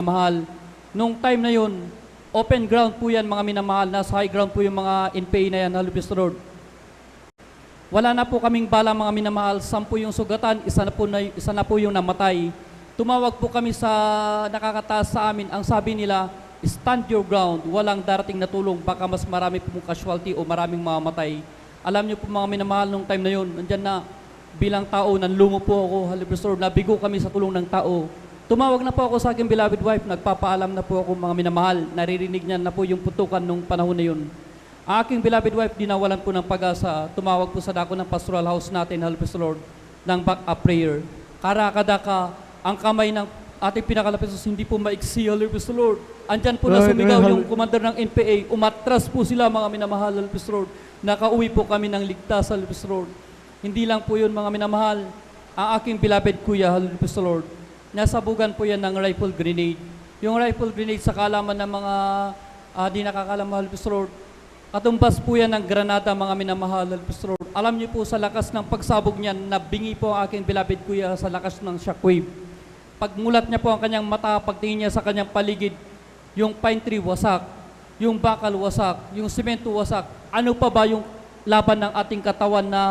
minamahal. Nung time na yun, open ground po yan mga minamahal. Nasa high ground po yung mga NPA na yan, Halibis Road. Wala na po kaming bala mga minamahal. 10 yung sugatan, isa na po yung namatay. Tumawag po kami sa nakakataas sa amin. Ang sabi nila, stand your ground. Walang darating na tulong. Baka mas marami pong casualty o maraming mamamatay. Alam niyo po mga minamahal nung time na yun, nandyan na bilang tao, nanlumo po ako, Halibis Road, nabigo kami sa tulong ng tao. Tumawag na po ako sa aking beloved wife, nagpapaalam na po ako mga minamahal, naririnig niya na po yung putukan nung panahon na yun. Ang aking beloved wife, dinawalan po ng pag-asa, tumawag po sa dako ng pastoral house natin, Halibis Road, ng back-up prayer. Karakadaka, ang kamay ng ating pinakalapisos hindi po maiksi, Halibis Road. Andyan po na sumigaw yung commander ng NPA, umatras po sila mga minamahal, Halibis Road. Nakauwi po kami ng ligtas, Halibis Road. Hindi lang po yun mga minamahal, ang aking beloved kuya, Halibis Lord, nasabugan po yan ng rifle grenade. Yung rifle grenade sa kalaman ng mga di nakakalam, Halibis Lord, katumbas po yan ng granada mga minamahal, Halibis Lord. Alam niyo po sa lakas ng pagsabog niyan, nabingi po ang aking beloved kuya sa lakas ng shockwave. Pagmulat niya po ang kanyang mata, pagtingin niya sa kanyang paligid, yung pine tree wasak, yung bakal wasak, yung semento wasak. Ano pa ba yung laban ng ating katawan na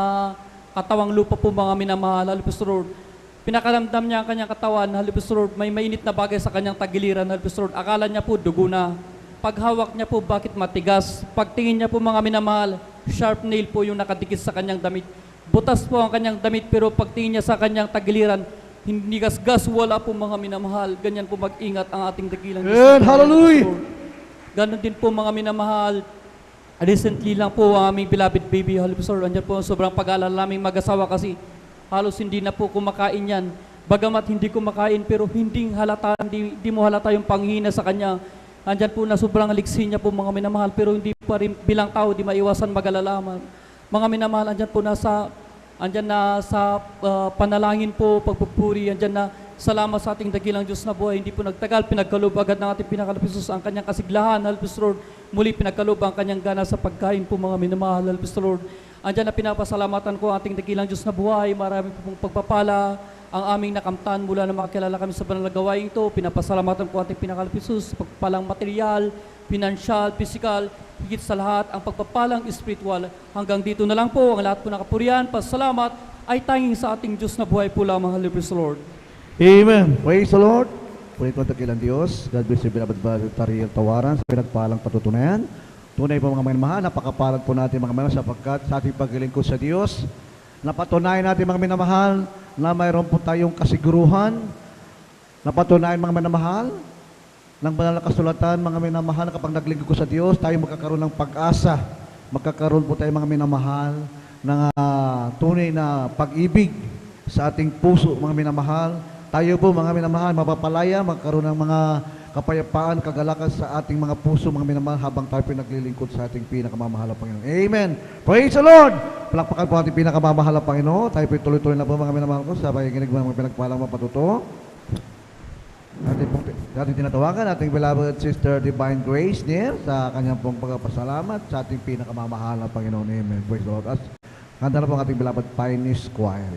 katawang lupa po mga minamahal, Halibis Road. Pinakaramdam niya ang kanyang katawan, Halibis Road, may mainit na bagay sa kanyang tagiliran, Halibis Road. Akala niya po dugo na. Paghawak niya po, bakit matigas? Pagtingin niya po mga minamahal, sharp nail po yung nakadikit sa kanyang damit. Butas po ang kanyang damit, pero pagtingin niya sa kanyang tagiliran, hindi gasgas, wala po mga minamahal. Ganyan po mag-ingat ang ating dakilang Diyos. Hallelujah! Ganon din po mga minamahal. Recently lang po ang aming beloved baby, Halibis Lord. Andyan po sobrang pag-aalala naming mag-asawa kasi halos hindi na po kumakain yan. Bagamat hindi kumakain pero hindi mo halata yung panghina sa kanya. Andyan po na sobrang liksi niya po mga minamahal pero hindi pa rin bilang tao di maiwasan mag-alala. Mga minamahal, andyan na sa panalangin po, pagpupuri, andyan na salamat sa ating dakilang Diyos na buhay. Hindi po nagtagal, pinagkaloob agad ng ating pinakalapisos ang kanyang kasiglahan, Halibis Lord. Muli pinagkaloob ang kanyang gana sa pagkain po mga minamahal, Halibis Lord. Andyan na pinapasalamatan ko ang ating dakilang Diyos na buhay. Marami po pong pagpapala ang aming nakamtan mula na makakilala kami sa banal na gawain ito. Pinapasalamatan ko ang ating pinakalapisos, pagpapalang material, pinansyal, physical, higit sa lahat ang pagpapalang spiritual. Hanggang dito na lang po ang lahat po ng kapurihan, pasalamat ay tanging sa ating Diyos na buhay po lamang, Halibis Lord. Amen. Praise the Lord. Pulit ko ang dakilang Diyos. God bless you, beloved brother Tariel Tawaran, sa pinagpalang patutunayan. Tunay po mga minamahal, napakapalag po natin mga minamahal sapagkat sa ating paglingkod sa Diyos, napatunayan natin mga minamahal na mayroon po tayong kasiguruhan. Napatunayan mga minamahal ng banal na kasulatan, mga minamahal, na kapag naglingkod ko sa Diyos, tayo magkakaroon ng pag-asa. Magkakaroon po tayo mga minamahal ng tunay na pag-ibig sa ating puso, mga minamahal. Tayo po, mga minamahal, mapapalaya, magkaroon ng mga kapayapaan, kagalakan sa ating mga puso, mga minamahal, habang tayo pinaglilingkod sa ating pinakamamahal na Panginoon. Amen. Praise the Lord! Palakpakan po ating pinakamamahal na Panginoon. Tayo po tuloy-tuloy na po, mga minamahal ko, sa pakikinig mga pinagpalang mapatuto. Ating tinatawagan, ating beloved sister Divine Grace Near, sa kanyang pong pagpapasalamat sa ating pinakamamahal na Panginoon. Amen. Praise the Lord. Handa na po ang ating beloved Pioneers Choir.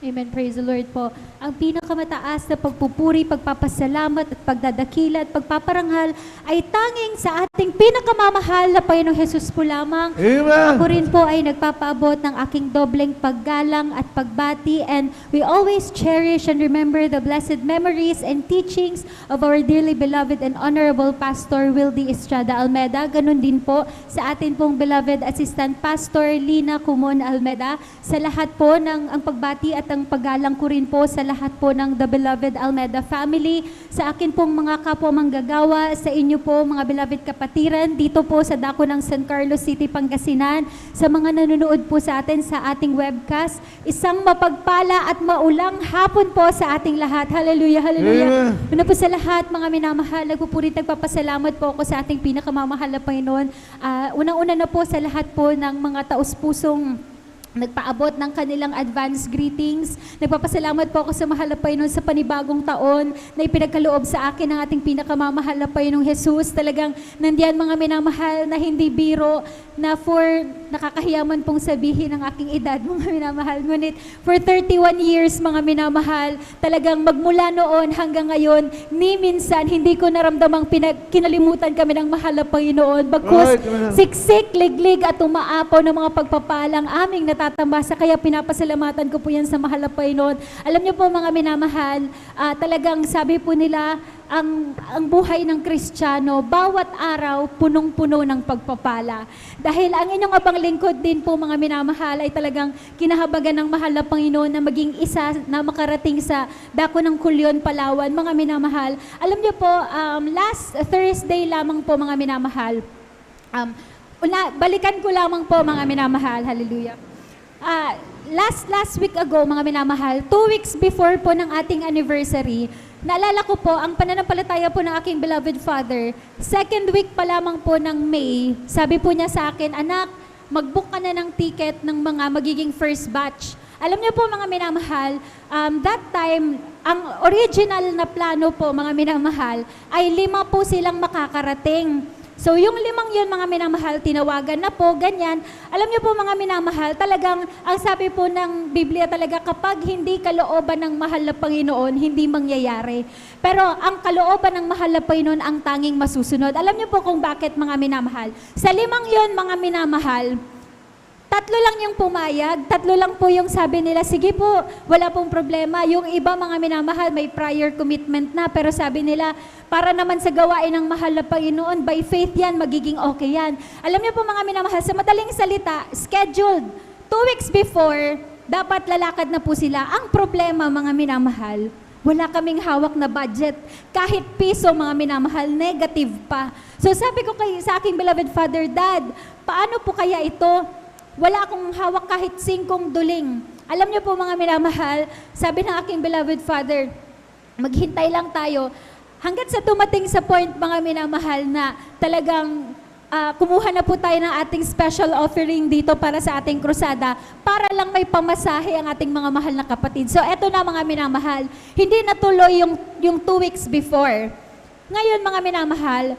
Amen. Praise the Lord po. Ang pinakamataas na pagpupuri, pagpapasalamat at pagdadakila at pagpaparanghal ay tanging sa ating pinakamamahal na Panginoong Jesus po lamang. Amen. Ako rin po ay nagpapaabot ng aking dobleng paggalang at pagbati, and we always cherish and remember the blessed memories and teachings of our dearly beloved and honorable Pastor Wildy Estrada Almeda. Ganun din po sa atin pong beloved Assistant Pastor Lina Kumon Almeda. Sa lahat po ng ang pagbati at ang paggalang ko rin po sa lahat po ng The Beloved Almeda family, sa akin pong mga kapwa manggagawa, sa inyo po mga beloved kapatiran, dito po sa dako ng San Carlos City, Pangasinan, sa mga nanonood po sa atin sa ating webcast, isang mapagpala at maulang hapon po sa ating lahat. Hallelujah, hallelujah. Una po sa lahat, mga minamahal, nagpupurit, nagpapasalamat po ako sa ating pinakamamahal na Panginoon. Unang-una na po sa lahat po ng mga taus-pusong nagpaabot ng kanilang advance greetings. Nagpapasalamat po ako sa mahal na Panginoon sa panibagong taon na ipinagkaloob sa akin ng ating pinakamamahal na Panginoong Jesus. Talagang nandiyan mga minamahal na hindi biro na nakakahiyaman pong sabihin ng aking edad, mga minamahal. Ngunit for 31 years, mga minamahal, talagang magmula noon hanggang ngayon, ni minsan hindi ko naramdamang kinalimutan kami ng mahal na Panginoon. Bagkus, siksik, liglig at umaapaw ng mga pagpapalang aming natatambasa. Kaya pinapasalamatan ko po yan sa mahal na Panginoon. Alam niyo po mga minamahal, talagang sabi po nila, ang buhay ng Kristiyano, bawat araw punong-puno ng pagpapala. Dahil ang inyong abang lingkod din po mga minamahal ay talagang kinahabagan ng mahal na Panginoon na maging isa na makarating sa dako ng Kulyon, Palawan. Mga minamahal, alam niyo po, last Thursday lamang po mga minamahal, balikan ko lamang po mga minamahal, hallelujah. Last week ago, mga minamahal, 2 weeks before po ng ating anniversary, naalala ko po, ang pananampalataya po ng aking beloved father, 2nd week pa lamang po ng May, sabi po niya sa akin, anak, mag-book ka na ng ticket ng mga magiging first batch. Alam niyo po mga minamahal, that time, ang original na plano po mga minamahal, ay 5 po silang makakarating. So yung 5 yun mga minamahal, tinawagan na po, ganyan. Alam niyo po mga minamahal, talagang ang sabi po ng Biblia talaga, kapag hindi kalooban ng mahal na Panginoon, hindi mangyayari. Pero ang kalooban ng mahal na Panginoon ang tanging masusunod. Alam niyo po kung bakit mga minamahal. Sa 5 yun mga minamahal, 3 lang yung pumayag, 3 lang po yung sabi nila, sige po, wala pong problema. Yung iba mga minamahal, may prior commitment na, pero sabi nila, para naman sa gawain ng mahal na Panginoon, by faith yan, magiging okay yan. Alam niyo po mga minamahal, sa madaling salita, scheduled, 2 weeks before, dapat lalakad na po sila. Ang problema mga minamahal, wala kaming hawak na budget. Kahit piso mga minamahal, negative pa. So sabi ko sa aking beloved father, Dad, paano po kaya ito? Wala akong hawak kahit 5 duling. Alam niyo po mga minamahal, sabi ng aking beloved father, maghintay lang tayo hanggat sa dumating sa point mga minamahal na talagang kumuha na po tayo ng ating special offering dito para sa ating krusada para lang may pamasahe ang ating mga mahal na kapatid. So eto na mga minamahal, hindi natuloy yung 2 weeks before. Ngayon mga minamahal,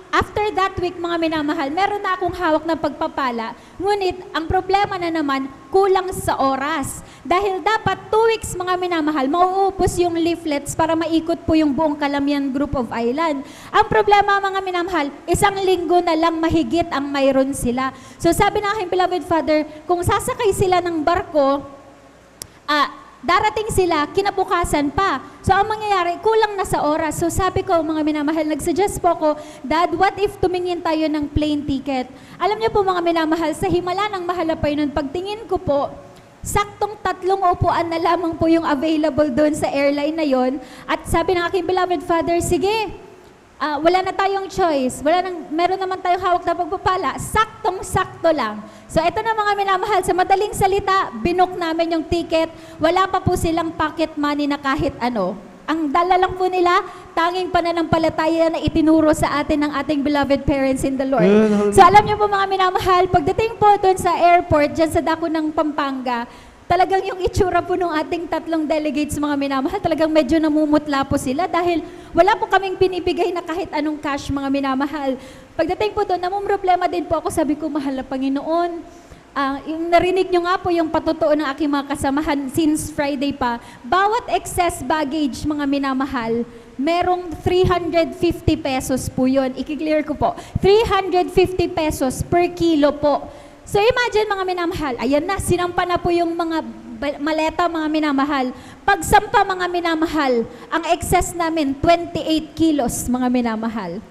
after that week mga minamahal, meron na akong hawak na pagpapala. Ngunit, ang problema na naman, kulang sa oras. Dahil dapat 2 weeks mga minamahal, mauupos yung leaflets para maikot po yung buong Calamian Group of Island. Ang problema mga minamahal, 1 linggo na lang mahigit ang mayroon sila. So sabi ng aking beloved father, kung sasakay sila ng barko, darating sila, kinabukasan pa. So, ang mangyayari, kulang na sa oras. So, sabi ko, mga minamahal, nagsuggest po ko, Dad, what if tumingin tayo ng plane ticket? Alam niyo po, mga minamahal, sa himala ng mahal na Panginoon, pagtingin ko po, saktong 3 upuan na lamang po yung available doon sa airline na yon. At sabi ng aking beloved father, sige, wala na tayong choice. Meron naman tayong hawak na pagpapala. Saktong-sakto lang. So, ito na mga minamahal. Sa madaling salita, binook namin yung ticket. Wala pa po silang pocket money na kahit ano. Ang dala lang po nila, tanging pananampalataya na itinuro sa atin ng ating beloved parents in the Lord. So, alam niyo po mga minamahal, pagdating po doon sa airport, dyan sa dako ng Pampanga, talagang yung itsura po ng ating 3 delegates mga minamahal, talagang medyo namumutla po sila dahil wala po kaming pinibigay na kahit anong cash mga minamahal. Pagdating po doon, namumroblema din po ako, sabi ko, mahal na Panginoon, yung narinig nyo nga po yung patutuo ng aking mga kasamahan since Friday pa, bawat excess baggage mga minamahal, merong 350 pesos po yun. I-clear ko po, 350 pesos per kilo po. So imagine mga minamahal, ayan na, sinampa na po yung mga maleta mga minamahal. Pagsampa mga minamahal, ang excess namin, 28 kilos mga minamahal.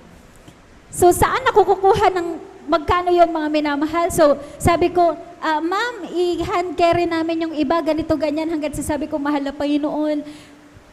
So saan ako kukuha ng magkano yon mga minamahal? So sabi ko, Ma'am, i-hand carry namin yung iba, ganito, ganyan, hanggat sasabi ko, mahal na Panginoon,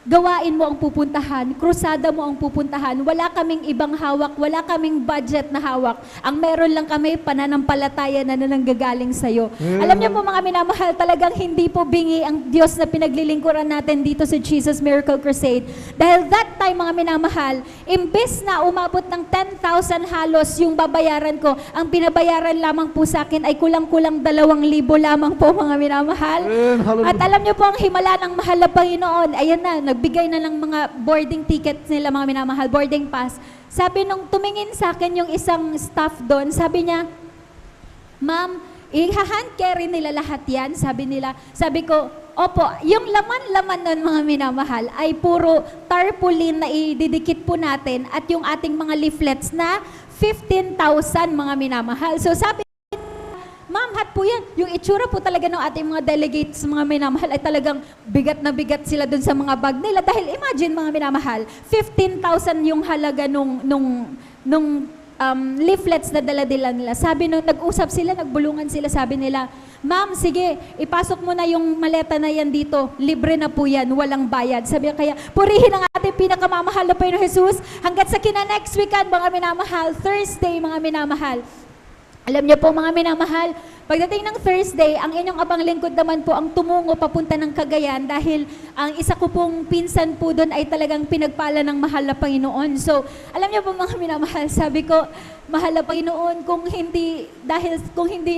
gawain mo ang pupuntahan, krusada mo ang pupuntahan. Wala kaming ibang hawak, wala kaming budget na hawak. Ang meron lang kami, pananampalataya na nanggagaling sa'yo. Alam niyo po mga minamahal, talagang hindi po bingi ang Diyos na pinaglilingkuran natin dito sa Jesus Miracle Crusade. Dahil that time mga minamahal, imbes na umabot ng 10,000 halos yung babayaran ko, ang pinabayaran lamang po sa akin ay kulang-kulang 2,000 lamang po mga minamahal. At alam niyo po ang himala ng mahal na Panginoon, ayan na, nagbigay na ng mga boarding tickets nila mga minamahal, boarding pass. Sabi nung tumingin sa akin yung isang staff doon, sabi niya, "Ma'am, i-hand carry nila lahat yan." Sabi nila, sabi ko, "Opo, yung laman-laman nun mga minamahal ay puro tarpaulin na ididikit po natin at yung ating mga leaflets na 15,000 mga minamahal." So sabi, "Ma'am, hat po yan." Yung itsura po talaga ng ating mga delegates, mga minamahal, ay talagang bigat na bigat sila dun sa mga bag nila. Dahil imagine mga minamahal, 15,000 yung halaga nung leaflets na dala-dala nila. Sabi nung nag-usap sila, nagbulungan sila, sabi nila, "Ma'am, sige, ipasok mo na yung maleta na yan dito. Libre na po yan, walang bayad." Sabi kaya, purihin ang ating pinakamamahal na Panginoon Jesus hanggat sa next weekend, mga minamahal, Thursday, mga minamahal. Alam niyo po mga minamahal, pagdating ng Thursday, ang inyong abang lingkod naman po ang tumungo papunta ng Cagayan dahil ang isa ko pong pinsan po doon ay talagang pinagpala ng mahal na Panginoon. So, alam niyo po mga minamahal, sabi ko, mahal na Panginoon, kung hindi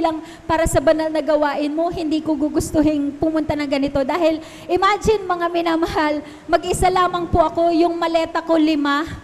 lang para sa banal na gawain mo, hindi ko gugustuhin pumunta ng ganito. Dahil imagine mga minamahal, mag-isa lamang po ako, yung maleta ko 5.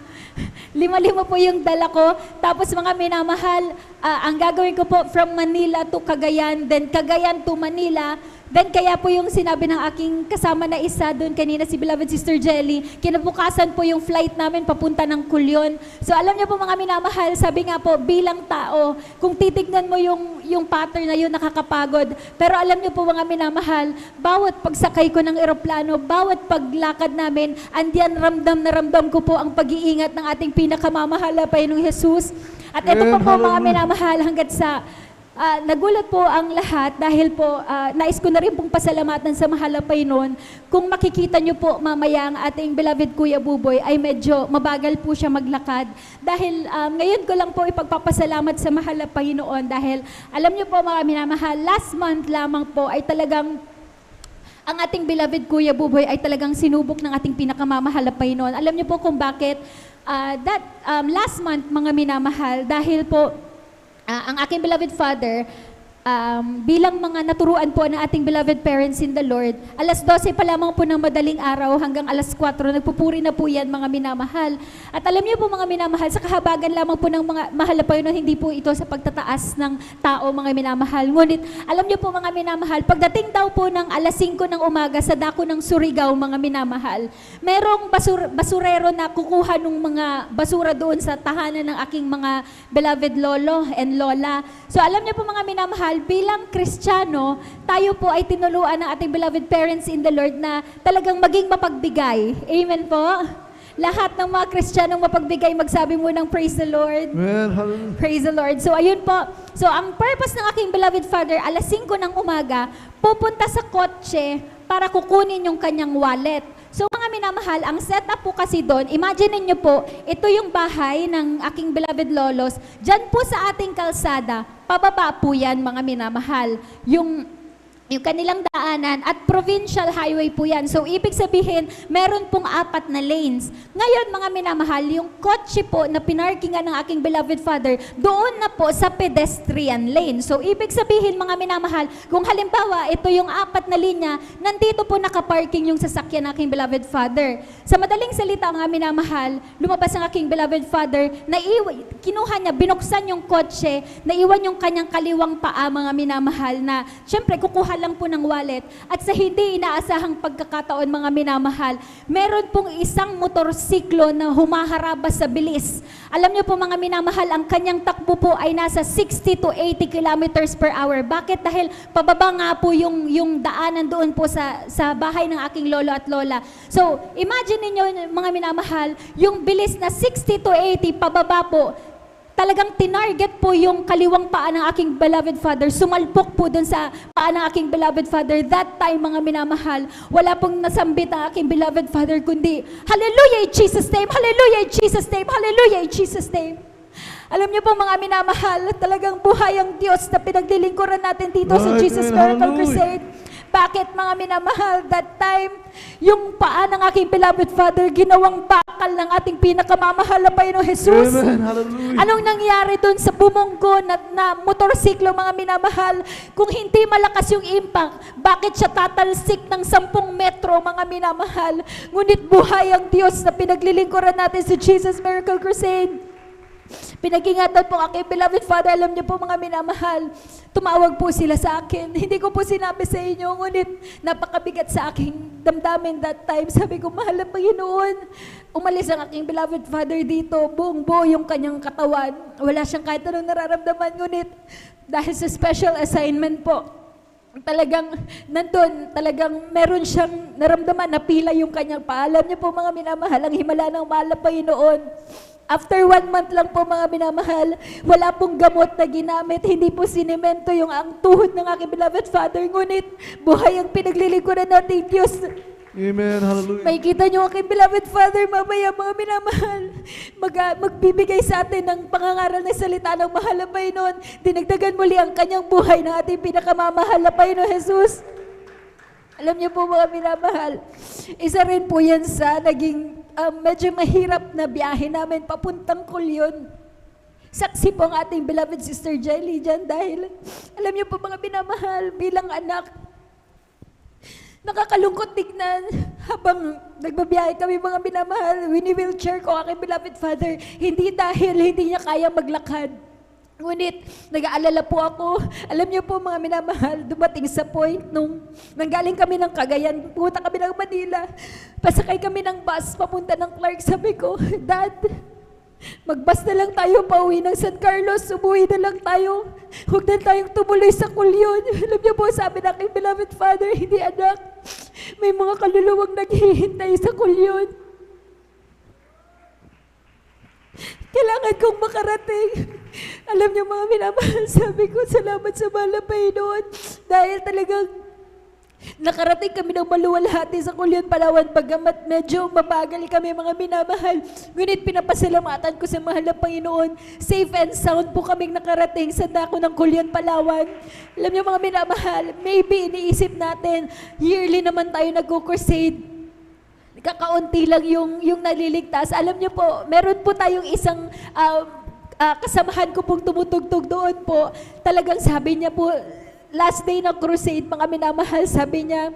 Lima po yung dala ko. Tapos mga minamahal, ang gagawin ko po from Manila to Cagayan, then Cagayan to Manila. Then kaya po yung sinabi ng aking kasama na isa doon kanina, si beloved Sister Jelly, kinabukasan po yung flight namin papunta ng Culion. So alam niyo po mga minamahal, sabi nga po, bilang tao, kung titignan mo yung pattern na yun, nakakapagod. Pero alam niyo po mga minamahal, bawat pagsakay ko ng eroplano, bawat paglakad namin, andiyan ramdam na ramdam ko po ang pag-iingat ng ating pinakamamahal na Panginoong Jesus. At ito po mga minamahal, hanggat sa nagulat po ang lahat dahil po nais ko na rin pong pasalamatan sa mahal na Panginoon. Kung makikita niyo po mamaya ang ating beloved Kuya Buboy ay medyo mabagal po siya maglakad. Dahil ngayon ko lang po ipagpapasalamat sa mahal na Panginoon dahil alam niyo po mga minamahal, last month lamang po ay talagang ang ating beloved Kuya Buboy ay talagang sinubok ng ating pinakamamahal na Panginoon. Alam niyo po kung bakit last month mga minamahal dahil po ang aking beloved father, bilang mga naturuan po ng ating beloved parents in the Lord, alas 12 pa lamang po ng madaling araw hanggang alas 4, nagpupuri na po yan mga minamahal. At alam niyo po mga minamahal, sa kahabagan lamang po ng mga mahal na Panginoon, hindi po ito sa pagtataas ng tao mga minamahal. Ngunit alam niyo po mga minamahal, pagdating daw po ng alas 5 ng umaga sa dako ng Surigao mga minamahal, merong basurero na kukuha ng mga basura doon sa tahanan ng aking mga beloved lolo and lola. So alam niyo po mga minamahal, bilang Kristiyano, tayo po ay tinuluan ng ating beloved parents in the Lord na talagang maging mapagbigay. Amen po? Lahat ng mga Kristiyanong mapagbigay, magsabi mo ng praise the Lord. Praise the Lord. So ayun po. So ang purpose ng aking beloved father, alas 5 ng umaga, pupunta sa kotse para kukunin yung kanyang wallet. So mga minamahal, ang setup po kasi doon, imagine niyo po, ito yung bahay ng aking beloved lolos. Diyan po sa ating kalsada, pababa po yan mga minamahal. Yung kanilang daanan at provincial highway po yan. So, ibig sabihin, meron pong 4 na lanes. Ngayon, mga minamahal, yung kotse po na pinarkingan ng aking beloved father, doon na po sa pedestrian lane. So, ibig sabihin, mga minamahal, kung halimbawa, ito yung 4 na linya, nandito po nakaparking yung sasakyan ng aking beloved father. Sa madaling salita, mga minamahal, lumabas ang aking beloved father, kinuha niya, binuksan yung kotse, naiwan yung kanyang kaliwang paa, mga minamahal, na, syempre, kukuha lang po ng wallet at sa hindi inaasahang pagkakataon mga minamahal, meron pong isang motorsiklo na humaharabas sa bilis. Alam niyo po mga minamahal, ang kanyang takbo po ay nasa 60 to 80 kilometers per hour. Bakit? Dahil pababa nga po yung daanan doon po sa bahay ng aking lolo at lola. So, imagine niyo mga minamahal, yung bilis na 60 to 80 pababa po, talagang tinarget po yung kaliwang paa ng aking beloved father. Sumalpok po dun sa paa ng aking beloved father. That time, mga minamahal, wala pong nasambit ang aking beloved father, kundi, hallelujah in Jesus' name, hallelujah in Jesus' name, hallelujah in Jesus' name. Alam niyo po mga minamahal, talagang buhay ang Diyos na pinaglilingkuran natin dito sa Right, Jesus amen, Miracle hallelujah. Crusade. Bakit mga minamahal, that time, yung paa ng aking beloved father, ginawang bakal ng ating pinakamamahal na Panginoong Jesus. Amen. Hallelujah. Anong nangyari doon sa bumunggo na motorsiklo, mga minamahal? Kung hindi malakas yung impact, bakit siya tatalsik ng 10 metro, mga minamahal? Ngunit buhay ang Diyos na pinaglilingkuran natin sa Jesus Miracle Crusade. Pinag-ingatan po aking beloved father. Alam niyo po mga minamahal, tumawag po sila sa akin. Hindi ko po sinabi sa inyo, ngunit napakabigat sa aking damdamin that time. Sabi ko, mahal na Panginoon, umalis ang aking beloved father dito, buong buo yung kanyang katawan. Wala siyang kahit anong nararamdaman, ngunit dahil sa special assignment po, talagang nandun, talagang meron siyang naramdaman na pila yung kanyang paalam niyo po mga minamahal, ang himala ng mahal na Panginoon. After 1 month lang po mga minamahal, wala pong gamot na ginamit, hindi po sinemento yung ang tuhod ng aking beloved father, ngunit buhay ang pinaglilingkuran nating Diyos. Amen. Hallelujah. Makikita niyo aking beloved father mamaya mga minamahal, magbibigay sa atin ng pangangaral na salita ng mahal na Panginoon. Dinagdagan muli ang kanyang buhay ng ating pinakamamahal na Panginoon Jesus. Alam niyo po mga minamahal, isa rin po yan sa naging medyo mahirap na biyahe namin papuntang Kulyon. Saksi po ang ating beloved Sister Jelly dyan dahil alam niyo po mga minamahal, bilang anak, nakakalungkot tignan habang nagbabiyahe kami mga minamahal, wini-wheelchair ko aking beloved father, hindi dahil hindi niya kaya maglakad. Ngunit, nag-aalala po ako. Alam niyo po mga minamahal, dumating sa point nung nanggaling kami ng Cagayan, pumunta kami ng Manila, pasakay kami ng bus, papunta ng Clark. Sabi ko, Dad, mag-bus na lang tayo pauwi ng San Carlos, umuwi na lang tayo. Huwag na tayong tumuloy sa Kulyon. Alam niyo po, sabi ng aking beloved father, hindi anak, may mga kaluluwang naghihintay sa Kulyon. Kailangan kong makarating. Alam niyo mga minamahal, sabi ko, salamat sa mahal na Panginoon. Dahil talagang nakarating kami ng maluwalhati sa Kulyon, Palawan, bagamat medyo mabagal kami mga minamahal. Ngunit pinapasalamatan ko sa mahal na Panginoon. Safe and sound po kaming nakarating sa dako ng Kulyon, Palawan. Alam niyo mga minamahal, maybe iniisip natin, yearly naman tayo nag-crusade. Kakaunti lang yung naliligtas. Alam niyo po, meron po tayong isang kasamahan ko pong tumutugtog doon po. Talagang sabi niya po, last day ng crusade, mga minamahal, sabi niya,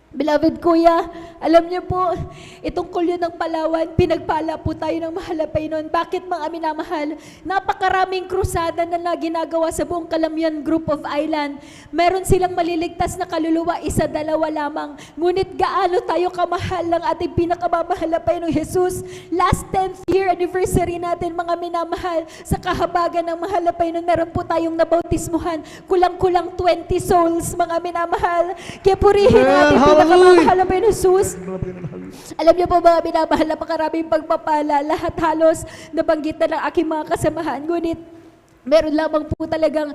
beloved kuya, alam niyo po, itong Kulyon ng Palawan, pinagpala po tayo ng mahal na Panginoon. Bakit mga minamahal? Napakaraming krusada na ginagawa sa buong Calamian Group of Island. Meron silang maliligtas na kaluluwa, 1, 2 lamang. Ngunit gaano tayo kamahal ng ating pinakamamahal na Panginoong Jesus. Last 10th year anniversary natin mga minamahal, sa kahabagan ng mahal na Panginoon, meron po tayong nabautismuhan. Kulang-kulang 20 souls mga minamahal. Kaya purihin natin pinakamamahal na Panginoon Jesus. Alam niyo po mga minamahal, napakaraming pagpapala, lahat halos nabanggit na ng aking mga kasamahan. Ngunit meron lamang po talagang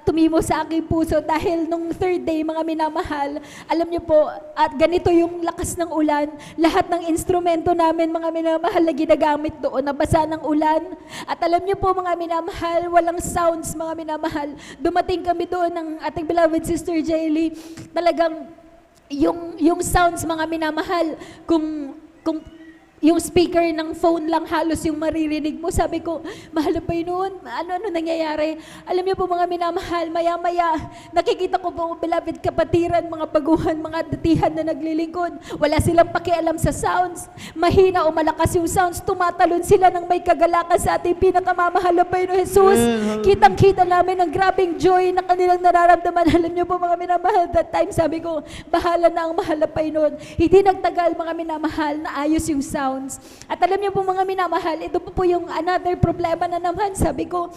tumimo sa aking puso dahil nung 3rd day mga minamahal, alam niyo po, at ganito yung lakas ng ulan, lahat ng instrumento namin mga minamahal na ginagamit doon, nabasa ng ulan. At alam niyo po mga minamahal, walang sounds mga minamahal. Dumating kami doon ng ating beloved Sister Jaylee, talagang yung sounds mga minamahal, kung yung speaker ng phone lang halos yung maririnig mo. Sabi ko, mahal na Panginoon, ano nangyayari? Alam niyo po mga minamahal, maya-maya, nakikita ko po beloved kapatiran, mga baguhan, mga datihan na naglilingkod. Wala silang pakialam sa sounds. Mahina o malakas yung sounds, tumatalon sila ng may kagalakan sa ating pinakamamahal na Panginoon Jesus. Kitang-kita namin ang grabing joy na kanilang nararamdaman. Alam niyo po mga minamahal, that time sabi ko, bahala na ang mahal na Panginoon. Hindi nagtagal mga minamahal na ayos yung sounds. At alam niyo po mga minamahal, ito po yung another problema na naman. Sabi ko,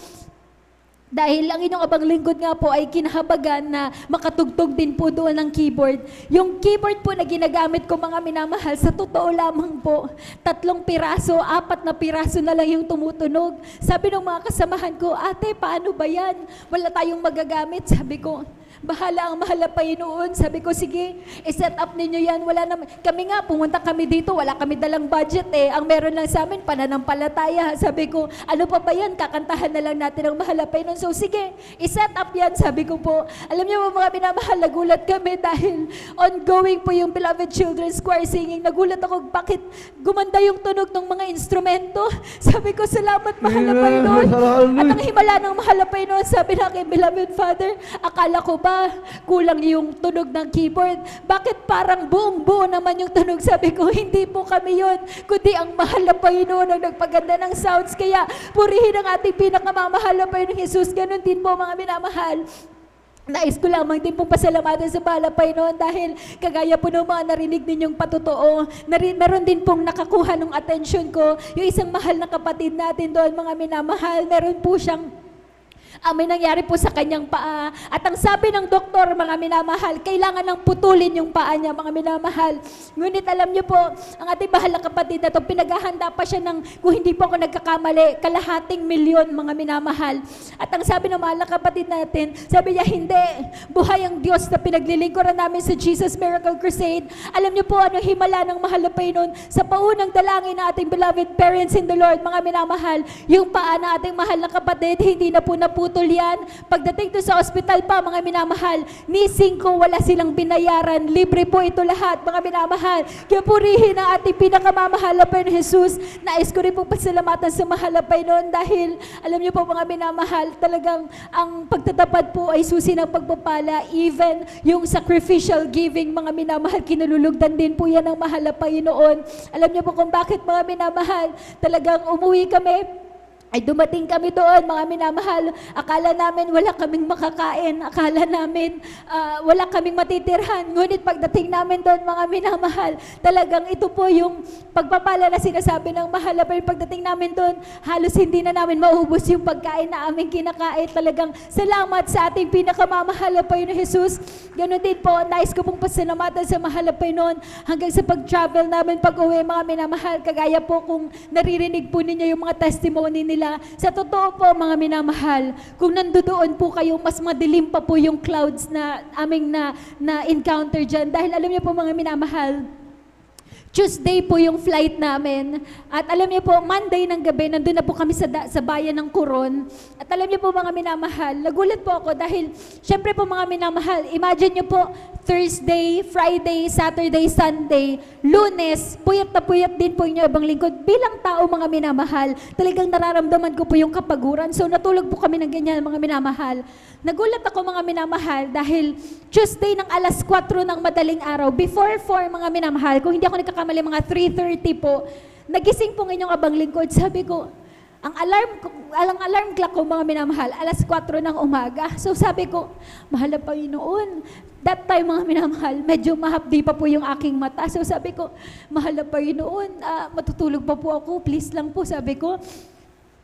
Dahil ang inyong abang lingkod nga po ay kinahabagan na makatugtog din po doon ng keyboard. Yung keyboard po na ginagamit ko mga minamahal, sa totoo lamang po, 3 piraso, 4 na piraso na lang yung tumutunog. Sabi ng mga kasamahan ko, ate, paano ba yan? Wala tayong magagamit. Sabi ko, bahala ang mahal na Panginoon. Sabi ko, sige, i-set up ninyo yan. Wala naman. Kami nga, pumunta kami dito, wala kami dalang budget eh. Ang meron lang sa amin, pananampalataya. Sabi ko, ano pa ba yan? Kakantahan na lang natin ang mahal na Panginoon. So sige, i-set up yan. Sabi ko po, alam niyo mga minamahal, nagulat kami dahil ongoing po yung Beloved Children's Choir singing. Nagulat ako, bakit gumanda yung tunog ng mga instrumento? Sabi ko, salamat mahal na Panginoon. At ang himala ng mahal na Panginoon, sabi na kay Beloved Father, akala ko ba kulang yung tunog ng keyboard? Bakit parang buong-buo naman yung tunog? Sabi ko, hindi po kami yun, kundi ang mahal na Panginoon ang nagpaganda ng sounds. Kaya purihin ang ating pinakamamahal na Panginoon Jesus. Ganon din po mga minamahal. Nais ko lamang din pong pasalamatan sa mahal na Panginoon dahil kagaya po ng mga narinig ninyong patotoo, meron din pong nakakuha ng atensyon ko, yung isang mahal na kapatid natin doon mga minamahal, meron po siyang may nangyari po sa kanyang paa. At ang sabi ng doktor, mga minamahal, kailangan ng putulin yung paa niya, mga minamahal. Ngunit alam niyo po, ang ating mahal na kapatid na to, pinaghahanda pa siya ng, kung hindi po ako nagkakamali, 250,000 mga minamahal. At ang sabi ng mahal na kapatid natin, sabi niya, hindi, buhay ang Diyos na pinaglilingkuran namin sa Jesus Miracle Crusade. Alam niyo po, ano himala ng mahal na Panginoon sa paunang dalangin ng ating beloved parents in the Lord, mga minamahal, yung paa ng ating mahal na kapatid, hindi na po naputol yan. Pagdating to sa ospital pa, mga minamahal, ni 5 wala silang binayaran. Libre po ito lahat, mga minamahal. Kaya purihin ang ating pinakamamahal na Panginoon Jesus. Nais ko rin pong pasalamatan sa mahal na Panginoon dahil, alam niyo po mga minamahal, talagang ang pagtatapat po ay susi ng pagpapala. Even yung sacrificial giving, mga minamahal, kinululugdan din po yan ng mahal na Panginoon. Alam niyo po kung bakit, mga minamahal, talagang umuwi kami, ay dumating kami doon, mga minamahal. Akala namin wala kaming makakain. Akala namin wala kaming matitirhan. Ngunit pagdating namin doon, mga minamahal, talagang ito po yung pagpapala na sinasabi ng mahal na Panginoon. Pagdating namin doon, halos hindi na namin maubos yung pagkain na aming kinakain. Talagang salamat sa ating pinakamamahal na Panginoon Jesus. Ganon din po, nais ko pong pasalamatan sa mahal na Panginoon hanggang sa pag-travel namin pag-uwi, mga minamahal. Kagaya po kung naririnig po ninyo yung mga testimony nila. Sa totoo po, mga minamahal, kung nandoon po kayo, mas madilim pa po yung clouds na aming na-encounter dyan. Dahil alam niyo po, mga minamahal, Tuesday po yung flight namin. At alam niyo po, Monday ng gabi, nandun na po kami sa bayan ng Coron. At alam niyo po, mga minamahal, nagulat po ako dahil, syempre po mga minamahal, imagine niyo po, Thursday, Friday, Saturday, Sunday, Lunes, puyat na puyat din po inyo ibang lingkod. Bilang tao, mga minamahal, talagang nararamdaman ko po yung kapaguran. So natulog po kami ng ganyan, mga minamahal. Nagulat ako, mga minamahal, dahil Tuesday ng alas 4 ng madaling araw, before 4, mga minamahal, kung hindi ako nagkakamali, mga 3:30 po, nagising po ngayong abang lingkod. Sabi ko, ang alarm clock ko, mga minamahal, alas 4 ng umaga. So sabi ko, mahal na Panginoon. That time, mga minamahal, medyo mahapdi pa po yung aking mata. So sabi ko, mahal na Panginoon, matutulog pa po ako, please lang po, sabi ko.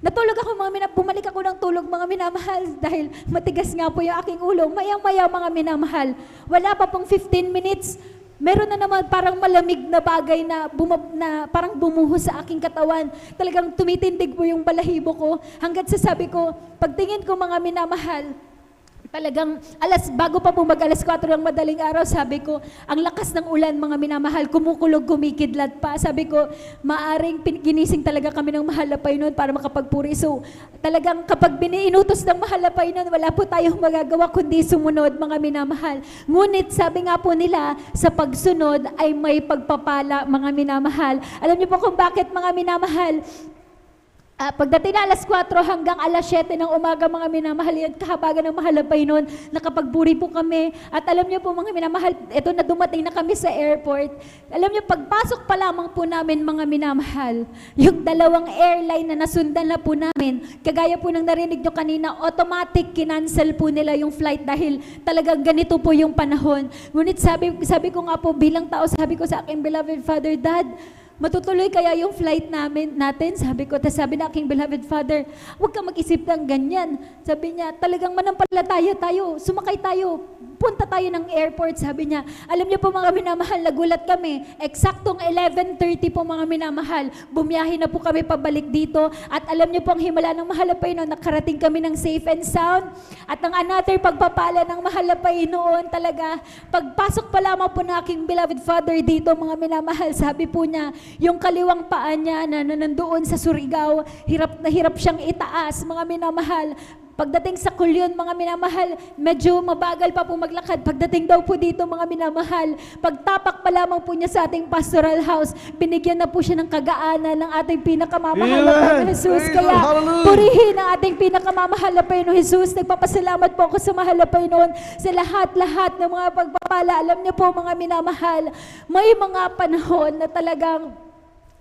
Natulog ako, bumalik ako ng tulog, mga minamahal, dahil matigas nga po yung aking ulo. Mayang-maya, mga minamahal, wala pa pong 15 minutes, meron na naman parang malamig na bagay na parang bumuhos sa aking katawan. Talagang tumitindig po yung balahibo ko. Hanggat sa sabi ko, pagtingin ko, mga minamahal, talagang bago pa po mag-alas 4 ng madaling araw, sabi ko, ang lakas ng ulan, mga minamahal, kumukulog, kumikidlat pa. Sabi ko, maaring ginising talaga kami ng mahal na Panginoon para makapagpuri. So, talagang kapag inutos ng mahal na Panginoon, wala po tayong magagawa kundi sumunod, mga minamahal. Ngunit sabi nga po nila, sa pagsunod ay may pagpapala, mga minamahal. Alam niyo po kung bakit, mga minamahal? Pagdating na alas 4 hanggang alas 7 ng umaga, mga minamahal, yan kahabagan ng mahal na Panginoon, nakapagburi po kami. At alam niyo po, mga minamahal, ito na dumating na kami sa airport. Alam niyo, pagpasok pa lamang po namin, mga minamahal, yung 2 airline na nasundan na po namin, kagaya po ng narinig niyo kanina, automatic kinancel po nila yung flight dahil talagang ganito po yung panahon. Ngunit sabi ko nga po bilang tao, sabi ko sa aking beloved Father, Dad, matutuloy kaya yung flight natin? Sabi ko, tapos sabi na aking beloved father, huwag kang mag-isip ng ganyan. Sabi niya, talagang manampalataya tayo, sumakay tayo, punta tayo ng airport. Sabi niya, alam niyo po mga minamahal, nagulat kami. Eksaktong 11:30 po mga minamahal, bumiyahe na po kami pabalik dito. At alam niyo po ang himala ng mahalapay noon, nakarating kami ng safe and sound. At ang another pagpapala ng mahalapay noon talaga, pagpasok pa lamang po na aking beloved father dito mga minamahal, sabi po niya, yung kaliwang paa niya na nandoon sa Surigao, hirap na hirap siyang itaas, mga minamahal. Pagdating sa Kulyon, mga minamahal, medyo mabagal pa po maglakad. Pagdating daw po dito, mga minamahal, pagtapak pa lamang po niya sa ating pastoral house, binigyan na po siya ng kagaanan ng ating pinakamamahal na Panginoon Jesus. Praise Kaya, God. Hallelujah. purihin ang ating pinakamamahal na Panginoon Jesus. Nagpapasalamat po ako sa mahal na Panginoon sa lahat-lahat ng mga pagpapala. Alam niyo po, mga minamahal, may mga panahon na talagang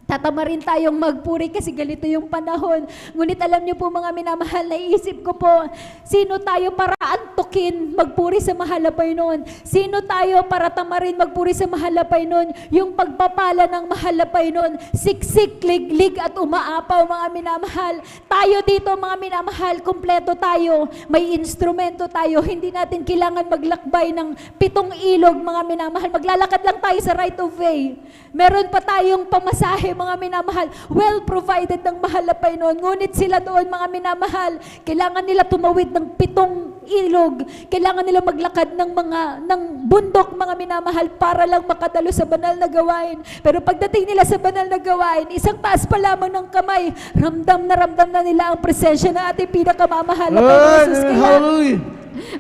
tatama rin tayong magpuri kasi ganito yung panahon. Ngunit alam niyo po mga minamahal, naisip ko po, sino tayo para antukin magpuri sa mahal na Panginoon? Sino tayo para tamarin magpuri sa mahal na Panginoon? Yung pagpapala ng mahal na Panginoon, siksik, liglig at umaapaw mga minamahal. Tayo dito mga minamahal, kumpleto tayo. May instrumento tayo. Hindi natin kailangan maglakbay ng 7 ilog mga minamahal. Maglalakad lang tayo sa right of way. Meron pa tayong pamasahe mga minamahal, well provided ng mahal na Panginoon. Ngunit sila doon mga minamahal, kailangan nila tumawid ng 7 ilog. Kailangan nila maglakad ng bundok mga minamahal para lang makadalo sa banal na gawain. Pero pagdating nila sa banal na gawain, isang taas pa lamang ng kamay, ramdam na nila ang presensya ng ating pinakamamahal na Panginoon Jesus. Kaya, Hallelujah.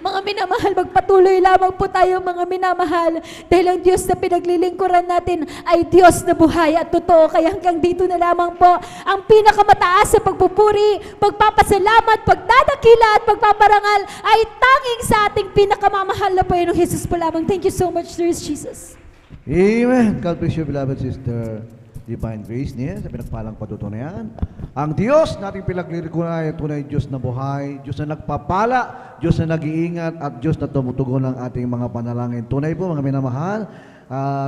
mga minamahal, magpatuloy lamang po tayo mga minamahal dahil ang Diyos na pinaglilingkuran natin ay Diyos na buhay at totoo. Kaya hanggang dito na lamang po ang pinakamataas sa pagpupuri, pagpapasalamat, pagdadakila at pagpaparangal ay tanging sa ating pinakamamahal na Panginoong Jesus po lamang. Thank you so much, Lord Jesus. Amen. God bless you, beloved sister. Divine grace niya sa pinagpalang patutunayan. Ang Diyos nating pinaglilingkuran ay tunay Diyos na buhay, Diyos na nagpapala, Diyos na nag-iingat, at Diyos na tumutugon ng ating mga panalangin. Tunay po, mga minamahal,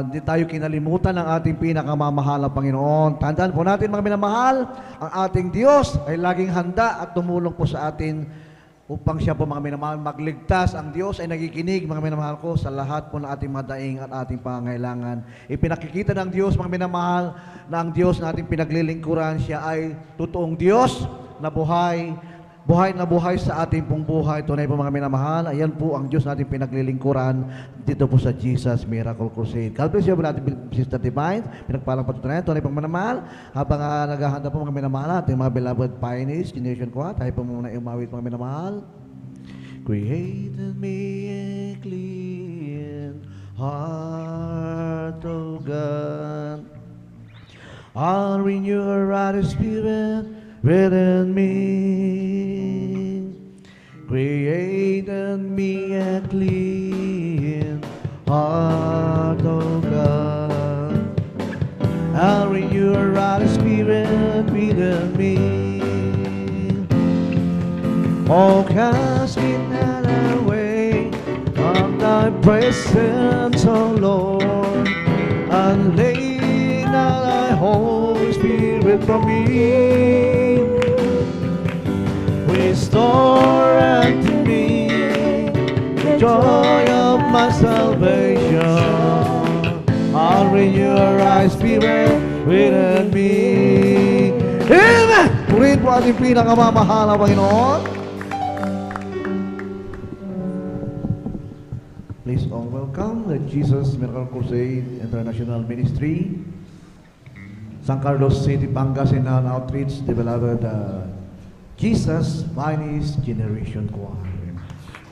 hindi tayo kinalimutan ng ating pinakamamahal na Panginoon. Tandaan po natin, mga minamahal, ang ating Diyos ay laging handa at tumulong po sa atin upang siya po mga minamahal magligtas. Ang Diyos ay nagikinig, mga minamahal ko, sa lahat po ng ating madaing at ating pangangailangan. Ipinakikita ng Diyos, mga minamahal, na ang Diyos na ating pinaglilingkuran, siya ay totoong Diyos na buhay, buhay na buhay sa ating pong buhay. Tunay po mga minamahal, ayan po ang Diyos na ating pinaglilingkuran dito po sa Jesus Miracle Crusade. God bless you, Sister Divine. Pinagpalang patutunayan, tunay pong minamahal. Habang naghahanda po mga minamahal, ating mga beloved pioneers, Generation Quad, tayo po muna umawit mga minamahal. Created me a clean heart, O God. I'll renew a right spirit within me. Created me a clean heart, O God. I'll renew a right spirit within me. Oh, cast me not away from thy presence, O Lord, and lay not thy Holy Spirit from me. Restore unto me the joy of my salvation. I'll renew a right spirit within me. Amen! Purihin po ating pinakamamahal na Panginoon. Please all welcome the Jesus Miracle Crusade International Ministry, San Carlos City, Pangasinan Outreach, the beloved Jesus Finest Generation Choir.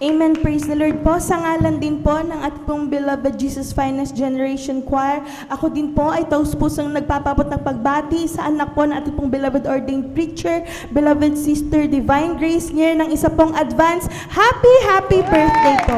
Amen. Praise the Lord po. Sa ngalan din po ng ating pong beloved Jesus Finest Generation Choir, ako din po ay taus-pusong nagpapabot ng pagbati sa anak po ng ating pong beloved ordained preacher, beloved Sister Divine Grace Nier, ng isa pong advance. Happy birthday po.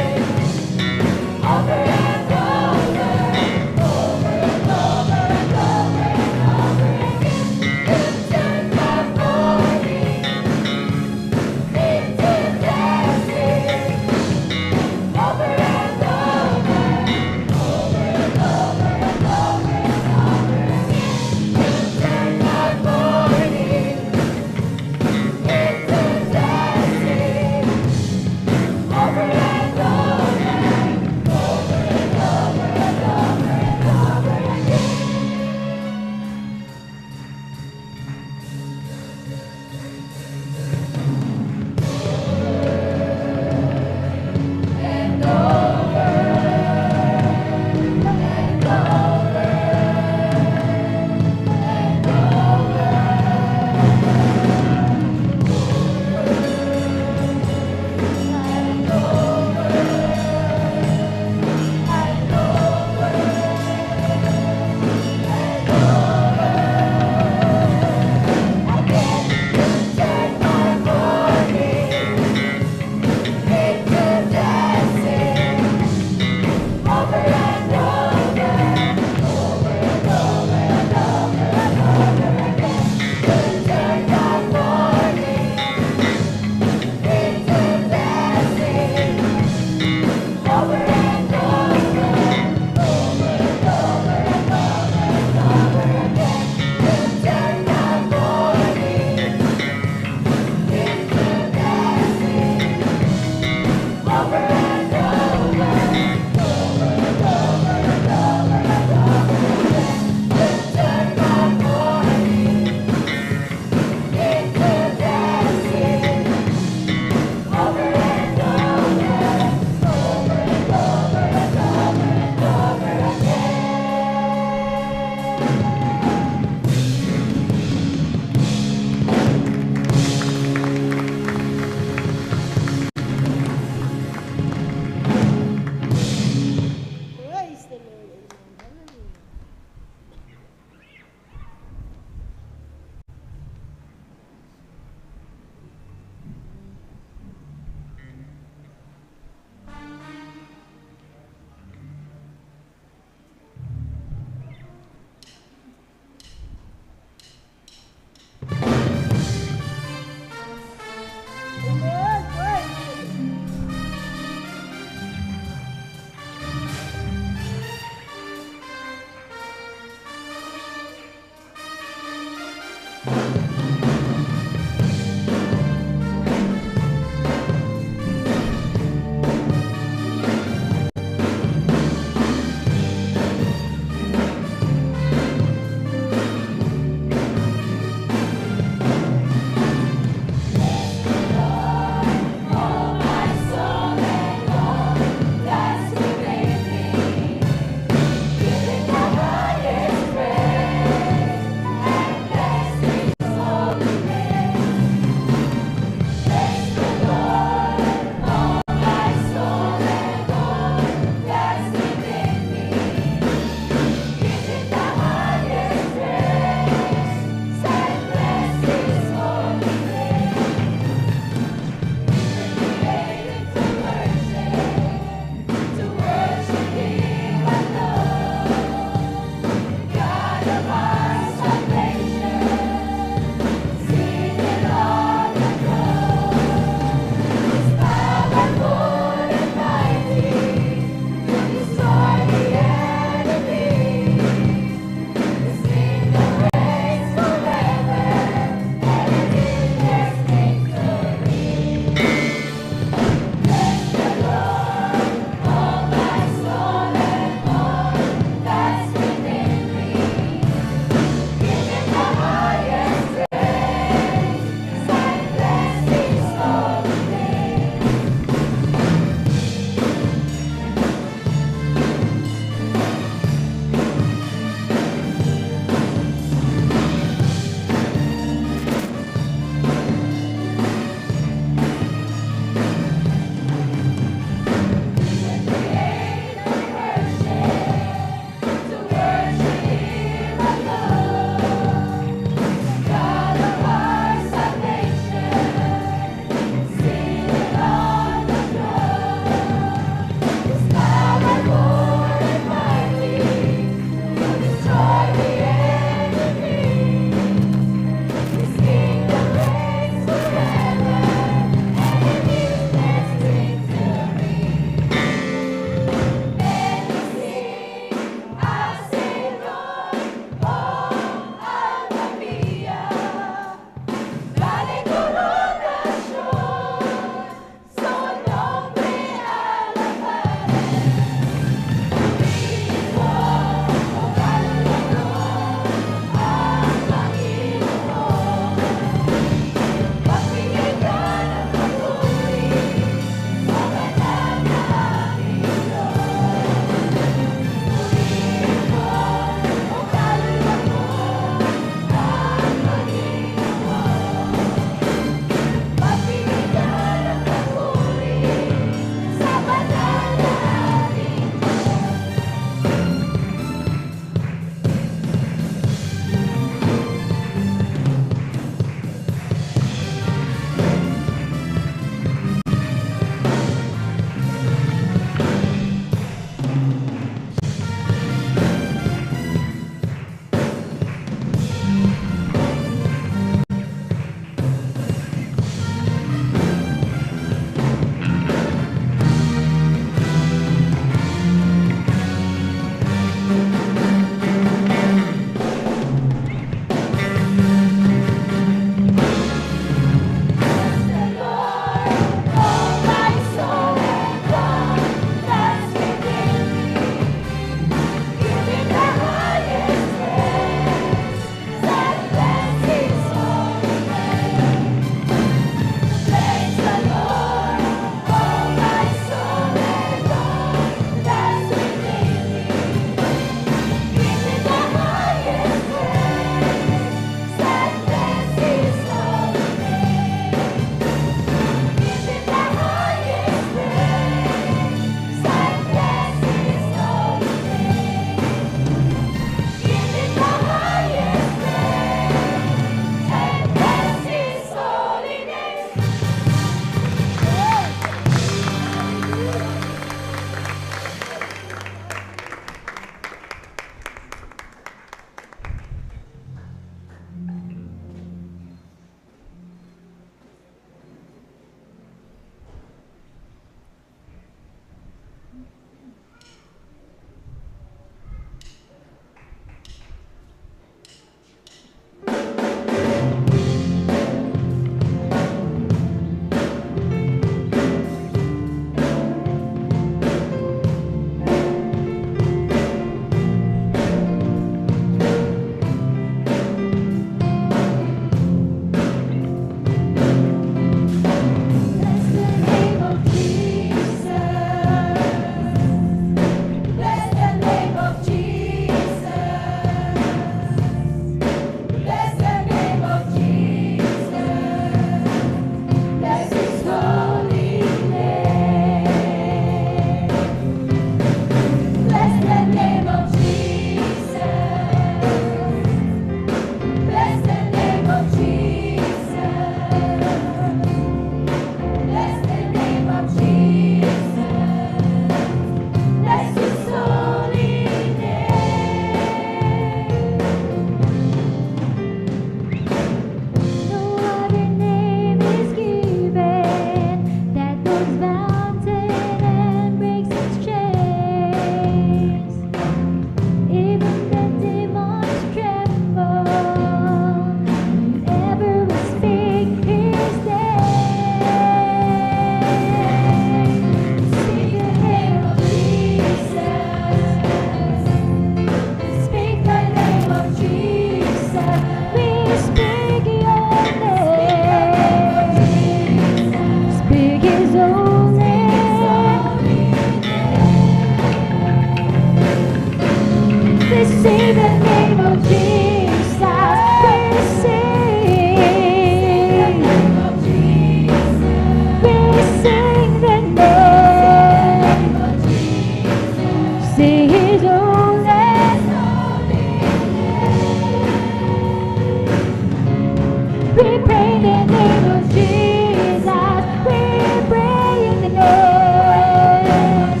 name of Jesus. We pray in the name.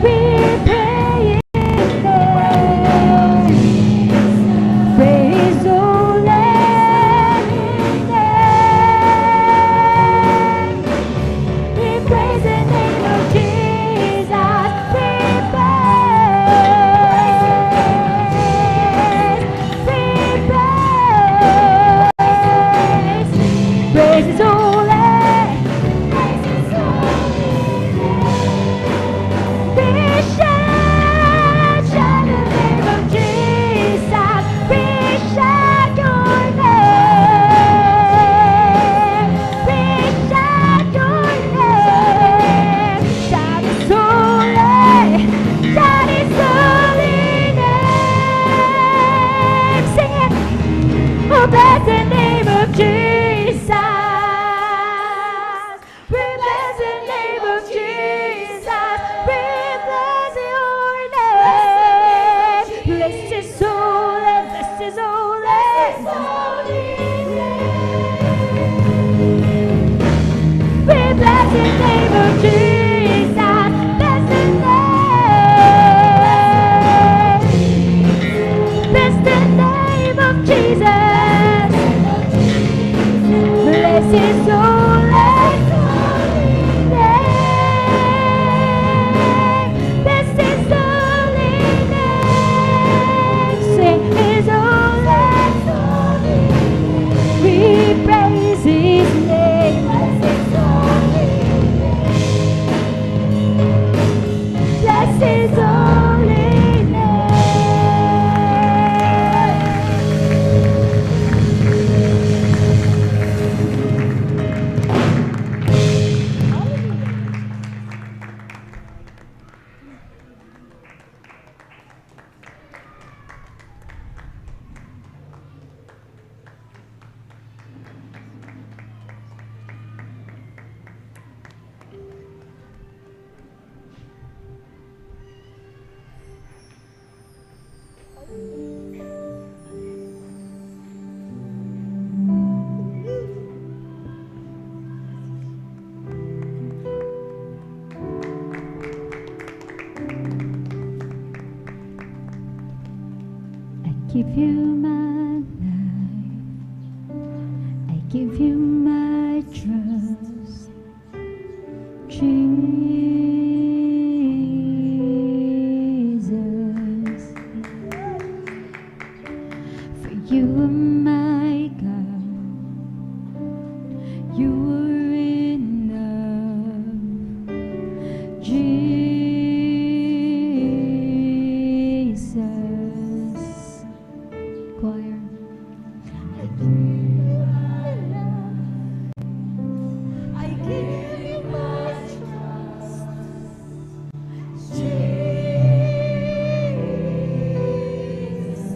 We pray in the name. Praise the name. We praise the name of Jesus. We praise His holy. Praise His holy name. We shout the name of Jesus. We shout your name. We shout your name. Shout His holy. Shout His holy name. Sing it. Oh, bless the name of Jesus. We bless the name of Jesus. We bless your name. Bless His holy, bless His holy, we bless the name of Jesus. Bless the name. Bless the name of Jesus. Bless His holy name. Bless His holy name. Sing His holy name. We praise His name. Bless His holy name. Bless His holy name. I give you my life, I give you my trust, Jesus. For you are my God, you are enough, Jesus. Choir. I give you my love. I give you my trust. Jesus.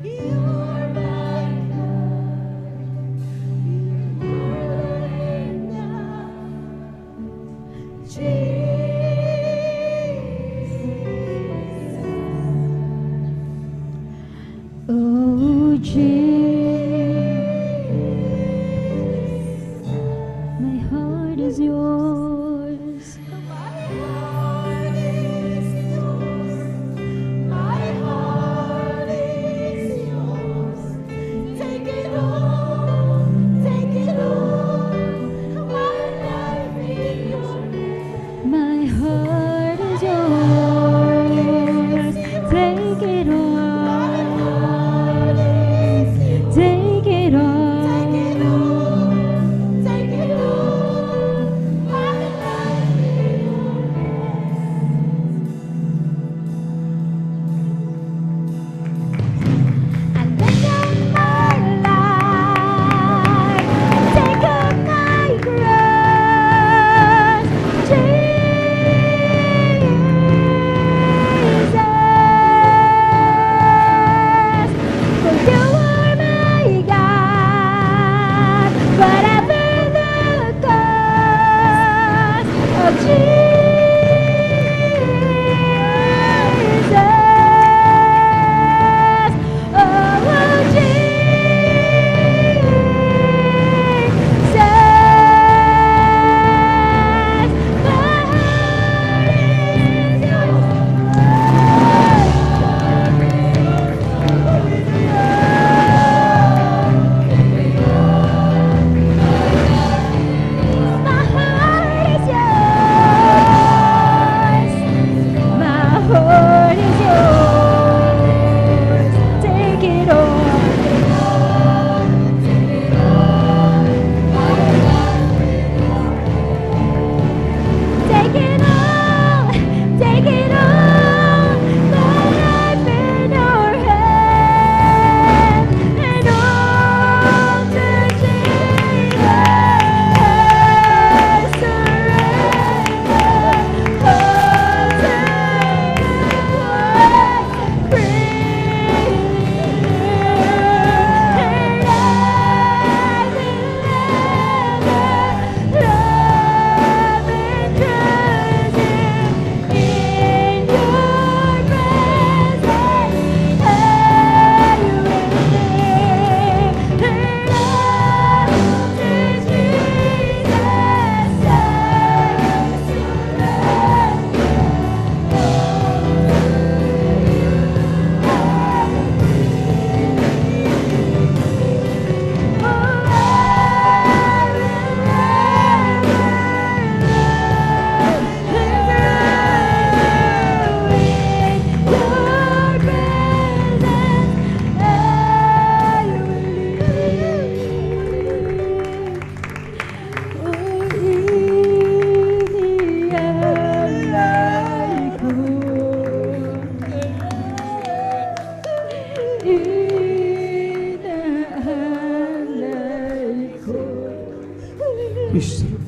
You're my God. You're enough. Oh, Jesus, my heart is yours. My heart is yours. My heart is yours. Take it all, take it all. My life in your hands. My heart is yours. Take it all. inaalay ko. Praise the Lord.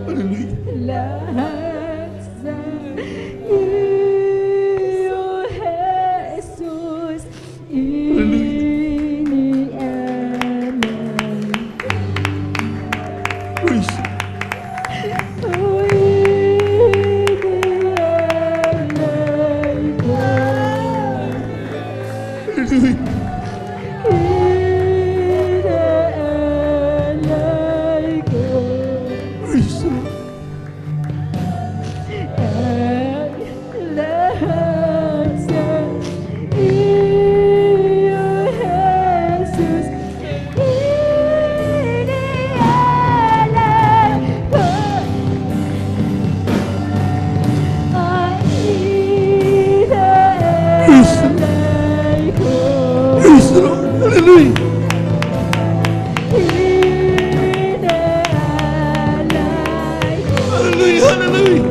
Hallelujah. Lahat sa iyo, Jesus, iniaalay. Praise the Lord. Iniaalay ko. Inaalay ko. Praise the Lord. Ang lahat sa iyo, Jesus, iniaalay ko. Ang inaalay ko. Praise the Lord. Hallelujah. Inaalay ko. Hallelujah. Hallelujah.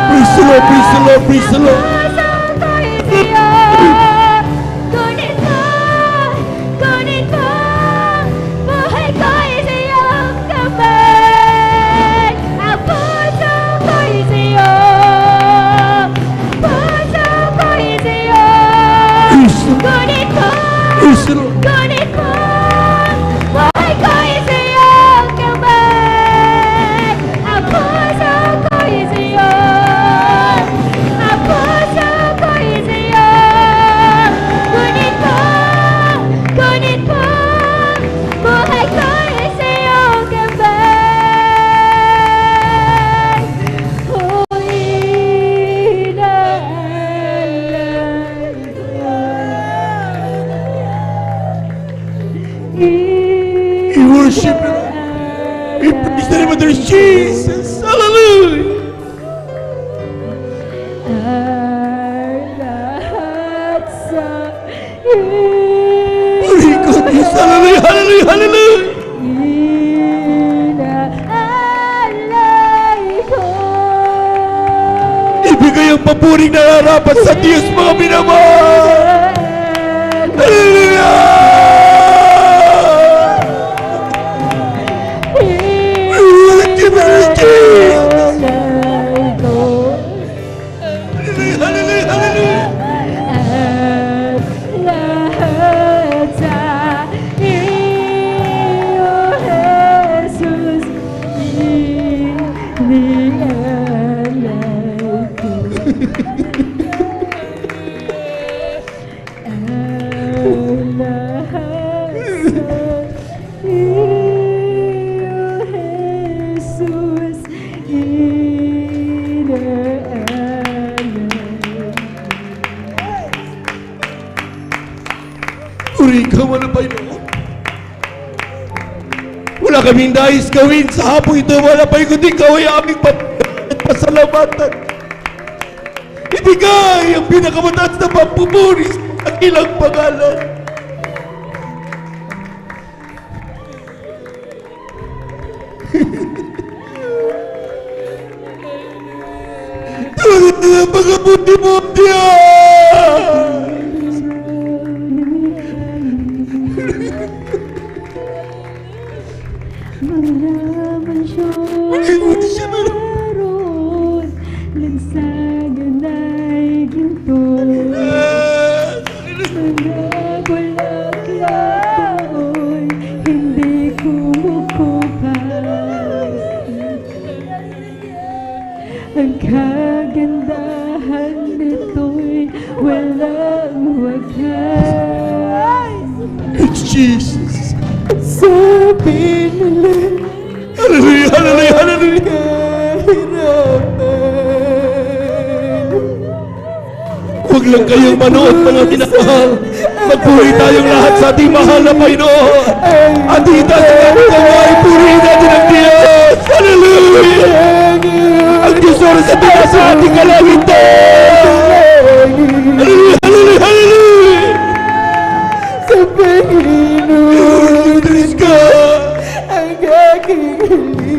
Praise the Lord. Praise the Lord. Praise the Lord. Praise the Lord. Praise the Lord. Ngunit po, buhay ko'y sa'yong kamay. Ang puso ko'y sa'yo. Ang puso ko'y sa'yo. Ngunit po, buhay ko'y sa'yong kamay. Oh, inaalay ko. We worship you, Lord. We praise the name of the Lord Jesus. Hallelujah. Ang lahat sa Puri ko, Diyos. Hallelujah. Hallelujah. Hallelujah. inaalay ko. Ibigay ang papuring nararapat sa Diyos, mga minamahal. Hallelujah. We worship you, Lord Jesus. Inaalay ko. Hallelujah. Hallelujah. Hallelujah. At lahat sa iyo, Jesus, iniaalay ko. Ang lahat sa iyo, Jesus, inaalay. Puri ka, malabay na. Wala kaming nais gawin sa hapong ito, malabay, kundi ikaw ay aming pasalamatan. Ibigay ang pinakamataas na pampupuri sa ilang pangalan. Tulad na pagkabuti mo, Diyos! Malaman siya meron lansagan ay ginto. Mga bulaklak doon hindi kumukupas. Ang kagandahan nito'y walang wakas. It's Jesus. Sa pinili Hallelujah, hallelujah, hallelujah. lang kayong manood, mga minamahal. Magpuri tayong lahat sa ating mahal na Panginoon. At dito sa ating kamay, purihin natin ang Diyos. Hallelujah! Ang Diyos oras sa taas sa ating kalangitan. Hallelujah! Hallelujah! Hallelujah! Sa Panginoon Lord, praise God! ang aking hiling.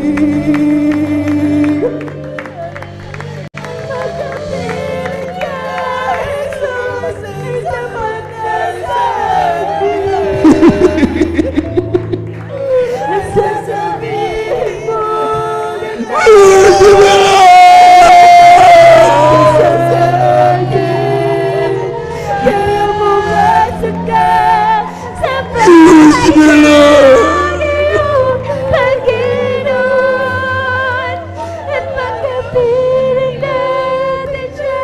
Pagkapiling ka, Jesus, ay sapat na sa akin. At sasabihin mo na Worship the Lord! sa akin. Kaya pumasok ka sa Worship the Lord! Panginoon, at pagkapiling natin siya,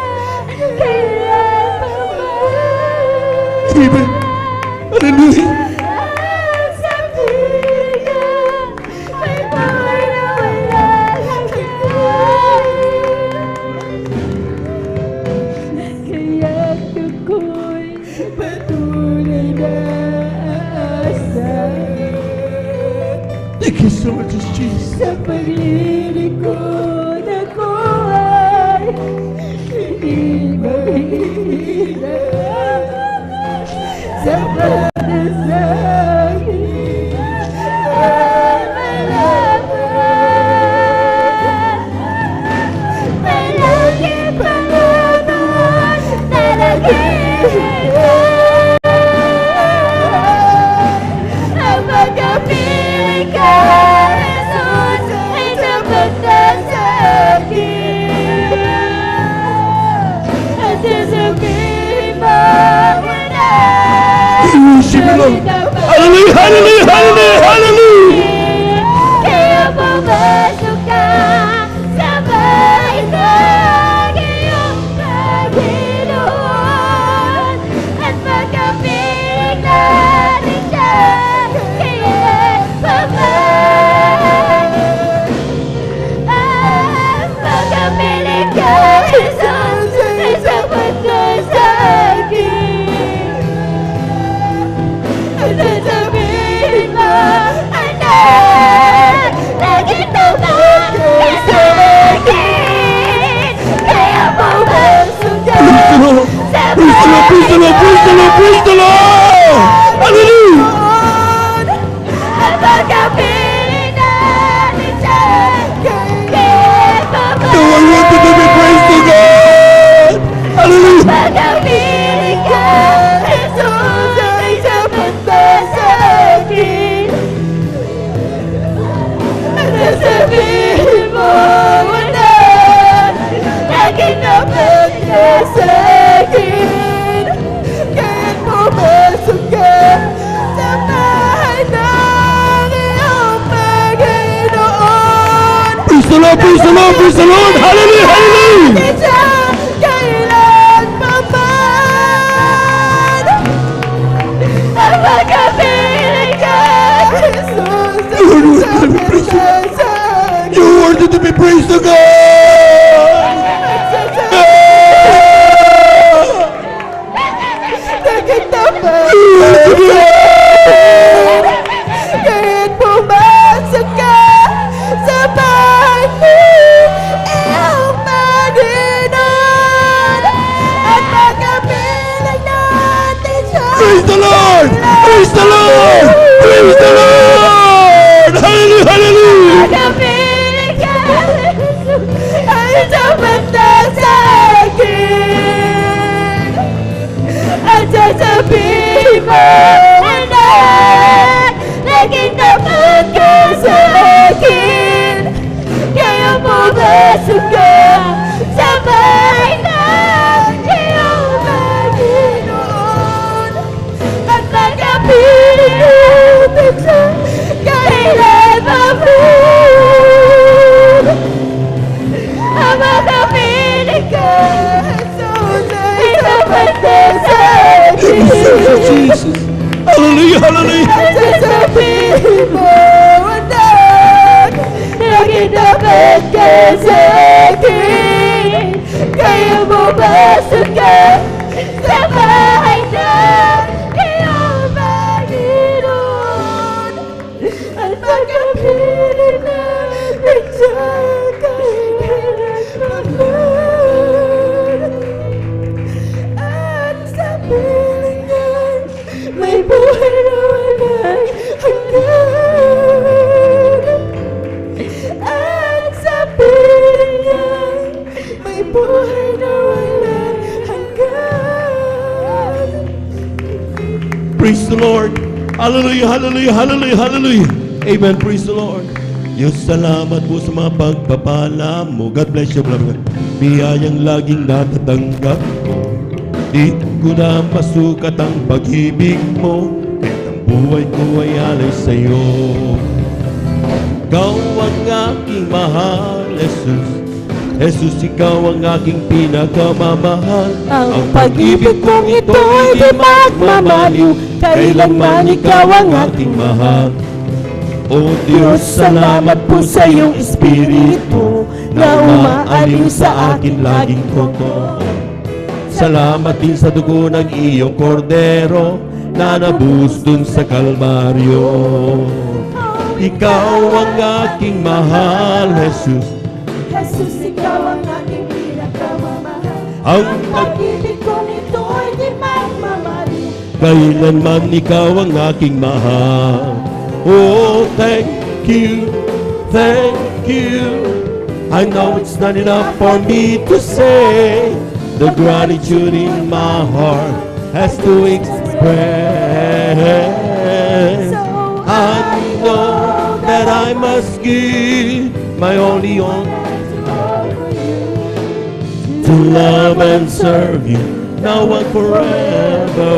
kailan pa ba? Amen. Hallelujah! Sa piling ka, may buhay na wala hanggan. Kaya't ako'y patuloy na aasa. Thank you so much, Jesus. Sa paglilingkod ako ay hindi mahirap. Sapat na sa akin ang malaman. Malaki Panginoon, nalagitan. Ang pagkapiling ka, Jesus, ay sapat na sa akin. At sasabihin mo na Worship the Lord! Hallelujah! Hallelujah! Hallelujah! Hallelujah! kaya pumasok ka sa bahay ng iyong Panginoon. At pagkapiling natin siya, kailan pa man. Ang pagkapiling ka, Jesus, ay sapat na sa akin. At sasabihin mo, anak, lagi naman ka sa akin. Kaya pumasok ka sa Praise the Lord! Praise the Lord! Praise the Lord! Praise the Lord! Hallelujah! at pagkapiling natin siya, kaya No one wanted to be praised to God! Hallelujah! pagkapiling ka, Jesus, ay sapat na sa akin. At sasabihin mo, anak, lagi naman ka sa akin. Kaya't pumasok ka sa bahay ng iyong Panginoon. Praise the Lord! Praise the Lord! Praise the Lord! Hallelujah! Hallelujah! Siya, kailan pa man. Ang pagkapiling ka, Jesus, ay sapat na sa akin. You are worthy to be praised to God! Nagkatapat You are to be kaya't pumasok ka sa bahay ng iyong Panginoon. At pagkapiling natin siya, Praise the Lord! Praise the Lord! Praise the Lord! Hallelujah! Hallelujah! pagkapiling ka, ay sapat na sa akin. At sasabihin mo, anak, laging tapat ka sa akin. Kaya pumasok ka sa bahay ng iyong Panginoon. At pagkapiling natin siya, kailan pa man. Ang pagkapiling ka, Jesus, ay sapat na sa akin. Jesus! Hallelujah! Hallelujah! At sasabihin mo, anak, lagi dapat ka sa akin. Kaya pumasok ka buhay na walang hanggan. Praise the Lord. Hallelujah, hallelujah, hallelujah, hallelujah. Amen. Praise the Lord. Diyos, salamat po sa mga pagpapala mo. God bless you, beloved. Biyayang laging natatanggap ko. Di ko na masukat ang pag-ibig mo. Kahit ang buhay ko ay alay sa'yo. Ikaw ang aking mahal, Jesus. Jesus, ikaw ang aking pinakamamahal. Ang pag-ibig kong ito ay di magmamaliw. Kailanman ikaw ang aking mahal. O Diyos, salamat po sa iyong Espiritu na umaaliw sa akin laging totoo. Salamat din sa dugo ng iyong kordero na nabuhos dun sa Kalbaryo. Ikaw ang aking mahal, Jesus. Jesus, ikaw ang aking pinakamamahal. Ang pag-ibig kong ito ay di magmamaliw. kailanman ikaw ang aking mahal. Oh, thank you, thank you. I know it's not enough for me to say. The gratitude in my heart has to express. I know that I must give my only on to love and serve you now and forever.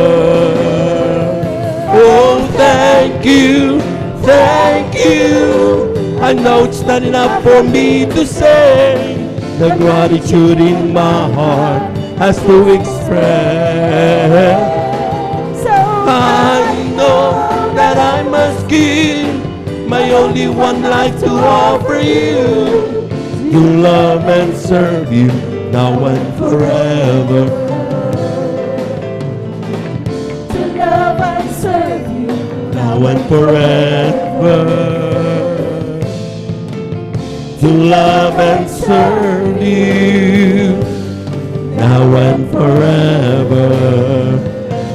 Oh, thank you, thank you. I know it's not enough for me to say. The gratitude in my heart has to express. I know that I must give my only one life to offer you. To love and serve you now and forever. To love and serve you. Now and forever. To love and serve you now and forever.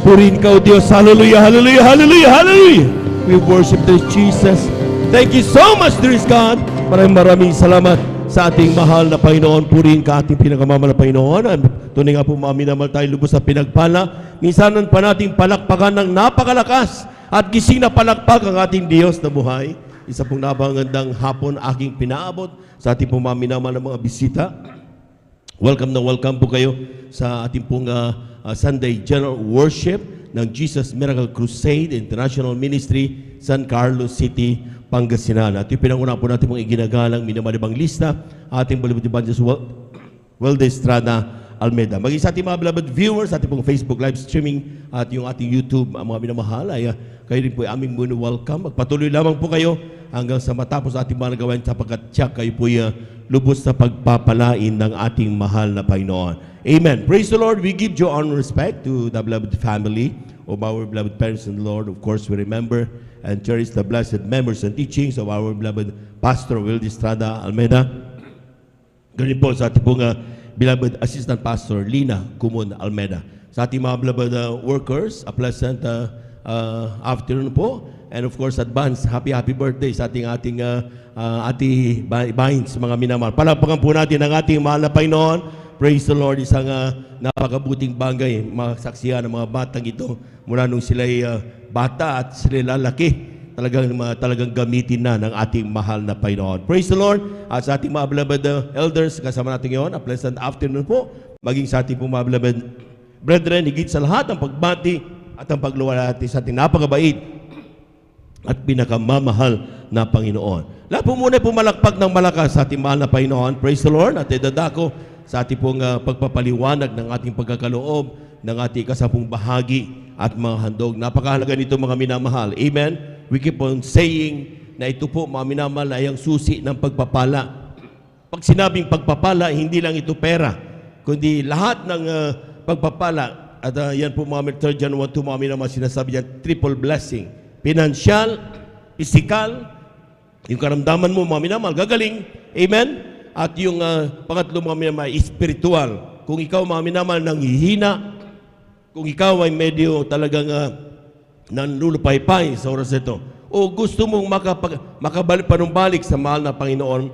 Purihin ka, O Diyos. Hallelujah, hallelujah, hallelujah, hallelujah. We worship this Jesus. Thank you so much, dear God. Maraming salamat sa ating mahal na Panginoon. Purihin ka ating pinakamamahal na Panginoon. Tunay nga po, minamahal tayo lubos sa pinagpala. Minsanan pa nating palakpakan ng napakalakas at gising na palakpak ang ating Diyos na buhay. Isa pong napakagandang hapon aking pinaabot sa ating pong minamahal na mga bisita. Welcome na welcome po kayo sa ating pong Sunday General Worship ng Jesus Miracle Crusade International Ministry, San Carlos City, Pangasinan. At yung pinangunahan po natin pong iginagalang minamalibang lista, ating beloved evangelist Weldy Estrada Almeida. Maging sa ating mga beloved viewers, ating pong Facebook live streaming at yung ating YouTube, mga minamahal, ay kayo rin po ay aming muna welcome. Magpatuloy lamang po kayo hanggang sa matapos ating mga nagawain sapagkat tiyak kayo po ay lubos sa pagpapalain ng ating mahal na Panginoon. Amen. Praise the Lord. We give due honor and respect to the beloved family of our beloved parents in the Lord. Of course, we remember and cherish the blessed memories and teachings of our beloved Pastor Weldy Estrada Almeida. Ganun po sa ating pong beloved Assistant Pastor Lina Kumun Almeida. Sa ating mga beloved workers, a pleasant afternoon po. And of course, advance, happy birthday sa ating Ate Bains, mga minamahal. Palakpakan po natin ang ating mahal na Panginoon. Praise the Lord, isang napakabuting bagay, masaksihan ng mga batang ito mula nung sila'y bata at sila'y lalaki. Talagang gamitin na ng ating mahal na Panginoon. Praise the Lord. At sa ating mga beloved elders, kasama natin ngayon, a pleasant afternoon po. Maging sa ating mga beloved brethren, higit sa lahat ang pagbati at ang pagluwalhati sa ating napakabait at pinakamamahal na Panginoon. Lahat po muna pumalakpak ng malakas sa ating mahal na Panginoon. Praise the Lord. At idadako sa ating pong pagpapaliwanag ng ating pagkakaloob ng ating kasapong bahagi at mga handog. Napakahalaga nito mga minamahal. Amen. We keep on saying na ito po mga minamahal ay ang susi ng pagpapala. Pag sinabing pagpapala, hindi lang ito pera, kundi lahat ng pagpapala. At yan po mga 3 John 1:2 mga minamahal sinasabi yan, triple blessing. Financial, physical, yung karamdaman mo, mga minamahal, gagaling. Amen? At yung pangatlo, mga minamahal, spiritual. Kung ikaw, mga minamahal, nanghihina, kung ikaw ay medyo talagang nanlulupaypay sa oras ito, o gusto mong makabalik panumbalik sa mahal na Panginoon,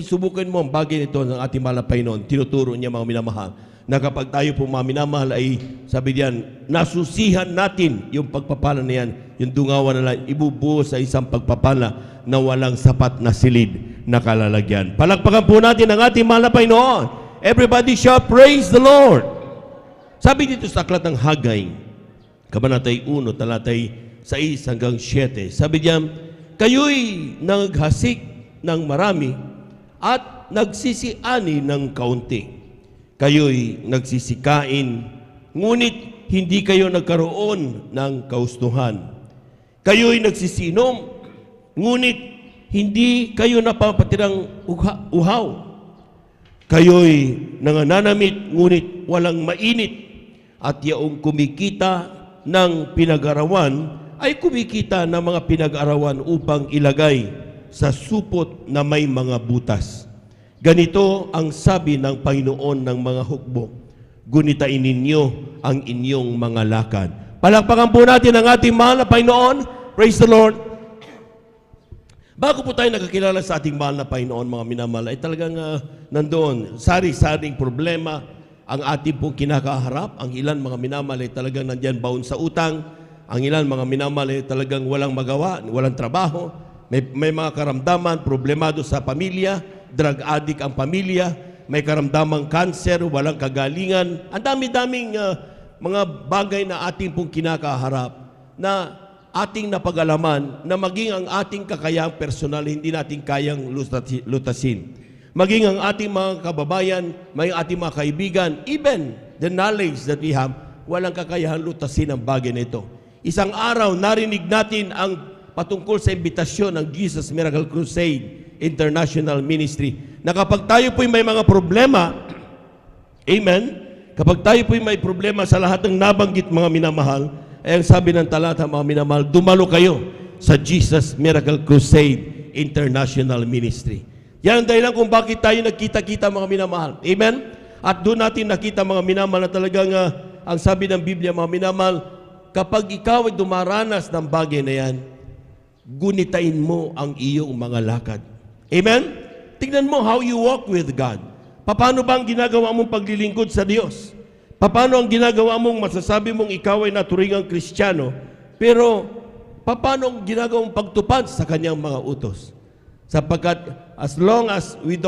subukan mo ang bagay nito ng ating mahal na Panginoon. Tinuturo niya mga minamahal na kapag tayo po mga minamahal ay sabi diyan, nasusihan natin yung pagpapala na yan, yung dungawan na lang, ibubuo sa isang pagpapala na walang sapat na silid na kalalagyan. Palakpakan po natin ang ating mahal na Panginoon. Everybody shout, praise the Lord. Sabi dito sa aklat ng Hagay, Kabanatay 1, talatay 6 hanggang 7. Sabi diyan, kayo'y naghasik ng marami at nagsisiani ng kaunti. Kayo'y nagsisikain, ngunit hindi kayo nagkaroon ng kaustuhan. Kayo'y nagsisinom, ngunit hindi kayo napapatirang uhaw. Kayo'y nangananamit, ngunit walang mainit. At yaong kumikita ng pinag-arawan ay kumikita ng mga pinag-arawan upang ilagay sa supot na may mga butas. Ganito ang sabi ng Panginoon ng mga hukbo, gunitain ninyo ang inyong mga lakad. Palakpakan po natin ang ating mahal na Panginoon. Praise the Lord. Bago po tayo nakakilala sa ating mahal na Panginoon, mga minamahal, ay talagang nandoon, sari-saring problema ang ating pong kinakaharap. Ang ilan mga minamahal ay talagang nandyan baon sa utang. Ang ilan mga minamahal ay talagang walang magawa, walang trabaho. May mga karamdaman, problemado sa pamilya, drug addict ang pamilya, may karamdamang cancer, walang kagalingan. Ang dami-daming mga bagay na ating pong kinakaharap na ating napag-alaman na maging ang ating kakayahang personal hindi natin kayang lutasin. Maging ang ating mga kababayan, may ating mga kaibigan, even the knowledge that we have, walang kakayahan lutasin ang bagay na ito. Isang araw, narinig natin ang patungkol sa imbitasyon ng Jesus Miracle Crusade International Ministry na kapag tayo po'y may mga problema, amen, kapag tayo po'y may problema sa lahat ng nabanggit mga minamahal, ay ang sabi ng talata mga minamahal, dumalo kayo sa Jesus Miracle Crusade International Ministry. Yan ang dahilan kung bakit tayo nagkita-kita mga minamahal. Amen? At doon natin nakita mga minamahal na talagang ang sabi ng Biblia mga minamahal, kapag ikaw ay dumaranas ng bagay na yan, gunitain mo ang iyong mga lakad. Amen? Tingnan mo how you walk with God. Paano ba ang ginagawa mong paglilingkod sa Diyos? Paano ang ginagawa mong masasabi mong ikaw ay naturingang Kristiyano, pero paano ang ginagawa mong pagtupad sa kanyang mga utos? Sapagkat as long as we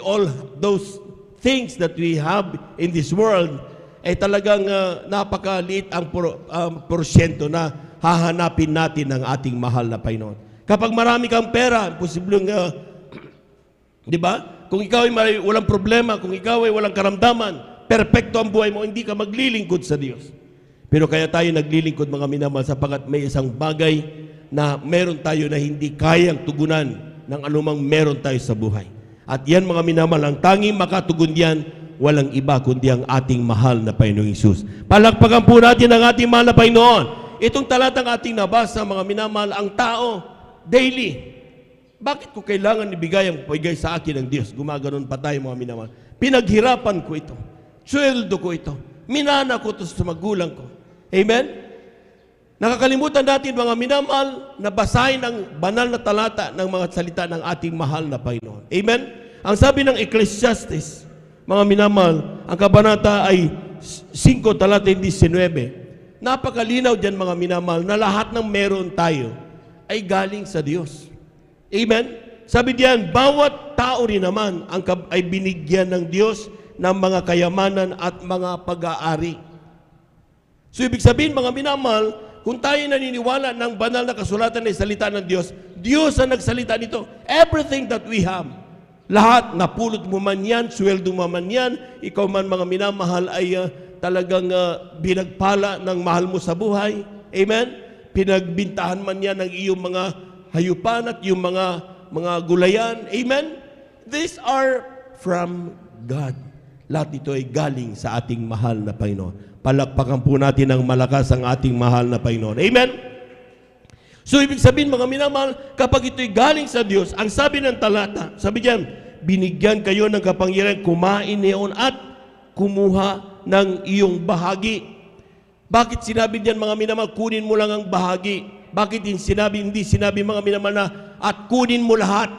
all those things that we have in this world, ay talagang napakaliit ang porsyento na hahanapin natin ng ating mahal na Panginoon. Kapag marami kang pera, posibleng, di ba? Kung ikaw ay walang problema, kung ikaw ay walang karamdaman, perpekto ang buhay mo, hindi ka maglilingkod sa Diyos. Pero kaya tayo naglilingkod mga minamahal sapagkat may isang bagay na meron tayo na hindi kayang tugunan ng anumang meron tayo sa buhay. At yan mga minamahal, ang tanging makatugon yan, walang iba kundi ang ating mahal na Panginoong Hesus. Palakpakan po natin ang ating mahal na Panginoon. Itong talatang ating nabasa, mga minamahal, ang tao, daily. Bakit ko kailangan ibigay ang paigay sa akin ng Diyos? Gumaganon pa tayo mga minamahal. Pinaghirapan ko ito. Sweldo ko ito. Minana ko ito sa magulang ko. Amen? Nakakalimutan natin mga minamahal na basahin ang banal na talata ng mga salita ng ating mahal na Panginoon. Amen? Ang sabi ng Ecclesiastes, mga minamahal, ang kabanata ay 5 talata 19. Napakalinaw dyan mga minamahal na lahat ng meron tayo ay galing sa Diyos. Amen? Sabi diyan, bawat tao rin naman ay binigyan ng Diyos ng mga kayamanan at mga pag-aari. So ibig sabihin mga minamahal, kung tayo naniniwala ng banal na kasulatan ng salita ng Diyos, Diyos ang nagsalita nito. Everything that we have, lahat, napulot mo man yan, sweldo mo man yan, ikaw man mga minamahal ay talagang binagpala ng mahal mo sa buhay. Amen? Pinagbintahan man yan ng iyong mga hayupan at yung mga gulayan. Amen? These are from God. Lahat ito ay galing sa ating mahal na Panginoon. Palakpakan po natin ng malakas ang ating mahal na Panginoon. Amen? So, ibig sabihin, mga minamahal, kapag ito'y galing sa Diyos, ang sabi ng talata, sabi diyan, binigyan kayo ng kapangyarihan, kumain niyon at kumuha ng iyong bahagi. Bakit sinabi diyan, mga minamahal, kunin mo lang ang bahagi? Bakit hindi sinabi mga minamahal na, at kunin mo lahat?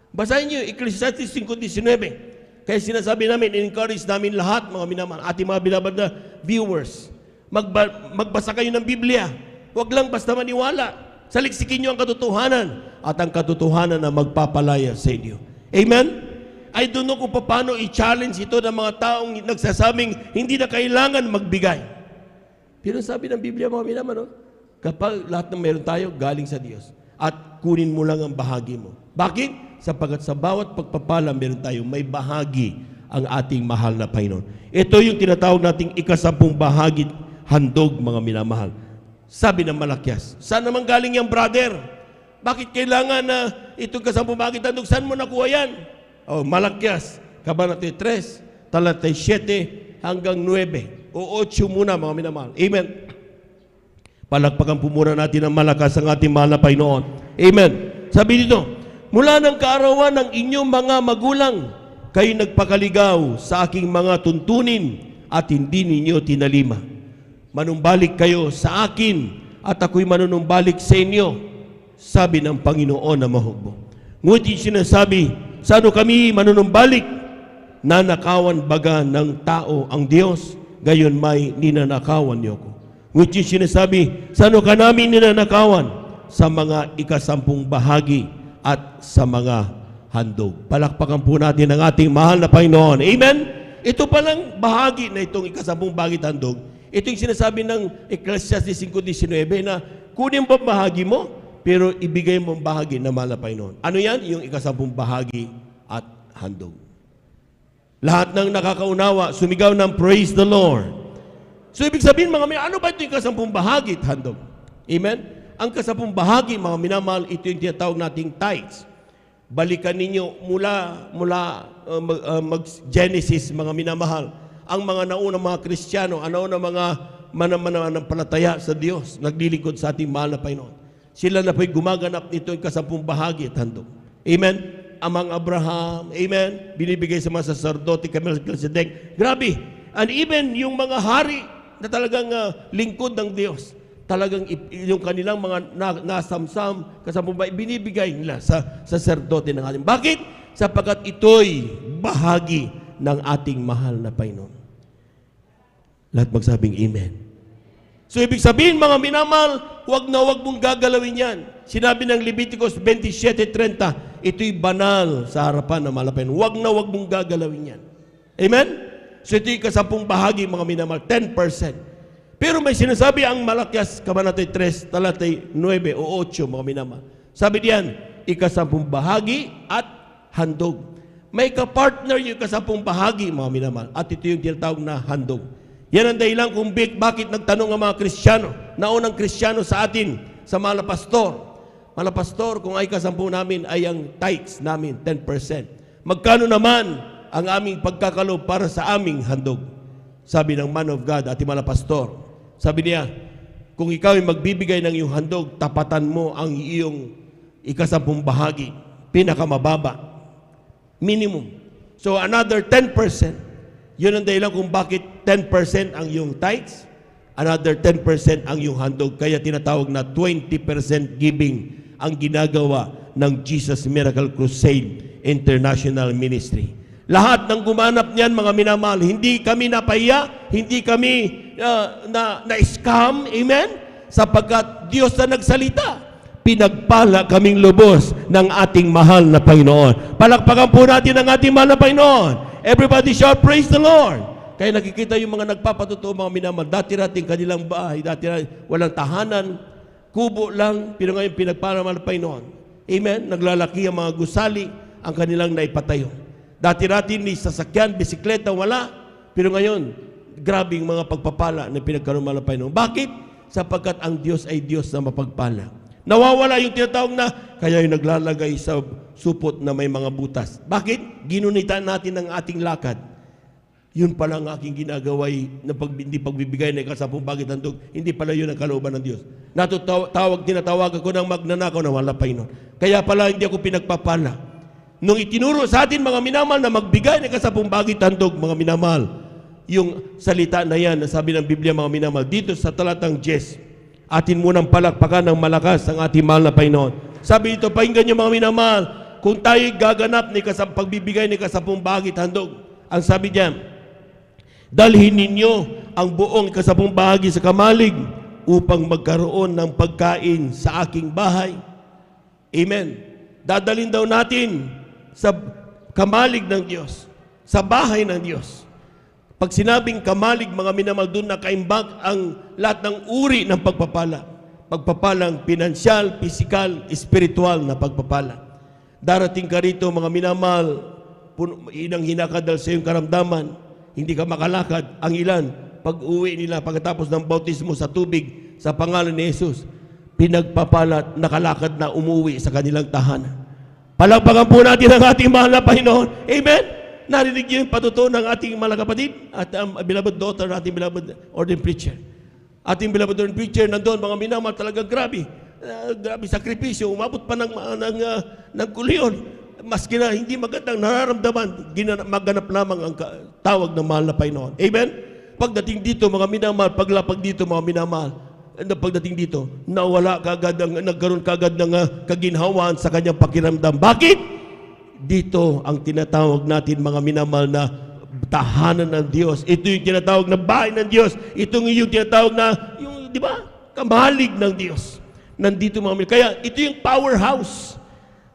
Basahin niyo, Ecclesiastes 5:19. Kaya sinasabi namin, encourage namin lahat, mga minamahal, ating mga binabad na viewers, magbasa kayo ng Biblia. Huwag lang basta maniwala. Saliksikin niyo ang katotohanan at ang katotohanan na magpapalaya sa inyo. Amen? I don't know kung paano i-challenge ito ng mga taong nagsasabing hindi na kailangan magbigay. Pero sabi ng Biblia, mga minamahal, kapag lahat ng meron tayo, galing sa Diyos. At kunin mo lang ang bahagi mo. Bakit? Sapagkat sa bawat pagpapala meron tayo, may bahagi ang ating mahal na Panginoon. Ito yung tinatawag nating ika-10 bahagi handog, mga minamahal. Sabi ng Malakias, saan naman galing yung brother? Bakit kailangan na itong ika-10 bahagi handog? Saan mo nakuha yan? Oh, Malakias, Kabanata 3, talatay 7 hanggang 9. O 8 muna, mga minamahal. Amen. Palakpakan po muna natin ang malakas ang ating mahal na Panginoon. Amen. Sabi dito, mula ng kaarawan ng inyong mga magulang, kayo nagpakaligaw sa aking mga tuntunin at hindi ninyo tinalima. Manumbalik kayo sa akin at ako'y manunumbalik sa inyo, sabi ng Panginoon na mahugbo. Ngunit sinasabi, saan kami manunumbalik? Nanakawan baga ng tao ang Diyos, gayon may ninanakawan niyo ko. Ngunit sinasabi, saan ka namin ninanakawan? Sa mga ika-10 bahagi at sa mga handog. Palakpakan po natin ang ating mahal na Panginoon. Amen? Ito palang bahagi na itong ika-10 bahagi at handog. Ito yung sinasabi ng Ecclesiastes 5:19 na kunin mo bahagi mo, pero ibigay mo ang bahagi na mahal na Panginoon. Ano yan? Yung ika-10 bahagi at handog. Lahat ng nakakaunawa, sumigaw ng praise the Lord. So ibig sabihin, mga minamahal, ano ba ito yung ika-10 bahagi at handog? Amen? Ang ika-10 bahagi, mga minamahal, ito yung tinatawag nating tithes. Balikan ninyo mula mag-Genesis, mga minamahal, ang mga naunang mga Kristiyano, ang naunang mga mananampalataya sa Diyos, naglilingkod sa ating mahal na Panginoon. Sila na po'y gumaganap nito yung ika-10 bahagi at handog. Amen? Amang Abraham, amen? Binibigay sa mga sacerdote, Melchizedek. Grabe! And even yung mga hari na talagang lingkod ng Diyos, talagang yung kanilang mga nasamsam, kasama binibigay nila sa sacerdote ng ating. Bakit? Sapagkat ito'y bahagi ng ating mahal na Panginoon. Lahat magsabing amen. So ibig sabihin, mga minamahal, huwag mong gagalawin yan. Sinabi ng Leviticus 27:30, ito'y banal sa harapan ng mahal na Panginoon. Huwag mong gagalawin yan. Amen? So ito'y ika-10 bahagi, mga minamahal, 10%. Pero may sinasabi ang Malakias, Kabanata 3, talatay 9 o 8, mga minamahal. Sabi diyan, ika-10 bahagi at handog. May kapartner yung ika-10 bahagi, mga minamahal. At ito yung tinatawag na handog. Yan ang dahilan kung bakit nagtanong ang mga Kristiyano, naunang Kristiyano sa atin, sa mga pastor. Mga pastor, kung ay ika-10 namin ay ang tithes namin, 10%. Magkano naman ang aming pagkakalob para sa aming handog? Sabi ng man of God, ating mga pastor, sabi niya, kung ikaw ay magbibigay ng iyong handog, tapatan mo ang iyong ika-10 bahagi, pinakamababa, minimum. So another 10%. Yun ang dahilan kung bakit 10% ang iyong tithes, another 10% ang iyong handog. Kaya tinatawag na 20% giving ang ginagawa ng Jesus Miracle Crusade International Ministry. Lahat ng gumanap niyan, mga minamahal, hindi kami napahiya, hindi kami na-scam, amen? Sapagkat Diyos na nagsalita, pinagpala kaming lubos ng ating mahal na Panginoon. Palakpakan po natin ang ating mahal na Panginoon. Everybody shout, praise the Lord. Kaya nakikita yung mga nagpapatotoo, mga minamahal, dati-rating kanilang bahay, walang tahanan, kubo lang, pero ngayon pinagpala ng Panginoon. Amen? Naglalaki ang mga gusali, ang kanilang naipatayo. Dati-rati ni sasakyan, bisikleta, wala. Pero ngayon, grabing mga pagpapala na pinagkaroon ng Panginoon. Bakit? Sapagkat ang Diyos ay Diyos na mapagpala. Nawawala yung tinatawag na, kaya yung naglalagay sa supot na may mga butas. Bakit? Ginunitan natin ang ating lakad. Yun pala ang aking ginagaway na hindi pagbibigay na ika-10 bahagi at handog. Hindi pala yun ang kalooban ng Diyos. Tinatawag ako ng magnanakaw na wala Panginoon. Kaya pala hindi ako pinagpapala. Nung itinuro sa atin, mga minamahal, na magbigay ng ika-10 bahagi at handog, mga minamahal, yung salita na yan, na sabi ng Biblia, mga minamahal, dito sa talatang 10, atin munang palakpakan ng malakas ang ating mahal na Panginoon. Sabi dito, pakinggan niyo, mga minamahal, kung tayo'y gaganap ni pagbibigay ni kasapong bahagi at handog, ang sabi niya, dalhin ninyo ang buong kasapong bahagi sa kamalig upang magkaroon ng pagkain sa aking bahay. Amen. Dadalhin daw natin sa kamalig ng Diyos, sa bahay ng Diyos. Pag sinabing kamalig, mga minamahal, doon nakaimbag ang lahat ng uri ng pagpapala. Pagpapalang pinansyal, pisikal, espiritual na pagpapala. Darating ka rito, mga minamahal, inang hinakadal sa iyong karamdaman, hindi ka makalakad. Ang ilan, pag uwi nila, pagkatapos ng bautismo sa tubig, sa pangalan ni Jesus, pinagpapalat, nakalakad na umuwi sa kanilang tahanan. Palakpakan po natin ang ating mahal na Panginoon. Amen? Narinig niyo yung patutuo ng ating mga kapatid at beloved daughter, ating beloved ordained preacher. Ating beloved ordained preacher, nandun, mga minamahal, talaga grabe. Grabe sakripisyo, umabot pa ng kuliyon. Maski na hindi magandang nararamdaman, maganap lamang ang tawag ng mahal na Panginoon. Amen? Pagdating dito, mga minamahal, paglapag dito, mga minamahal, pagdating dito, nagkaroon kagad ng kaginhawaan sa kanyang pakiramdam. Bakit? Dito ang tinatawag natin, mga minamahal, na tahanan ng Diyos. Ito yung tinatawag na bahay ng Diyos. Ito yung tinatawag na, di ba, kamalig ng Diyos. Nandito, mga minamahal. Kaya ito yung powerhouse.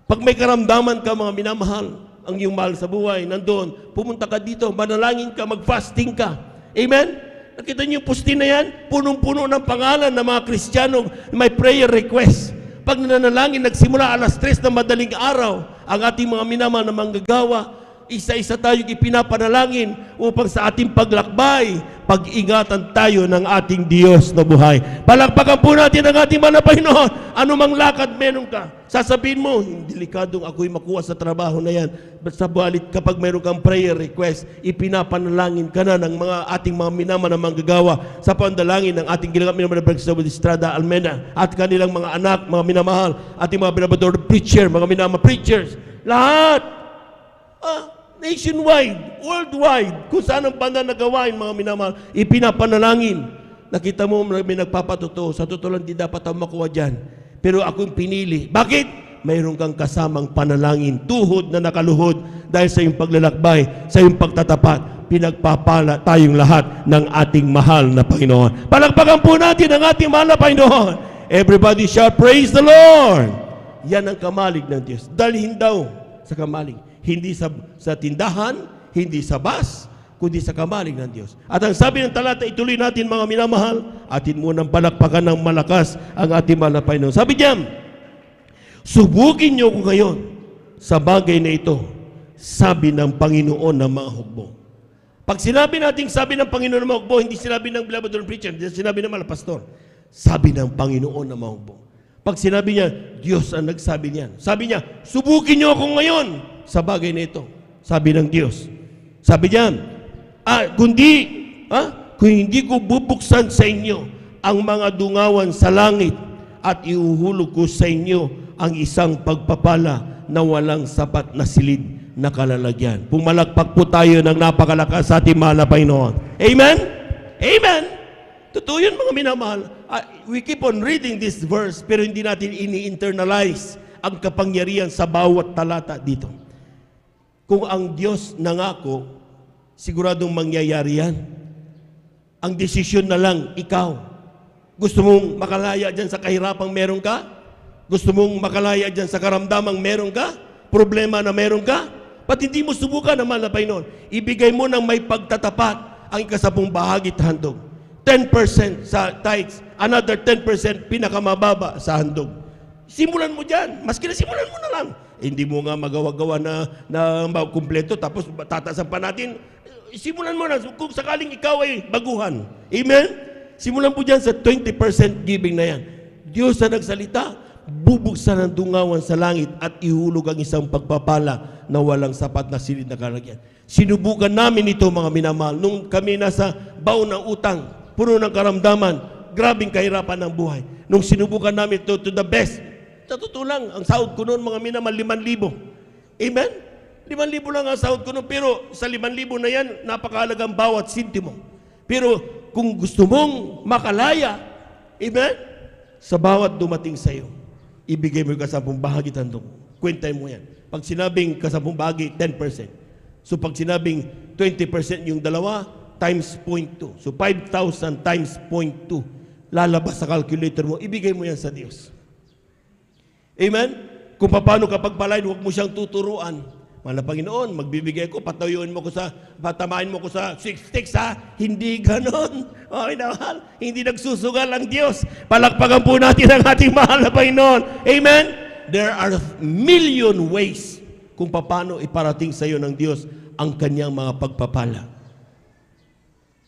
Pag may karamdaman ka, mga minamahal, ang iyong mahal sa buhay, nandoon, pumunta ka dito, manalangin ka, mag-fasting ka. Amen? Nakita niyo yung postin na yan? Punong-puno ng pangalan ng mga Kristiyano, may prayer request. Pag nananalangin, nagsimula alas 3 ng madaling araw, ang ating mga minamahal na manggagawa, isa-isa tayong ipinapanalangin upang sa ating paglakbay, pag-ingatan tayo ng ating Diyos na buhay. Palakpakan po natin ang ating mahal na Panginoon. Ano mang lakad meron ka, sasabihin mo, delikadong ako'y makuha sa trabaho na yan. Sa balit, kapag meron kang prayer request, ipinapanalangin ka na ng mga ating mga minamahal na manggagawa sa pandalangin ng ating ginagawa minamahal na Brigadier Estrada Almena at kanilang mga anak, mga minamahal, ating mga beloved preacher, mga minamahal preachers, lahat. Nationwide, worldwide, kung saan ang banda na gawain, mga minamahal, ipinapanalangin. Nakita mo, may nagpapatuto. Sa totoo lang, di dapat ang makuha dyan. Pero akong pinili. Bakit? Mayroon kang kasamang panalangin, tuhod na nakaluhod dahil sa iyong paglalakbay, sa iyong pagtatapat. Pinagpapala tayong lahat ng ating mahal na Panginoon. Palakpakan po natin ang ating mahal na Panginoon. Everybody shout, praise the Lord! Yan ang kamalig ng Diyos. Dalhin daw sa kamalig. Hindi sa tindahan, hindi sa bus, kundi sa kamalig ng Diyos. At ang sabi ng talata, ituloy natin, mga minamahal, atin munang palakpakan ng malakas ang ating mahal na Panginoon. Sabi niya, subukin niyo ko ngayon sa bagay na ito, sabi ng Panginoon ng mga hukbo. Pag sinabi natin sabi ng Panginoon ng mga hukbo, hindi sinabi ng beloved preacher, hindi sinabi ng mga pastor, sabi ng Panginoon ng mga hukbo. Pag sinabi niya, Diyos ang nagsabi niyan. Sabi niya, subukin niyo ako ngayon sa bagay na ito. Sabi ng Diyos. Sabi niya, kung hindi ko bubuksan sa inyo ang mga dungawan sa langit at iuhulog ko sa inyo ang isang pagpapala na walang sapat na silid na kalalagyan. Pumalakpak po tayo ng napakalakas sa ating mahal na Panginoon. Amen? Amen? Totoo yun, mga minamahal. We keep on reading this verse pero hindi natin ini-internalize ang kapangyarihan sa bawat talata dito. Kung ang Diyos nangako, siguradong mangyayari yan. Ang desisyon na lang, ikaw. Gusto mong makalaya dyan sa kahirapang meron ka? Gusto mong makalaya dyan sa karamdamang meron ka? Problema na meron ka? Ba't hindi mo subukan naman na Panginoon? Ibigay mo ng may pagtatapat ang ikasapong bahagi at handog. 10% sa tithes, another 10% pinakamababa sa handog. Simulan mo dyan. Maski na simulan mo na lang. Hindi mo nga magawa-gawa na kumpleto tapos tatasan pa natin. Simulan mo na kung sakaling ikaw ay baguhan. Amen? Simulan po dyan sa 20% giving na yan. Diyos na nagsalita, bubuksan ang dungawan sa langit at ihulog ang isang pagpapala na walang sapat na silid na kalagyan. Sinubukan namin ito, mga minamahal, nung kami nasa baon ng utang, puno ng karamdaman, grabing kahirapan ng buhay. Nung sinubukan namin ito to the best, sa totoo lang, ang sahod ko noon, mga minamahal, 5,000. Amen? 5,000 lang ang sahod ko noon, pero sa 5,000 na yan, napakahalagang bawat sintimo. Pero kung gusto mong makalaya, amen? Sa bawat dumating sa iyo, ibigay mo yung kasapong bahagi tandong. Kwentay mo yan. Pag sinabing 10 bahagi, 10%. So pag sinabing 20% yung dalawa, times 0.2. So 5,000 times 0.2. Lalabas sa calculator mo, ibigay mo yan sa Diyos. Amen? Kung paano kapag palain, huwag mo siyang tuturuan. Mahal na Panginoon, magbibigay ko, patamain mo ko sa 6 sticks ha? Hindi ganon. Okay na mahal? Hindi nagsusugal ang Diyos. Palakpakan po natin ang ating mahal na Panginoon. Amen? There are million ways kung paano iparating sa iyo ng Diyos ang kanyang mga pagpapala.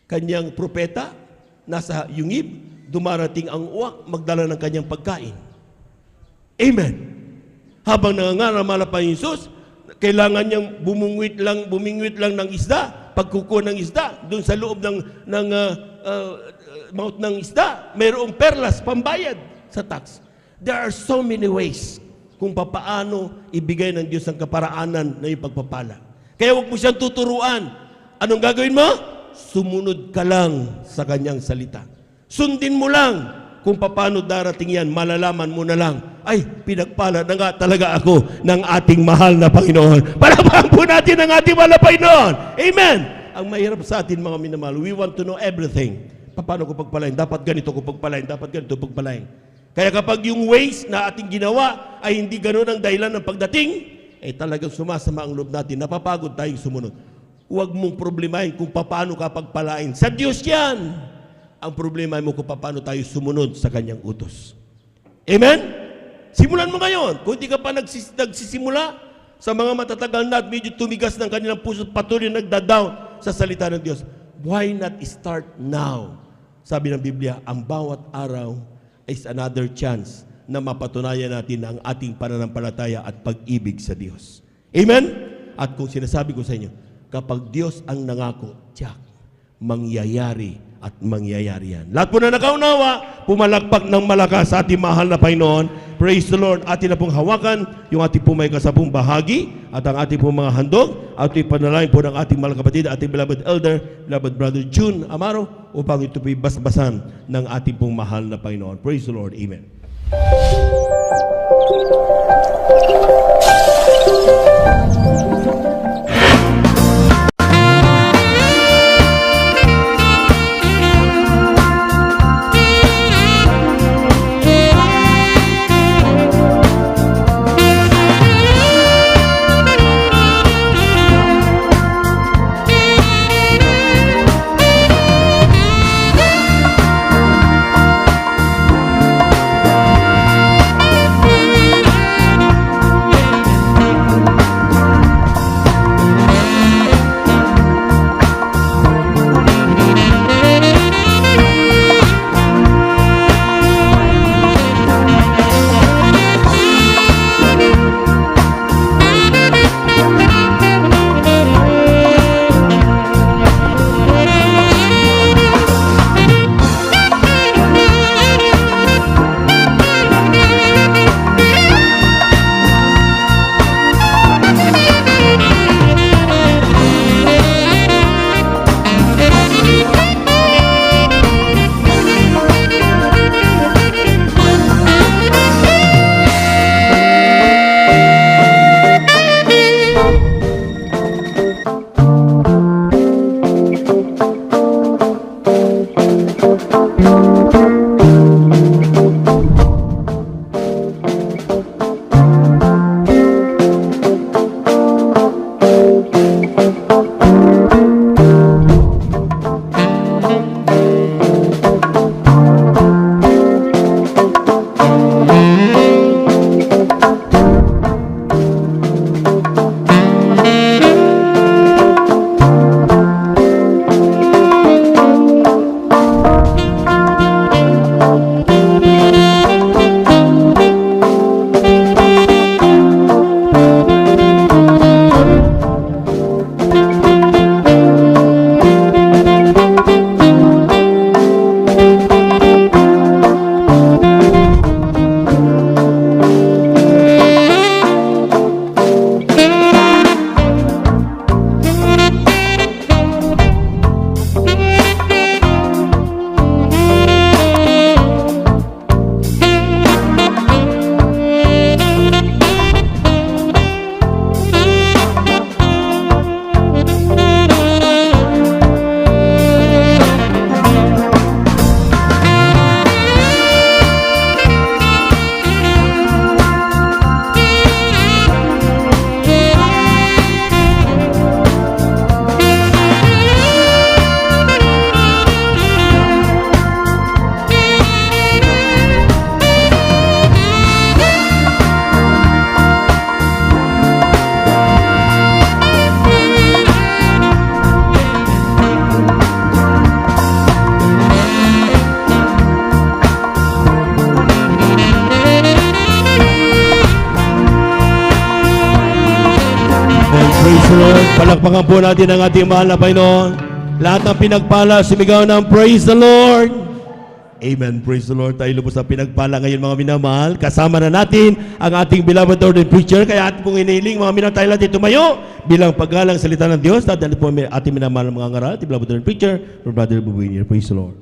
Kanyang propeta, nasa yungib, dumarating ang uwak, magdala ng kanyang pagkain. Amen. Habang nangangaramala pa yung Jesus, kailangan niyang bumingwit lang ng isda, pagkukuha ng isda, doon sa loob ng mouth ng isda, mayroong perlas, pambayad sa tax. There are so many ways kung paano ibigay ng Diyos ang kaparaanan na yung pagpapala. Kaya huwag mo siyang tuturuan. Anong gagawin mo? Sumunod ka lang sa kanyang salita. Sundin mo lang kung paano darating yan, malalaman mo na lang, ay, pinagpala na nga talaga ako ng ating mahal na Panginoon. Palakpakan po natin ang ating mahal na Panginoon. Amen! Ang mahirap sa atin, mga minamahal, we want to know everything. Paano ko pagpalain? Dapat ganito ko pagpalain. Dapat ganito pagpalain. Kaya kapag yung ways na ating ginawa ay hindi ganoon ang dahilan ng pagdating, eh talagang sumasama ang loob natin. Napapagod tayong sumunod. Huwag mong problemahin kung paano ka pagpalain. Sa Diyos yan! Ang problema mo kung paano tayo sumunod sa kanyang utos. Amen? Simulan mo ngayon. Kung hindi ka pa nagsisimula sa mga matatagal na at medyo tumigas ng kanilang puso, patuloy nagda-down sa salita ng Diyos, why not start now? Sabi ng Biblia, ang bawat araw is another chance na mapatunayan natin ang ating pananampalataya at pag-ibig sa Diyos. Amen? At kung sinasabi ko sa inyo, kapag Diyos ang nangako, tiyak, mangyayari at mangyayari yan. Lahat po na nakaunawa, pumalakpak ng malakas sa ating mahal na Panginoon. Praise the Lord. Atin na pong hawakan yung ating po may kasapong bahagi at ang ating po mga handog at ipanalangin po ng ating mga kapatid, ating beloved elder, beloved brother June Amaro, upang ito po'y basbasan ng ating pong mahal na Panginoon. Praise the Lord. Amen. Palakpakan po natin ang ating mahal na Panginoon. Lahat ng pinagpala, sumigaw ng praise the Lord. Amen. Praise the Lord. Tayo lubos na pinagpala ngayon mga minamahal. Kasama na natin ang ating beloved ordained preacher. Kaya ating pong iniling mga minamahal tayo natin tumayo bilang paggalang salita ng Diyos. At po ating minamahal mga ngaral, ating beloved ordained preacher, Brother Bubuinier. Praise the Lord.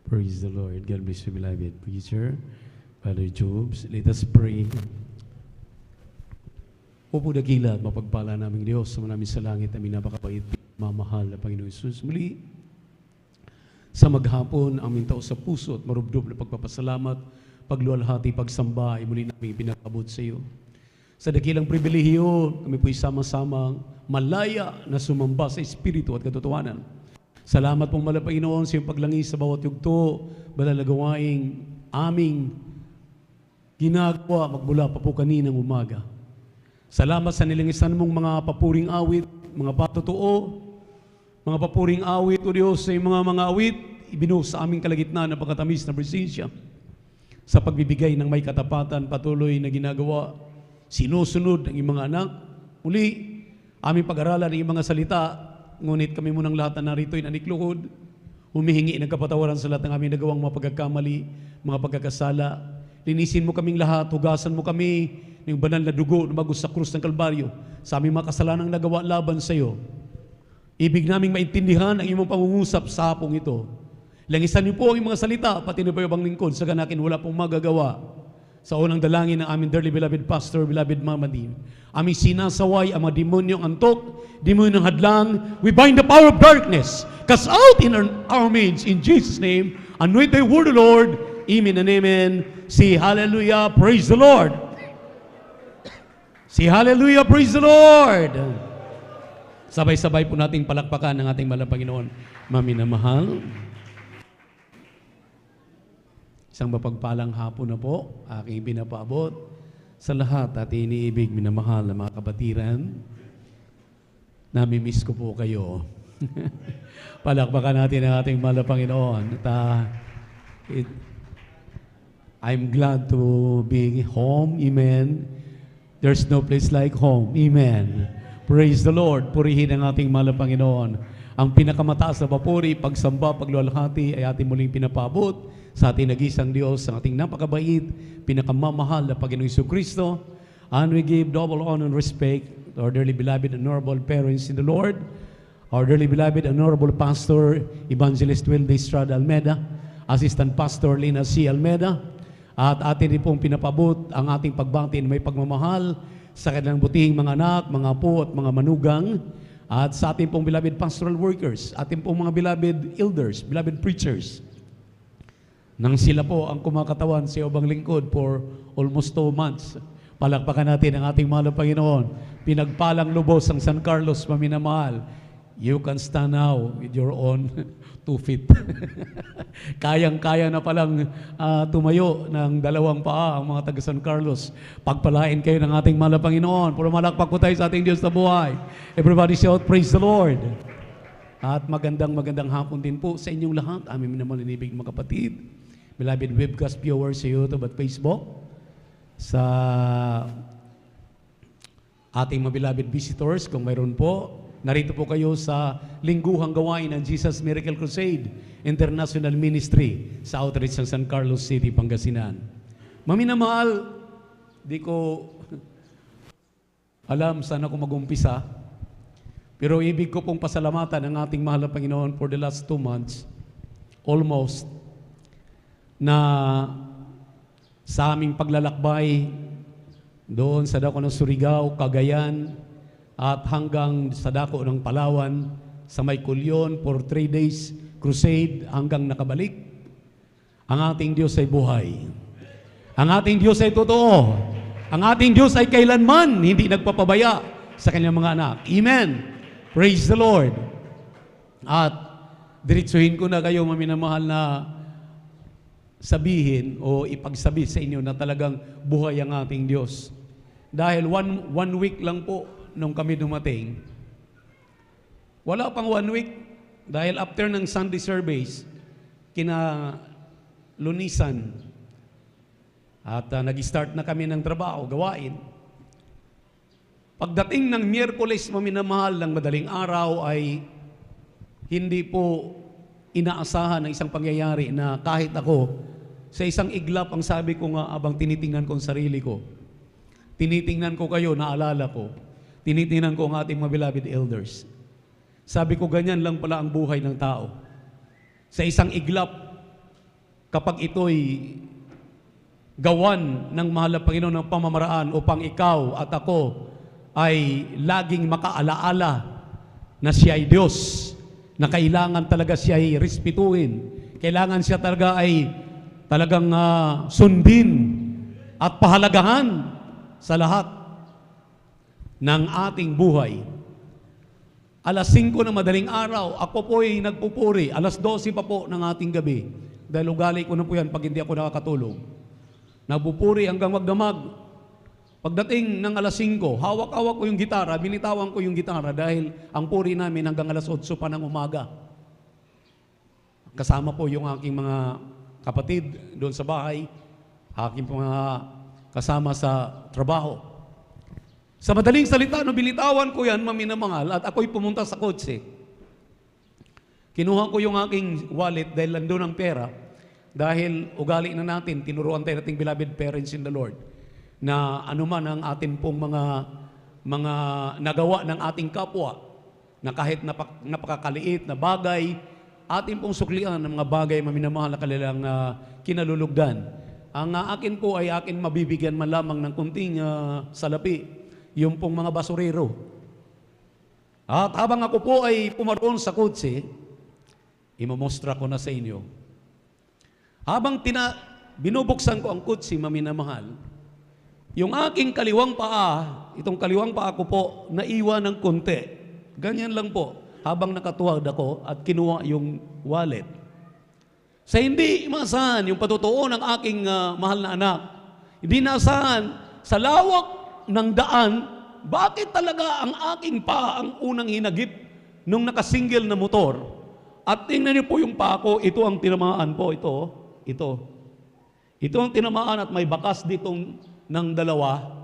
Praise the Lord. God bless you, beloved preacher. Father Jobs, let us pray. Opo dakila at mapagpala naming Diyos sa namin sa langit, aming napakabait, mamahal na Panginoon Jesus. Muli, sa maghapon, aming tao sa puso at marubdob na pagpapasalamat, pagluwalhati, pagsamba, ay muli namin pinakabot sa iyo. Sa dakilang pribilehiyo, kami po'y sama-samang malaya na sumamba sa Espiritu at katotohanan. Salamat pong mahal na Panginoon sa iyong paglangis sa bawat yugto, balalagawaing aming ginagawa magmula pa po kaninang umaga. Salamat sa nilingisan mong mga papuring awit, mga patotoo, mga papuring awit, O Diyos, sa mga awit, ibinuhos sa aming kalagitnaan na pagkatamis na presensya. Sa pagbibigay ng may katapatan, patuloy na ginagawa, sinusunod ng iyong mga anak. Muli, aming pag-aralan ng iyong mga salita, ngunit kami munang lahat na narito ay nanikluhod, humihingi ng kapatawaran sa lahat ng aming nagawang mga pagkakamali, mga pagkakasala. Linisin mo kaming lahat, hugasan mo kami ng banal na dugo na bagos sa krus ng Kalbaryo sa aming mga kasalanang nagawa laban sa iyo. Ibig naming maintindihan ang iyong pangungusap sa hapong ito. Langisan niyo po ang mga salita, pati na po yung lingkod, sa ganakin wala pong magagawa. Sa unang dalangin ng aming dearly beloved pastor, beloved Mama Dean, aming sinasaway ang mga demonyong antok, demonyong hadlang. We bind the power of darkness, cast out in our midst, in Jesus' name, anoint the word of the Lord. Amen and amen. Say hallelujah, praise the Lord. Say hallelujah, praise the Lord. Sabay-sabay po nating palakpakan ng ating mahal na Panginoon. Mami na mahal, isang mapagpalang hapon na po, aking pinapaabot sa lahat at iniibig, minamahal na mga kabatiran. Namimiss ko po kayo. Palakpakan natin ang ating mahal na Panginoon. At, I'm glad to be home. Amen. There's no place like home. Amen. Praise the Lord. Purihin ang ating mahal na Panginoon. Ang pinakamataas na papuri, pagsamba, pagluwalhati ay ating muling pinapabot sa ating nag-isang Diyos, ang ating napakabait, pinakamamahal na Panginoong Jesucristo. And we give double honor and respect to our dearly beloved and honorable parents in the Lord, our dearly beloved and honorable Pastor Evangelist Wilde Estrada Almeda, Assistant Pastor Lina C. Almeda, at atin rin pong pinapabot ang ating pagbati na may pagmamahal sa kanilang butihing mga anak, mga apo at mga manugang, at sa ating pong beloved pastoral workers, ating pong mga beloved elders, beloved preachers, nang sila po ang kumakatawan sa ibang lingkod for almost 2 months. Palakpakan natin ang ating mahal na Panginoon. Pinagpalang lubos ang San Carlos, maminamahal. You can stand now with your own 2 feet. Kayang-kaya na palang tumayo ng 2 paa ang mga taga San Carlos. Pagpalain kayo ng ating mahal na Panginoon. Puro malakpak po tayo sa ating Diyos na buhay. Everybody shout, praise the Lord. At magandang hapon din po sa inyong lahat. Aming minamahal inibig mga kapatid. Beloved webcast viewers sa YouTube at Facebook. Sa ating mga beloved visitors, kung mayroon po, narito po kayo sa lingguhang gawain ng Jesus Miracle Crusade International Ministry sa outreach ng San Carlos City, Pangasinan. Maminamahal, di ko alam saan ako mag-umpisa, pero ibig ko pong pasalamatan ang ating mahal na Panginoon for the last 2 months, almost, na sa aming paglalakbay doon sa dako ng Surigao, Cagayan, at hanggang sa dako ng Palawan, sa May Kulyon for 3 days crusade hanggang nakabalik. Ang ating Diyos ay buhay. Ang ating Diyos ay totoo. Ang ating Diyos ay kailanman hindi nagpapabaya sa kanyang mga anak. Amen. Praise the Lord. At diretsuhin ko na kayo, maminamahal, na sabihin o ipagsabi sa inyo na talagang buhay ang ating Diyos. Dahil one week lang po nung kami dumating, wala pang 1 week, dahil after ng Sunday service, kina Lunisan, At nag-start na kami ng trabaho, gawain. Pagdating ng Miyerkules, maminamahal, ng madaling araw ay hindi po inaasahan ng isang pangyayari na kahit ako, sa isang iglap, ang sabi ko nga abang tinitingnan ko ang sarili ko, tinitingnan ko kayo, naalala ko, tinitingnan ko ang ating mga beloved elders. Sabi ko, ganyan lang pala ang buhay ng tao. Sa isang iglap, kapag ito'y gawan ng mahal na Panginoon ng pamamaraan upang ikaw at ako ay laging makaalaala na siya ay Diyos, na kailangan talaga siya ay respetuhin, kailangan siya talaga ay talagang sundin at pahalagahan sa lahat ng ating buhay. Alas 5 ng madaling araw, ako po ay nagpupuri. Alas 12 pa po ng ating gabi. Dahil ugali ko na po yan pag hindi ako nakakatulog. Nagpupuri hanggang magdamag. Pagdating ng alas 5, hawak-hawak ko yung gitara, binitawan ko yung gitara dahil ang puri namin hanggang alas 8 pa ng umaga. Kasama po yung aking mga kapatid doon sa bahay, aking mga kasama sa trabaho. Sa madaling salita, nung binitawan ko yan, maminamangal, at ako'y pumunta sa kotse. Kinuha ko yung aking wallet dahil nandun ang pera, dahil ugali na natin, tinuruan tayo nating beloved parents in the Lord, na anuman ang atin pong mga nagawa ng ating kapwa, na kahit napakakaliit na bagay, atin pong suklian ng mga bagay maminamahal na kanilang kinalulugdan. Ang akin po ay akin mabibigyan man lamang ng kunting salapi, yung pong mga basurero. At habang ako po ay pumaroon sa kotse, imamostra ko na sa inyo. Habang binubuksan ko ang kotse, maminamahal, yung aking kaliwang paa, itong kaliwang paa ko po, naiwan ng konti. Ganyan lang po, habang nakatuwad ako at kinuha yung wallet. Sa hindi maasahan, yung patutuo ng aking mahal na anak, hindi naasahan, sa lawak ng daan, bakit talaga ang aking paa ang unang hinagip nung nakasingle na motor? At tingnan niyo po yung paa ko, ito ang tinamaan po, ito. Ito ang tinamaan at may bakas ditong ng dalawa.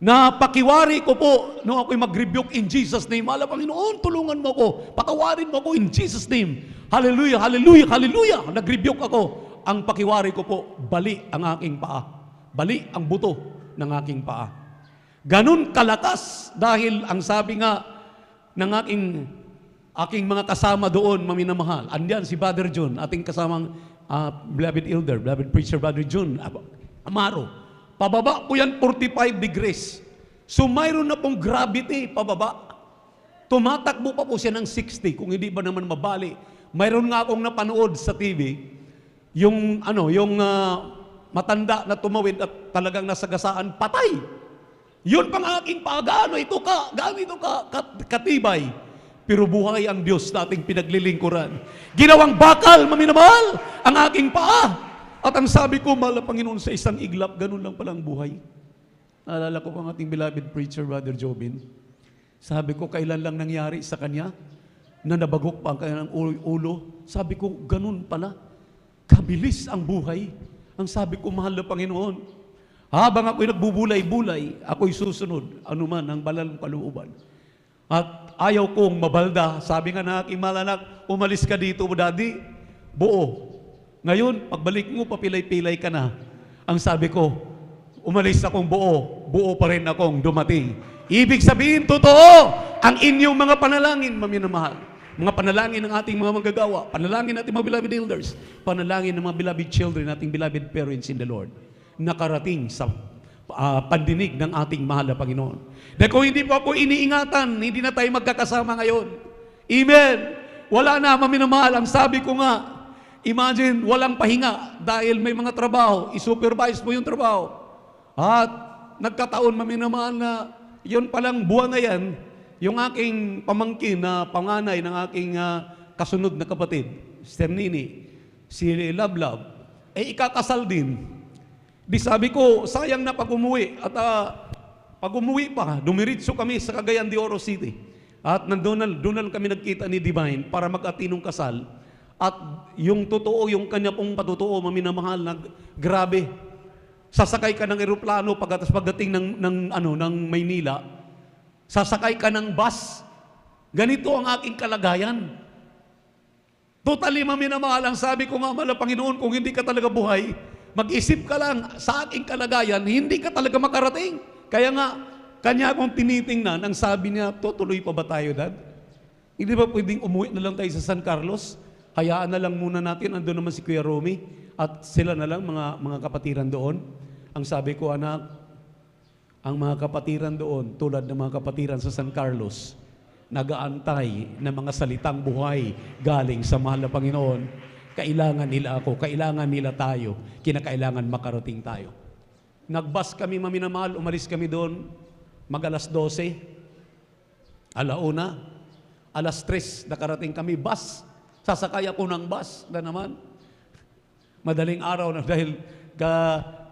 Napakiwari ko po nung ako'y mag-rebuke in Jesus' name. Ala, Panginoon, tulungan mo ko. Patawarin mo ko in Jesus' name. Hallelujah, hallelujah, hallelujah. Nag-rebuke ako. Ang pakiwari ko po, bali ang aking paa. Bali ang buto ng aking paa. Ganun kalakas dahil ang sabi nga ng aking mga kasama doon, maminamahal. Andiyan si Brother John, ating kasamang beloved elder, beloved preacher, Brother John Amaro. Pababa po yan 45 degrees. So mayroon na pong gravity pababa. Tumatakbo pa po siya ng 60 kung hindi ba naman mabali. Mayroon nga akong napanood sa TV, yung matanda na tumawid at talagang nasagasaan, patay. Yun pang aking paa, gaano ito katibay. Pero buhay ang Diyos na ating pinaglilingkuran. Ginawang bakal, maminamahal, ang aking paa. At ang sabi ko, mahal na Panginoon, sa isang iglap, ganun lang palang buhay. Naalala ko pang ating beloved preacher, Brother Jobin. Sabi ko, kailan lang nangyari sa kanya na nabagok pa ang kanyang ulo. Sabi ko, ganun pala. Kabilis ang buhay. Ang sabi ko, mahal na Panginoon, habang ako'y nagbubulay-bulay, ako'y susunod, anuman ang banal ng kalooban. At ayaw kong mabalda. Sabi nga na aking malanak, umalis ka dito, Daddy, buo. Ngayon, pagbalik mo, papilay-pilay ka na. Ang sabi ko, umalis akong buo, buo pa rin akong dumating. Ibig sabihin, totoo, ang inyong mga panalangin, maminamahal. Mga panalangin ng ating mga manggagawa, panalangin nating mga beloved elders, panalangin ng mga beloved children, ating beloved parents in the Lord, nakarating sa pandinig ng ating mahal na Panginoon. Dahil kung hindi po ako iniingatan, hindi na tayo magkakasama ngayon. Amen. Wala na, maminamahal. Ang sabi ko nga, imagine, walang pahinga dahil may mga trabaho. I-supervise mo yung trabaho. At nagkataon, maminamahal, na yun palang buwan na yan, yung aking pamangkin na panganay ng aking kasunod na kapatid, Sister Nini, si Lablab, ikakasal din. Di sabi ko, sayang na pag umuwi. At pag umuwi pa, dumiritso kami sa Cagayan de Oro City. At doon na kami nagkita ni Divine para mag-atinong kasal. At yung totoo, yung kanya pong patutuo, maminamahal na grabe. Sasakay ka ng eroplano pagdating ng Maynila. Sasakay ka ng bus. Ganito ang aking kalagayan. Totally maminamahal, ang sabi ko nga, mahal na Panginoon, kung hindi ka talaga buhay, mag-isip ka lang sa aking kalagayan, hindi ka talaga makarating. Kaya nga, kanya akong tinitingnan, ang sabi niya, tutuloy pa ba tayo, Dad? Hindi ba pwedeng umuwi na lang tayo sa San Carlos? Hayaan na lang muna natin, andun naman si Kuya Romy, at sila na lang, mga kapatiran doon. Ang sabi ko, anak, ang mga kapatiran doon, tulad ng mga kapatiran sa San Carlos, nag-aantay ng mga salitang buhay galing sa mahal na Panginoon. Kailangan nila ako, kailangan nila tayo, kinakailangan makarating tayo. Nagbus kami, maminamahal, umalis kami doon, mag-alas 12, alauna, alas 3, nakarating kami, bus. Sasakay ako ng bus na naman. Madaling araw na dahil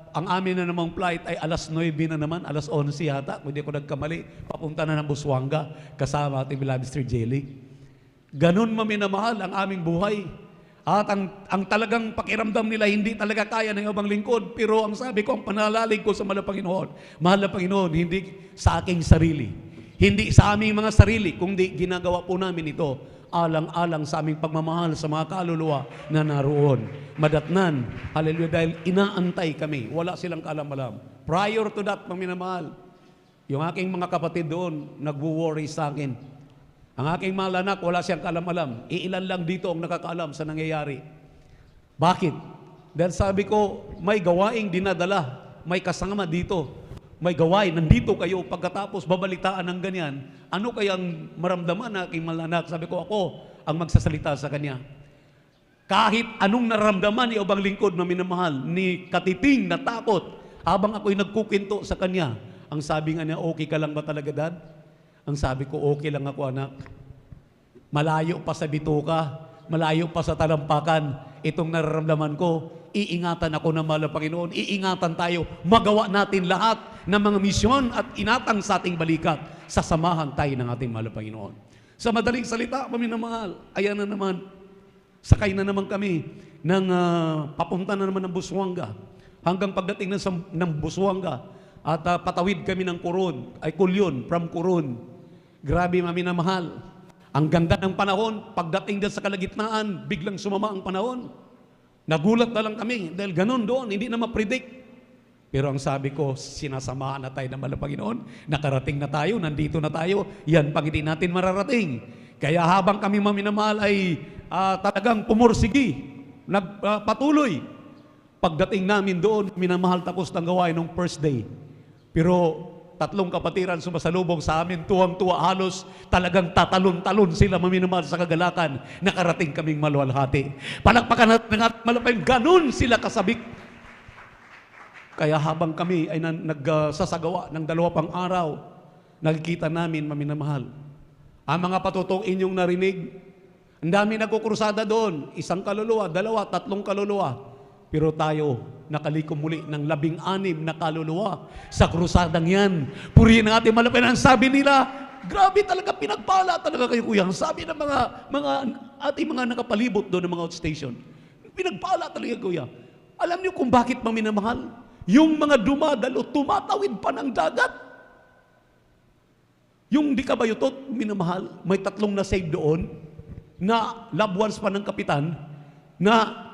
ang amin na namang flight ay alas 9 na naman, alas 11 yata, kung hindi ko nagkamali, papunta na ng Busuanga, kasama ating beloved Mr. Jelly. Ganun maminamahal ang aming buhay. At ang talagang pakiramdam nila, hindi talaga kaya ng ibang lingkod. Pero ang sabi ko, ang panalalig ko sa mahal na Panginoon, hindi sa aking sarili. Hindi sa aming mga sarili, kundi ginagawa po namin ito alang-alang sa aming pagmamahal sa mga kaluluwa na naroon. Madatnan, hallelujah, dahil inaantay kami. Wala silang kaalam-alam. Prior to that, maminamahal, yung aking mga kapatid doon, nagwo-worry sa akin. Ang aking mga anak, wala siyang kaalam-alam. Iilan lang dito ang nakakaalam sa nangyayari. Bakit? Dahil sabi ko, may gawaing dinadala, may kasama dito. May gawain, nandito kayo, pagkatapos babalitaan ng ganyan, ano kayang maramdaman na aking malanak? Sabi ko, ako ang magsasalita sa kanya. Kahit anong naramdaman ni obang lingkod na minamahal, ni katiting na takot, habang ako'y nagkukwento sa kanya, ang sabi nga niya, okay ka lang ba talaga, Dad? Ang sabi ko, okay lang ako, anak. Malayo pa sa bituka, malayo pa sa talampakan, itong nararamdaman ko, iingatan ako ng mahal na Panginoon, iingatan tayo, magawa natin lahat ng mga misyon at inatang sa ating balikat, sasamahan tayo ng ating mahal na Panginoon. Sa madaling salita, maminamahal, ayan na naman, sakay na naman kami ng papunta na naman ng Busuanga, hanggang pagdating ng Busuanga, at patawid kami ng Kulyon, from Coron. Grabe maminamahal. Ang ganda ng panahon, pagdating din sa kalagitnaan, biglang sumama ang panahon. Nagulat na lang kami dahil ganun doon, hindi na ma-predict. Pero ang sabi ko, sinasamahan na tayo ng mahal na Panginoon, nakarating na tayo, nandito na tayo, yan pag hindi natin mararating. Kaya habang kami maminamahal ay talagang pumursigi, nagpatuloy. Pagdating namin doon, minamahal tapos ng gawain ng first day. Pero 3 kapatiran sumasalubong sa amin, tuwang-tuwa, halos talagang tatalon-talon sila maminamahal sa kagalakan. Nakarating kaming maluwalhati. Palakpakan natin ng ating malapay, ganun sila kasabik. Kaya habang kami ay nagsasagawa ng 2 pang araw, nakikita namin maminamahal. Ang mga patutong inyong narinig, ang dami nagkukrusada doon, 1 kaluluwa, 2, 3 kaluluwa. Pero tayo, nakalikom muli ng 16 na kaluluwa sa krusadang yan. Purihin ang ating malapay. Ang sabi nila, grabe talaga, pinagpala talaga kayo, kuya. Ang sabi ng ating mga nakapalibot doon ng mga outstation, pinagpala talaga, kuya. Alam niyo kung bakit maminamahal? Yung mga dumadalo, tumatawid pa ng dagat. Yung di kabayutot, minamahal, may 3 na save doon, na loved ones pa ng kapitan, na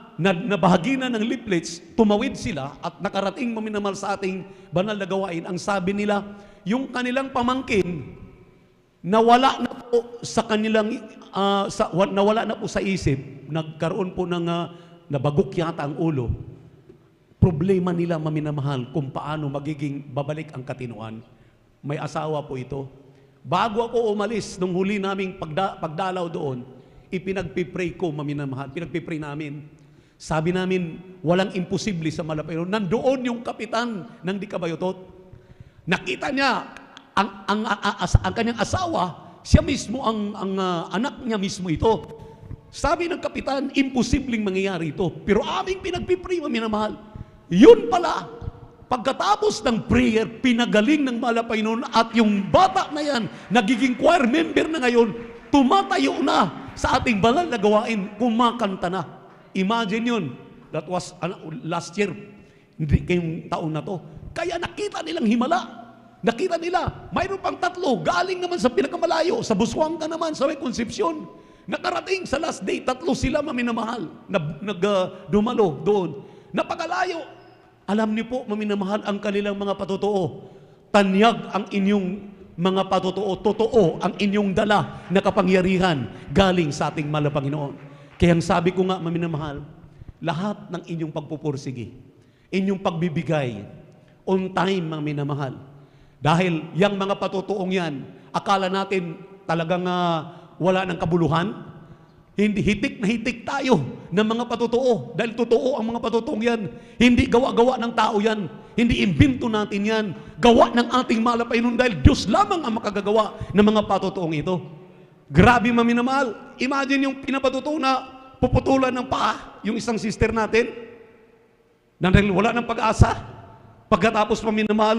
bahagi na ng leaflets, tumawid sila at nakarating maminamahal sa ating banal na gawain. Ang sabi nila, yung kanilang pamangkin, nawala na po sa kanilang, nawala na po sa isip, nagkaroon po ng nabagok yata ang ulo. Problema nila maminamahal kung paano magiging babalik ang katinuan. May asawa po ito. Bago ako umalis, nung huli naming pagdalaw doon, ipinagpipray ko maminamahal, pinagpipray namin. Sabi namin, walang imposible sa malapay. Nandoon yung kapitan ng Di Kabayutot. Nakita niya, ang kanyang asawa, siya mismo, ang anak niya mismo ito. Sabi ng kapitan, imposibleng mangyayari ito. Pero aming pinagpipray, minamahal. Yun pala, pagkatapos ng prayer, pinagaling ng mahal na Panginoon at yung bata na yan, nagiging choir member na ngayon, tumatayo na sa ating banal na gawain, kumakanta na. Imagine yun. That was last year. Hindi kayong taon na to. Kaya nakita nilang himala. Nakita nila, mayroon pang 3, galing naman sa pinakamalayo, sa Busuanga naman, sa may Concepcion. Nakarating sa last day, 3 sila maminamahal, dumalo doon. Napakalayo. Alam niyo po, maminamahal, ang kanilang mga patotoo. Tanyag ang inyong mga patotoo. Totoo ang inyong dala na kapangyarihan galing sa ating mahal na Panginoon. Kaya ang sabi ko nga, maminamahal, lahat ng inyong pagpupursige, inyong pagbibigay, on time, maminamahal. Dahil yung mga patotoong yan, akala natin talagang wala ng kabuluhan. Hindi, hitik na hitik tayo ng mga patotoo. Dahil totoo ang mga patotoong yan. Hindi gawa-gawa ng tao yan. Hindi imbento natin yan. Gawa ng ating mahal na Panginoon dahil Diyos lamang ang makagagawa ng mga patotoong ito. Grabe maminamahal. Imagine yung pinapatotoo na puputulan ng paa, yung isang sister natin, na dahil wala ng pag-asa. Pagkatapos maminamahal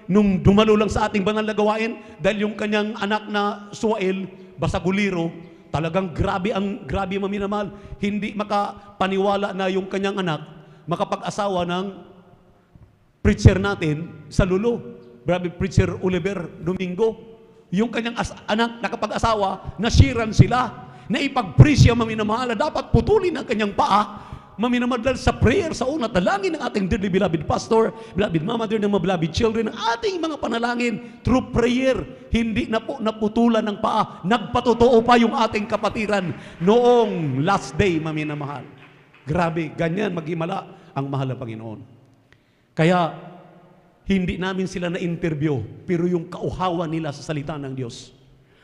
nung dumalo lang sa ating banal na gawain, dahil yung kanyang anak na Suael, basaguliro, talagang grabe maminamahal. Hindi makapaniwala na yung kanyang anak makapag-asawa ng preacher natin sa Lulo. Grabe, preacher Oliver Domingo. Yung kanyang anak nakapag-asawa, nashiran sila. Naipag-preach siya maminamahal na dapat putulin ang kanyang paa. Maminamadal sa prayer sa una, dalangin ng ating dearly beloved pastor, beloved mama, dear ng mga beloved children, ang ating mga panalangin through prayer, hindi na po naputulan ng paa, nagpatotoo pa yung ating kapatiran noong last day, maminamahal. Grabe, ganyan maghimala ang mahal na Panginoon. Kaya, hindi namin sila na-interview, pero yung kauhawan nila sa salita ng Diyos.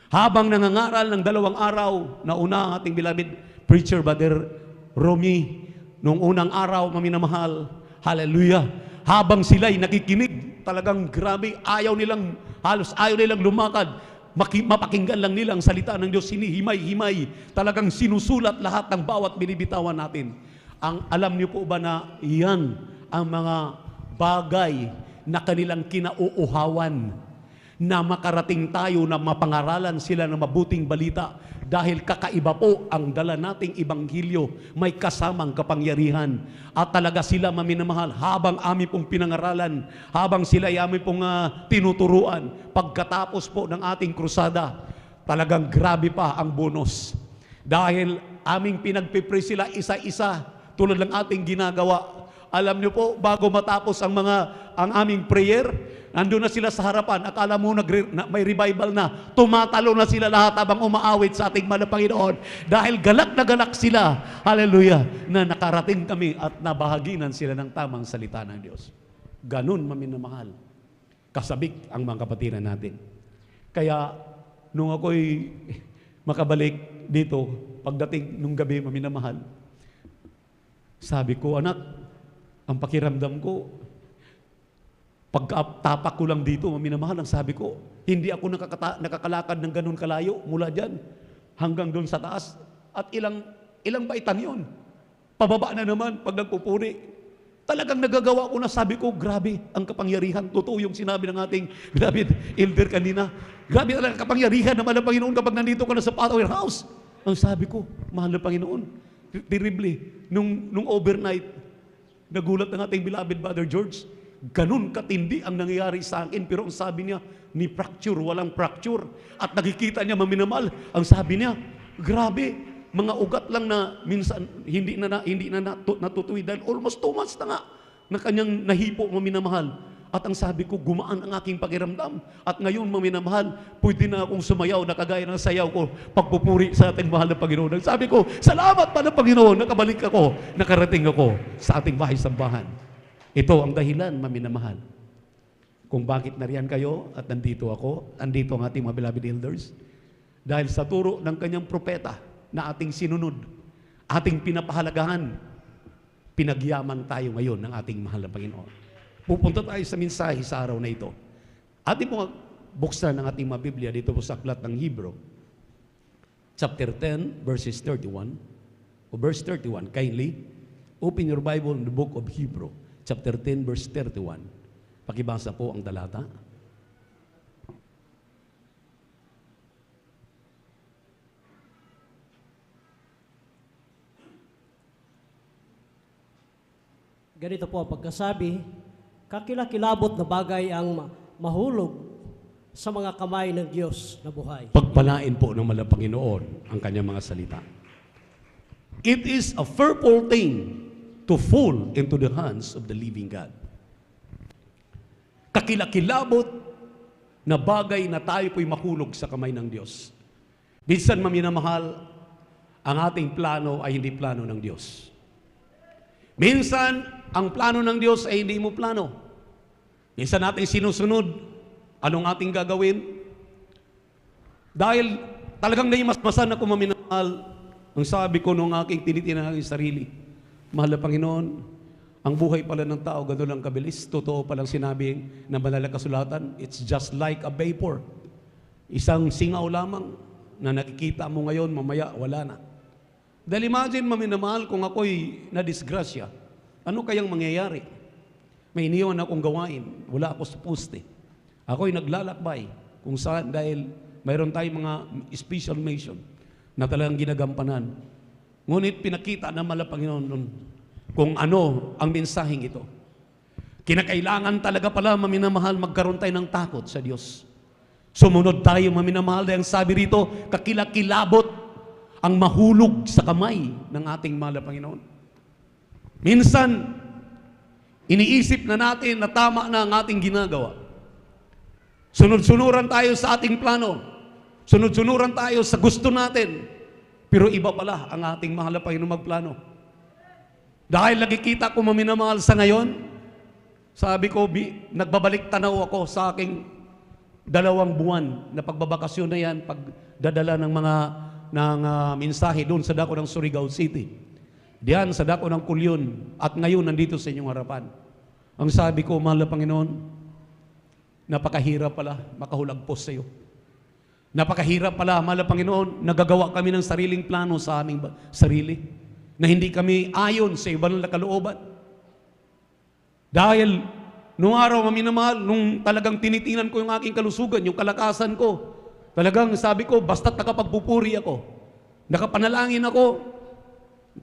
Habang nangangaral ng 2 araw, na una ang ating beloved preacher, Brother Romy, noong unang araw, maminamahal, hallelujah, habang sila'y nakikinig, talagang grabe, halos ayaw nilang lumakad, mapakinggan lang nilang salita ng Diyos, hinihimay-himay, talagang sinusulat lahat ng bawat binibitawan natin. Alam niyo po ba na yan ang mga bagay na kanilang kinauuhawan, na makarating tayo na mapangaralan sila ng mabuting balita dahil kakaiba po ang dala nating ibanghilyo, may kasamang kapangyarihan. At talaga sila maminamahal habang amin pong pinangaralan, habang sila ay amin pong tinuturuan, pagkatapos po ng ating krusada, talagang grabe pa ang bonus. Dahil aming pinagpipray sila isa-isa, tulad ng ating ginagawa. Alam niyo po, bago matapos ang aming prayer, nandun na sila sa harapan, akala mo may revival na, tumatalo na sila lahat habang umaawit sa ating mahal na Panginoon. Dahil galak na galak sila, hallelujah, na nakarating kami at nabahaginan sila ng tamang salita ng Diyos. Ganun maminamahal, kasabik ang mga kapatiran natin. Kaya, nung ako'y makabalik dito, pagdating nung gabi maminamahal, sabi ko, anak, ang pakiramdam ko, pagkatapak ko lang dito, maminamahal, ang sabi ko, hindi ako nakakalakad ng ganun kalayo mula dyan hanggang doon sa taas. At ilang baitan yun. Pababa na naman pag nagpupuri. Talagang nagagawa ko na, sabi ko, grabe ang kapangyarihan. Totoo yung sinabi ng ating beloved elder kanina. Grabe talaga kapangyarihan ng mahal na Panginoon kapag nandito ka na sa Power House. Ang sabi ko, mahal na Panginoon, terribly, nung overnight, nagulat ng ating beloved Brother George, ganun katindi ang nangyayari sa akin. Pero ang sabi niya, ni fracture, walang fracture. At nakikita niya maminamahal, ang sabi niya, grabe, mga ugat lang na minsan hindi na natutuwi dahil almost 2 months na nga na kanyang nahipo maminamahal. At ang sabi ko, gumaan ang aking pakiramdam. At ngayon, maminamahal, pwede na akong sumayaw na kagaya ng sayaw ko pagpupuri sa ating mahal na Panginoon. Ang sabi ko, salamat pa ng Panginoon, nakabalik ako, nakarating ako sa ating bahay-sambahan. Ito ang dahilan, maminamahal, kung bakit nariyan kayo at nandito ako, nandito ang ating mga beloved elders. Dahil sa turo ng kanyang propeta na ating sinunod, ating pinapahalagahan, pinagyaman tayo ngayon ng ating mahal na Panginoon. Pupunta tayo sa mensahe sa araw na ito. Ating po buksan ng ating mga Biblia dito po sa aklat ng Hebrew. Chapter 10, verses 31. O verse 31, kindly. Open your Bible in the book of Hebrew. Chapter 10, verse 31. Pakibasa po ang talata. Ganito po ang pagkasabi, kakilakilabot na bagay ang mahulog sa mga kamay ng Diyos na buhay. Pagpalain po ng malang Panginoon ang kanyang mga salita. It is a fearful thing to fall into the hands of the living God. Kakilakilabot na bagay na tayo po'y mahulog sa kamay ng Diyos. Minsan, maminamahal, ang ating plano ay hindi plano ng Diyos. Minsan, ang plano ng Diyos ay hindi mo plano. Minsan natin sinusunod, anong ating gagawin? Dahil talagang naimasmasan ako maminamahal, ang sabi ko nung aking tinitinang aking sarili, mahal na Panginoon, ang buhay pala ng tao, ganun lang kabilis. Totoo palang sinabi ng banal na kasulatan, it's just like a vapor. Isang singaw lamang na nakikita mo ngayon, mamaya wala na. Dahil imagine, maminamahal, kung ako'y nadisgrasya, ano kayang mangyayari? May iniwan akong gawain, wala ako sa poste. Ako'y naglalakbay kung saan dahil mayroon tayong mga special mission na talagang ginagampanan. Ngunit pinakita ng mahal na Panginoon nun kung ano ang mensaheng ito. Kinakailangan talaga pala, maminamahal, magkaroon tayo ng takot sa Diyos. Sumunod tayo, maminamahal, dahil sabi rito, kakilakilabot ang mahulog sa kamay ng ating mahal na Panginoon. Minsan, iniisip na natin na tama na ang ating ginagawa. Sunod-sunuran tayo sa ating plano. Sunod-sunuran tayo sa gusto natin. Pero iba pala ang ating mahal na Panginoon magplano. Dahil nakikita ko, maminamahal, sa ngayon, sabi ko, nagbabalik tanaw ako sa aking 2 buwan na pagbabakasyon na yan, pagdadala ng mga mensahe doon sa dako ng Surigao City. Diyan sa dako ng Kulyon, at ngayon nandito sa inyong harapan. Ang sabi ko, mahal na Panginoon, napakahirap pala makahulagpos sa iyo. Napakahirap pala, mahal na Panginoon, nagagawa kami ng sariling plano sa aming sarili, na hindi kami ayon sa iba ng kalooban. Dahil nung araw, maminamahal, nung talagang tinitingnan ko yung aking kalusugan, yung kalakasan ko, talagang sabi ko, basta't nakapagpupuri ako, nakapanalangin ako,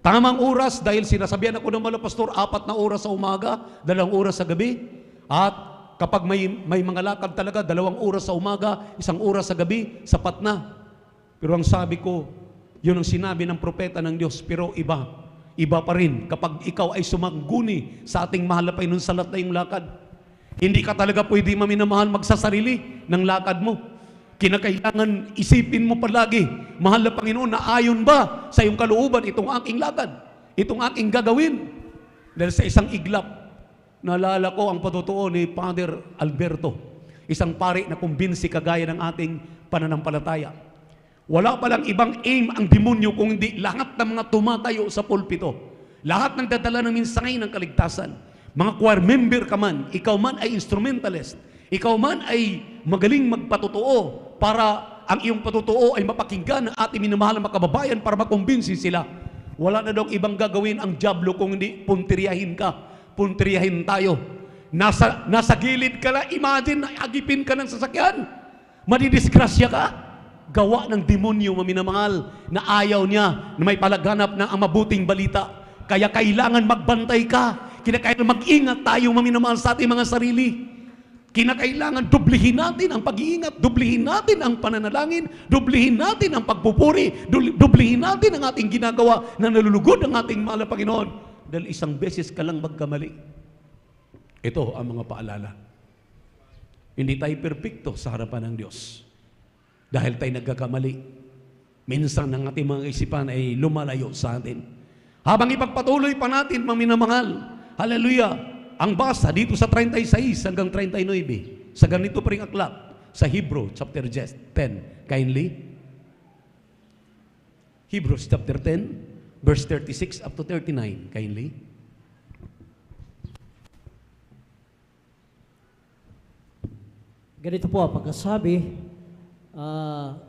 tamang oras, dahil sinasabihan ako ng mga pastor, 4 na oras sa umaga, 2 oras sa gabi, at kapag may mga lakad talaga, 2 oras sa umaga, 1 oras sa gabi, sapat na. Pero ang sabi ko, yun ang sinabi ng propeta ng Diyos, pero iba pa rin kapag ikaw ay sumangguni sa ating mahal na Panginoon sa lahat na yung lakad. Hindi ka talaga pwede, maminamahal, magsasarili ng lakad mo. Kinakailangan isipin mo palagi, mahal na Panginoon, na ayon ba sa iyong kalooban itong aking lakad, itong aking gagawin. Dahil sa isang iglap, naalala ko ang patotoo ni Father Alberto, isang pari na kumbinsi kagaya ng ating pananampalataya. Wala palang ibang aim ang demonyo kung hindi lahat ng mga tumatayo sa pulpito. Lahat ng dadala ng mensahe ng kaligtasan. Mga choir member ka man, ikaw man ay instrumentalist, ikaw man ay magaling magpatotoo para ang iyong patotoo ay mapakinggan ng ating minamahal na makababayan para makumbinsi sila. Wala na daw ibang gagawin ang diablo kung hindi punteriyahin ka. Punteriyahin tayo. Nasa gilid ka na, imagine, agipin ka ng sasakyan. Madidisgrasya ka. Gawa ng demonyo, maminamahal, na ayaw niya na may palaganap na ang mabuting balita. Kaya kailangan magbantay ka. Kinakailangan mag-ingat tayo, maminamahal, sa ating mga sarili. Kinakailangan dublihin natin ang pag-iingat, dublihin natin ang pananalangin, dublihin natin ang pagpupuri, dublihin natin ang ating ginagawa na nalulugod ang ating mahal na Panginoon. Dahil isang beses ka lang magkamali. Ito ang mga paalala. Hindi tayo perpekto sa harapan ng Diyos. Dahil tayo nagkakamali, minsan ang ating mga isipan ay lumalayo sa atin. Habang ipagpatuloy pa natin, maminamahal, hallelujah, ang basa dito sa 36 hanggang 39, sa ganito pa ring aklat, sa Hebrew chapter 10, kindly. Hebrews chapter 10, verse 36 up to 39, kindly. Ganito po ang pagkasabi,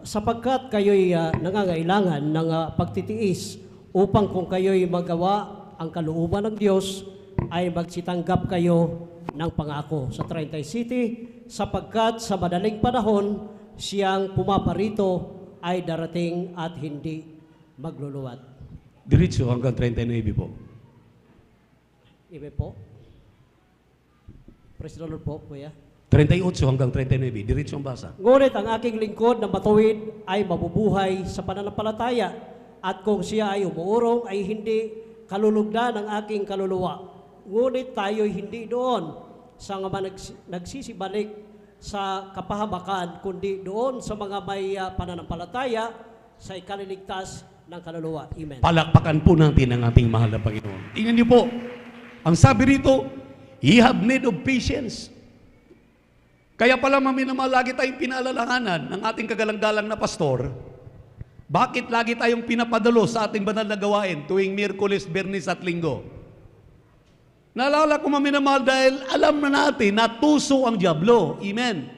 sapagkat kayo'y nangangailangan ng pagtitiis upang kung kayo'y magawa ang kalooban ng Diyos, ay magsitanggap kayo ng pangako. Sa 37, sapagkat sa madaling panahon, siyang pumaparito ay darating at hindi magluluwat. Diretso hanggang 39 po. Amen po. Praise the Lord po, Kuya. 38 hanggang 39, diretso ang basa. Ngunit ang aking lingkod na matuwid ay mabubuhay sa pananampalataya, at kung siya ay umuurong ay hindi kalulugdan ng aking kaluluwa. Ngunit tayo'y hindi doon sa mga nagsisibalik sa kapahamakan, kundi doon sa mga may pananampalataya sa ikaliligtas ng kaluluwa. Amen. Palakpakan po natin ang ating mahal na Panginoon. Tingnan niyo po, ang sabi rito, ye have need of patience. Kaya pala maminamahal, lagi tayong pinaalalahanan ng ating kagalang-galang na pastor, bakit lagi tayong pinapadalo sa ating banal na gawain tuwing Miyerkules, Biyernes at Linggo? Naalala ko maminamahal dahil alam na natin na tuso ang diablo. Amen.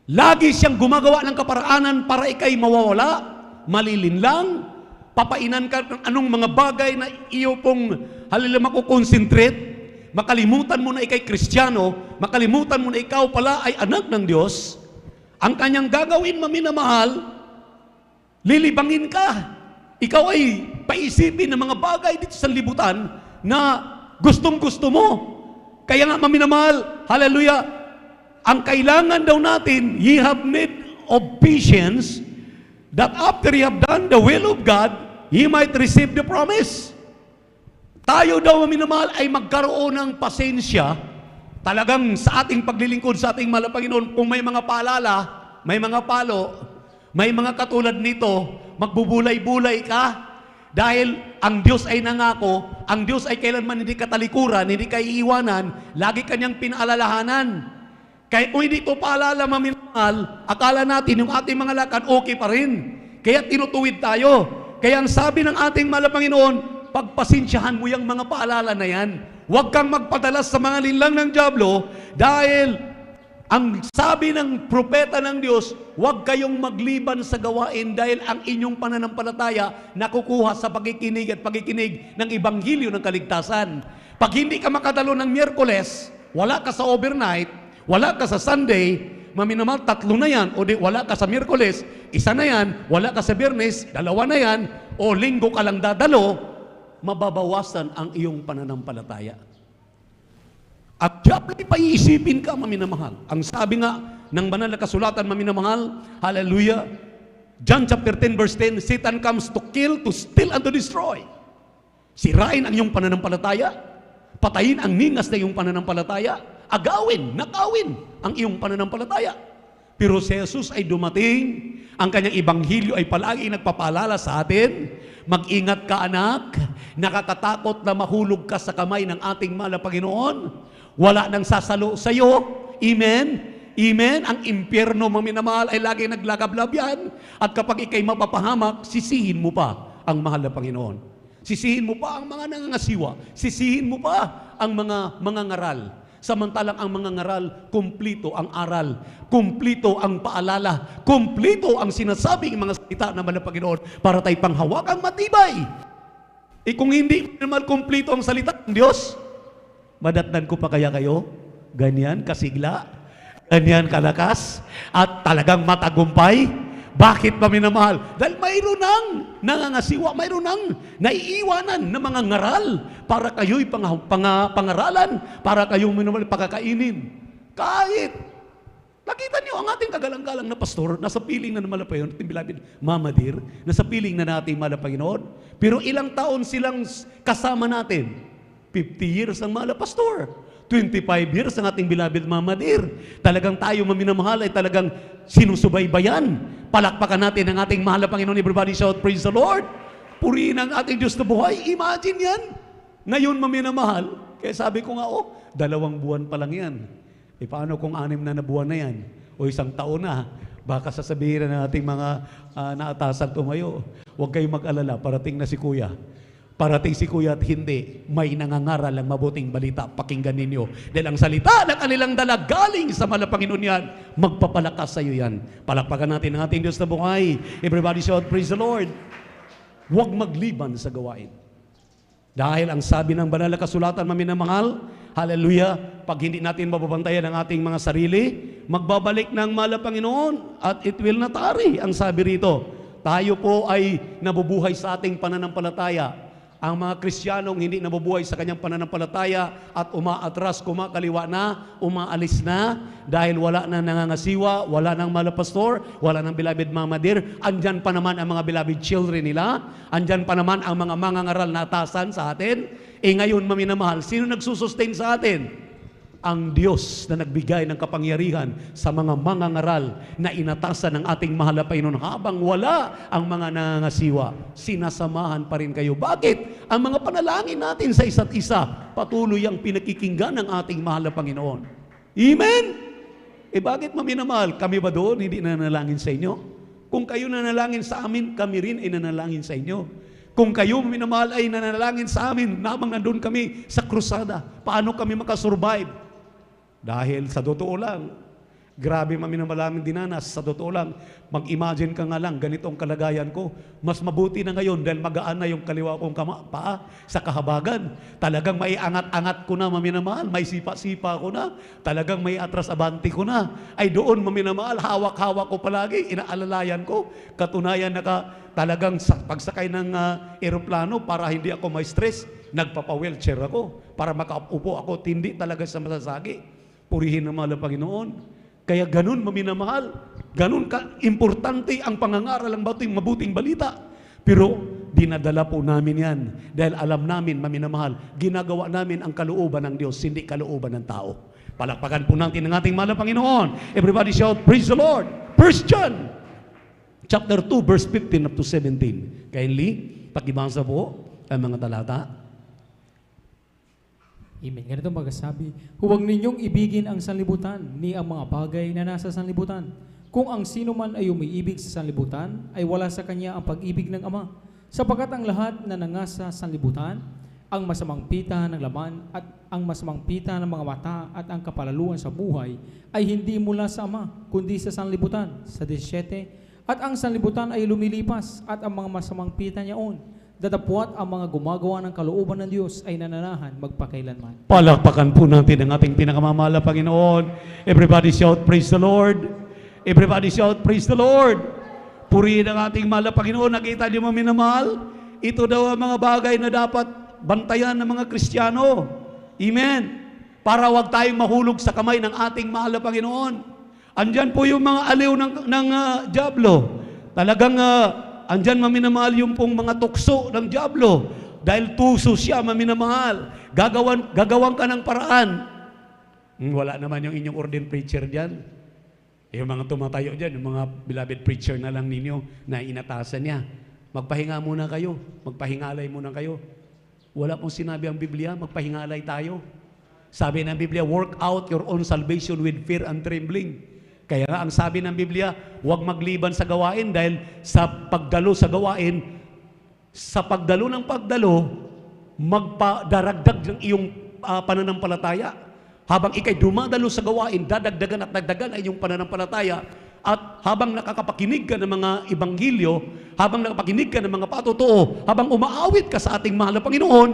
Lagi siyang gumagawa ng kaparaanan para ikay mawawala, malilinlang, papainan ka ng anong mga bagay na iyo pong halila makukonsentrate, makalimutan mo na ikay Kristiyano, makalimutan mo na ikaw pala ay anak ng Diyos. Ang kanyang gagawin, maminamahal, lilibangin ka. Ikaw ay paisipin ng mga bagay dito sa libutan na gustong-gusto mo. Kaya nga, maminamahal, hallelujah, ang kailangan daw natin, ye have need of patience, that after ye have done the will of God, ye might receive the promise. Tayo daw, maminamahal, ay magkaroon ng pasensya, talagang sa ating paglilingkod sa ating mahal na Panginoon. Kung may mga paalala, may mga palo, may mga katulad nito, magbubulay-bulay ka, dahil ang Diyos ay nangako, ang Diyos ay kailanman hindi katalikuran, hindi ka iiwanan, lagi kanyang pinaalalahanan. Kaya kung hindi ito paalala, maminamahal, akala natin yung ating mga lakad okay pa rin. Kaya tinutuwid tayo. Kaya ang sabi ng ating mahal na Panginoon, pagpasensyahan mo yung mga paalala na yan. Huwag kang magpadalas sa mga linlang ng diablo dahil ang sabi ng propeta ng Diyos, huwag kayong magliban sa gawain dahil ang inyong pananampalataya nakukuha sa pagkikinig at pagkikinig ng Ebanghelyo ng kaligtasan. Pag hindi ka makadalo ng Miyerkules, wala ka sa overnight, wala ka sa Sunday, maminamahal, 3 na yan, o di wala ka sa Miyerkules, 1 na yan, wala ka sa Biyernes, 2 na yan, o Linggo ka lang dadalo, mababawasan ang iyong pananampalataya. At diablo'y paiisipin ka, maminamahal. Ang sabi nga ng banal na kasulatan, maminamahal, hallelujah, John chapter 10 verse 10, Satan comes to kill, to steal, and to destroy. Sirain ang iyong pananampalataya, patayin ang ningas na iyong pananampalataya, agawin, nakawin ang iyong pananampalataya. Pero si Jesus ay dumating, ang kanyang ebanghelyo ay palagi nagpapaalala sa atin, mag-ingat ka anak, nakakatakot na mahulog ka sa kamay ng ating mahal na Panginoon. Wala nang sasalo sa iyo. Amen? Amen? Ang impyerno, maminamahal, ay lagi naglagablab yan. At kapag ikay mapapahamak, sisihin mo pa ang mahal na Panginoon. Sisihin mo pa ang mga nangangasiwa. Sisihin mo pa ang mga ngaral. Samantalang ang mga ngaral, kumplito ang aral, kumplito ang paalala, kumplito ang sinasabing mga salita ng mahal na Panginoon para tayo panghawakang matibay. Kung hindi naman kumplito ang salita ng Diyos, madatnan ko pa kaya kayo? Ganyan kasigla, ganyan kalakas, at talagang matagumpay? Bakit ba minamahal? Dahil mayroon nang nangangasiwa, mayroon nang naiiwanan na mga ngaral para kayo'y pangaralan, para kayo'y minamahal pagkakainin. Kahit, nakita niyo ang ating kagalang-galang na pastor, nasa piling na naman Panginoon, ating beloved Mama Dear, nasa piling na nating mahal na Panginoon. Pero ilang taon silang kasama natin? 50 years ang mahal na pastor. 25 years ang ating beloved Mama Dear. Talagang tayo maminamahal ay talagang sinusubaybayan. Palakpakan natin ang ating mahal na Panginoon. Everybody shout, praise the Lord. Purihin ang ating Diyos na buhay. Imagine yan. Ngayon maminamahal. Kaya sabi ko nga, 2 buwan pa lang yan. Paano kung 6 na buwan na yan? O 1 taon na? Baka sasabihin na nating mga naatasang tumayo. Huwag kayong mag-alala, parating na si Kuya. Parating si Kuya at hindi, may nangangaral ang mabuting balita. Pakinggan ninyo. Dahil ang salita na kanilang dala galing sa mahal na Panginoon yan, magpapalakas sa iyo yan. Palakpakan natin ang ating Diyos na buhay. Everybody shout, praise the Lord. Huwag magliban sa gawain. Dahil ang sabi ng banal na kasulatan, maminamahal, hallelujah, pag hindi natin mababantayan ang ating mga sarili, magbabalik ng mahal na Panginoon at it will not tarry. Ang sabi rito, tayo po ay nabubuhay sa ating pananampalataya. Ang mga Kristiyanong hindi nabubuhay sa kanyang pananampalataya at umaatras, kumakaliwa na, umaalis na dahil wala na nangangasiwa, wala nang malapastor, wala nang beloved Mama Dear. Andyan pa naman ang mga beloved children nila. Andyan pa naman ang mga mangangaral na atasan sa atin. Ngayon, maminamahal, sino nagsusustain sa atin? Ang Diyos na nagbigay ng kapangyarihan sa mga mangangaral na inatasan ng ating mahal na Panginoon habang wala ang mga nangangasiwa. Sinasamahan pa rin kayo. Bakit? Ang mga panalangin natin sa isa't isa, patuloy ang pinakikinggan ng ating mahal na Panginoon. Amen? Bakit maminamahal? Kami ba doon hindi nanalangin sa inyo? Kung kayo nanalangin sa amin, kami rin ay nanalangin sa inyo. Kung kayo minamahal ay nanalangin sa amin, namang nandun kami sa krusada, paano kami makasurvive? Dahil sa totoo lang, grabe maminamalaming dinanas, sa totoo lang, mag-imagine ka nga lang, ganitong kalagayan ko, mas mabuti na ngayon dahil magaan na yung kaliwa kong paa sa kahabagan. Talagang may angat-angat ko na maminamahal, may sipa-sipa ko na, talagang may atras-abante ko na. Ay doon maminamahal, hawak-hawak ko palagi, inaalalayan ko, katunayan na talagang pagsakay ng eroplano para hindi ako may stress, nagpapa-wheelchair ako para makaupo ako, tindi talaga sa masasagi. Purihin ng mahal na Panginoon. Kaya ganun maminamahal, ganun ka-importante ang pangangaral ng mabuting balita. Pero dinadala po namin yan dahil alam namin, maminamahal, ginagawa namin ang kalooban ng Diyos, hindi kalooban ng tao. Palakpakan po natin ang ating mahal na Panginoon. Everybody shout, praise the Lord. 1 John chapter 2, verse 15 up to 17. Kindly, pakibasa po ang mga talata. Amen. Ganito magsasabi, huwag ninyong ibigin ang sanlibutan ni ang mga bagay na nasa sanlibutan. Kung ang sino man ay umiibig sa sanlibutan, ay wala sa kanya ang pag-ibig ng Ama. Sapagkat ang lahat na nangasa sanlibutan, ang masamang pita ng laman at ang masamang pita ng mga mata at ang kapalaluan sa buhay, ay hindi mula sa Ama, kundi sa sanlibutan. Sa 17, at ang sanlibutan ay lumilipas at ang mga masamang pita niyaon. Datapwat ang mga gumagawa ng kalooban ng Diyos ay nananahan magpakailanman. Palakpakan po natin ang ating pinakamamahal na Panginoon. Everybody shout, praise the Lord. Everybody shout, praise the Lord. Purihin ang ating mahal na Panginoon. Nakita niyo mga minamahal? Ito daw ang mga bagay na dapat bantayan ng mga Kristiyano. Amen. Para wag tayong mahulog sa kamay ng ating mahal na Panginoon. Andyan po yung mga aliw ng diablo. Talagang andyan maminamahal yung pong mga tukso ng diablo. Dahil tuso siya maminamahal. Gagawan ka ng paraan. Wala naman yung inyong ordained preacher dyan. Yung mga tumatayo dyan, yung mga beloved preacher na lang ninyo na inatasan niya. Magpahinga muna kayo. Magpahingalay muna kayo. Wala pong sinabi ang Biblia, magpahingalay tayo. Sabi ng Biblia, work out your own salvation with fear and trembling. Kaya nga, ang sabi ng Biblia, huwag magliban sa gawain dahil sa pagdalo sa gawain, sa pagdalo ng pagdalo, magpadaragdag ng iyong pananampalataya. Habang ikay dumadalo sa gawain, dadagdagan at dagdagan ay iyong pananampalataya. At habang nakakapakinig ka ng mga ibanghilyo, habang nakakapakinig ka ng mga patotoo, habang umaawit ka sa ating mahal na Panginoon,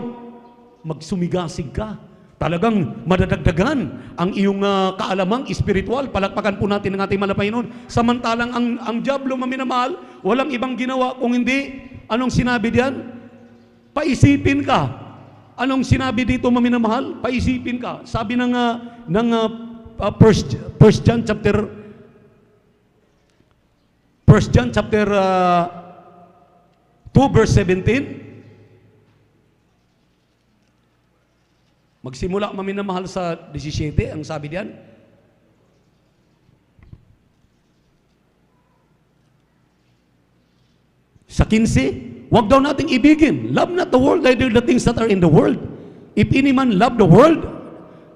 magsumigasig ka. Talagang madadagdagan ang iyong kaalamang espiritual. Palakpakan po natin ng ating mahal na Panginoon. Samantalang ang diablo maminamahal, walang ibang ginawa kung hindi, anong sinabi diyan? Paisipin ka. Anong sinabi dito maminamahal? Paisipin ka. Sabi ng 1 John chapter 2 verse 17. Magsimula maminamahal sa 17, ang sabi diyan. Sa 15, huwag daw nating ibigin. Love not the world, neither the things that are in the world. If any man love the world,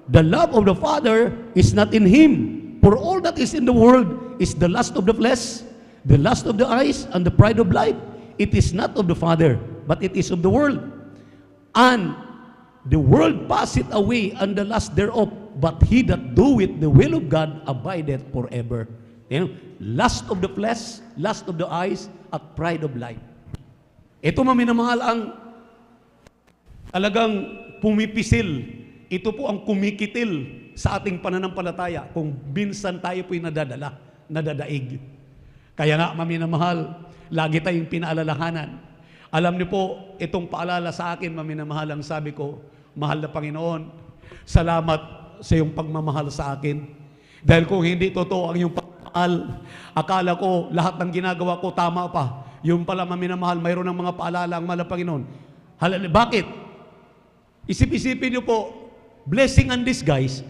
the love of the Father is not in him. For all that is in the world is the lust of the flesh, the lust of the eyes, and the pride of life. It is not of the Father, but it is of the world. And the world passeth away and the lust thereof, but he that doeth the will of God abideth forever. You know, lust of the flesh, lust of the eyes, at pride of life. Ito maminamahal ang talagang pumipisil. Ito po ang kumikitil sa ating pananampalataya kung minsan tayo po'y nadadaig. Kaya nga maminamahal, lagi tayong pinaalalahanan. Alam niyo po, itong paalala sa akin, maminamahal, ang sabi ko, mahal na Panginoon, salamat sa iyong pagmamahal sa akin. Dahil kung hindi totoo ang iyong pagmamahal, akala ko lahat ng ginagawa ko tama pa. Yung pala, maminamahal, mayroon ng mga paalala ang mahal na Panginoon. Bakit? Isip-isipin niyo po, blessing and disguise.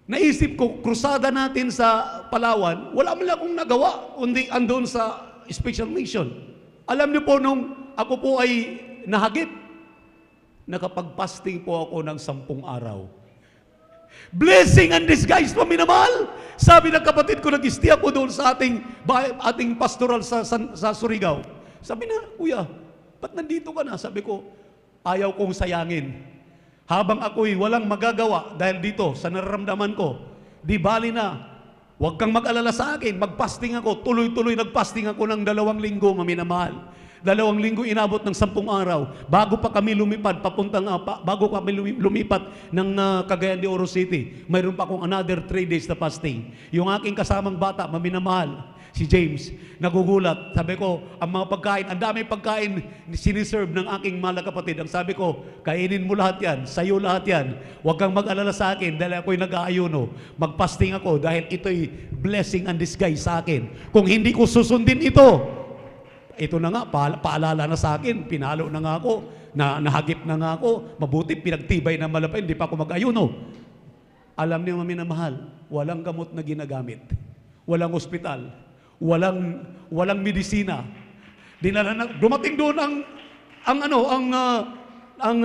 Naisip ko, krusada natin sa Palawan, wala man lang akong nagawa, kundi andun sa special mission. Alam niyo po, nung ako po ay nahagip, nakapag-fasting po ako ng 10 araw. Blessing and disguise, paminamahal. Sabi ng kapatid ko, nag-stay ako doon sa ating pastoral sa Surigao. Sabi na, kuya, ba't nandito ka na? Sabi ko, ayaw kong sayangin. Habang ako'y walang magagawa dahil dito, sa nararamdaman ko, di bali na, huwag kang mag-alala sa akin, mag-fasting ako, tuloy-tuloy nag-fasting ako ng 2 linggo, maminamahal. 2 linggo inabot ng 10 araw, bago pa kami lumipad, bago kami lumipat ng Cagayan de Oro City, mayroon pa akong another 3 days na fasting. Yung aking kasamang bata, maminamahal, si James, nagugulat. Sabi ko, ang mga pagkain, ang dami pagkain siniserve ng aking mahal na kapatid. Ang sabi ko, kainin mo lahat yan, sa'yo lahat yan. Huwag kang mag-alala sa akin dahil ako'y nag-aayuno. Mag-fasting ako dahil ito'y blessing and disguise sa akin. Kung hindi ko susundin ito na nga, paalala na sa akin, pinalo na nga ako, nahagip na nga ako, mabuti, pinagtibay na malapay, hindi pa ako mag-ayuno. Alam niyo, maminamahal, walang gamot na ginagamit, walang ospital, walang medisina. Dumating doon ang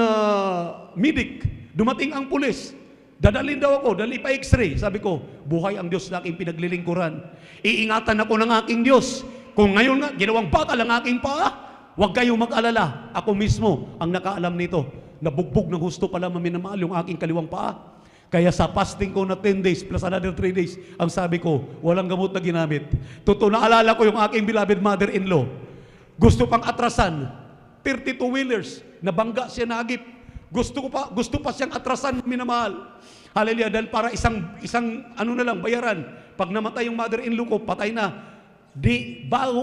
medic, dumating ang pulis. Dadalhin daw ako, dali pa x-ray. Sabi ko, buhay ang Diyos na aking pinaglilingkuran. Iingatan ako ng aking Diyos. Kung ngayon nga, ginawang bakal ang aking paa, huwag kayong mag-alala. Ako mismo ang nakaalam nito. Nabugbog ng gusto pala maminamahal yung aking kaliwang paa. Kaya sa fasting ko na 10 days plus another 3 days, ang sabi ko, walang gamot na ginamit. Totoo, naalala ko yung aking beloved mother-in-law. Gusto pang atrasan, 32-wheelers, nabangga siya nagip. Gusto pa siyang atrasan, minamahal. Hallelujah, dahil para isang bayaran. Pag namatay yung mother-in-law ko, patay na.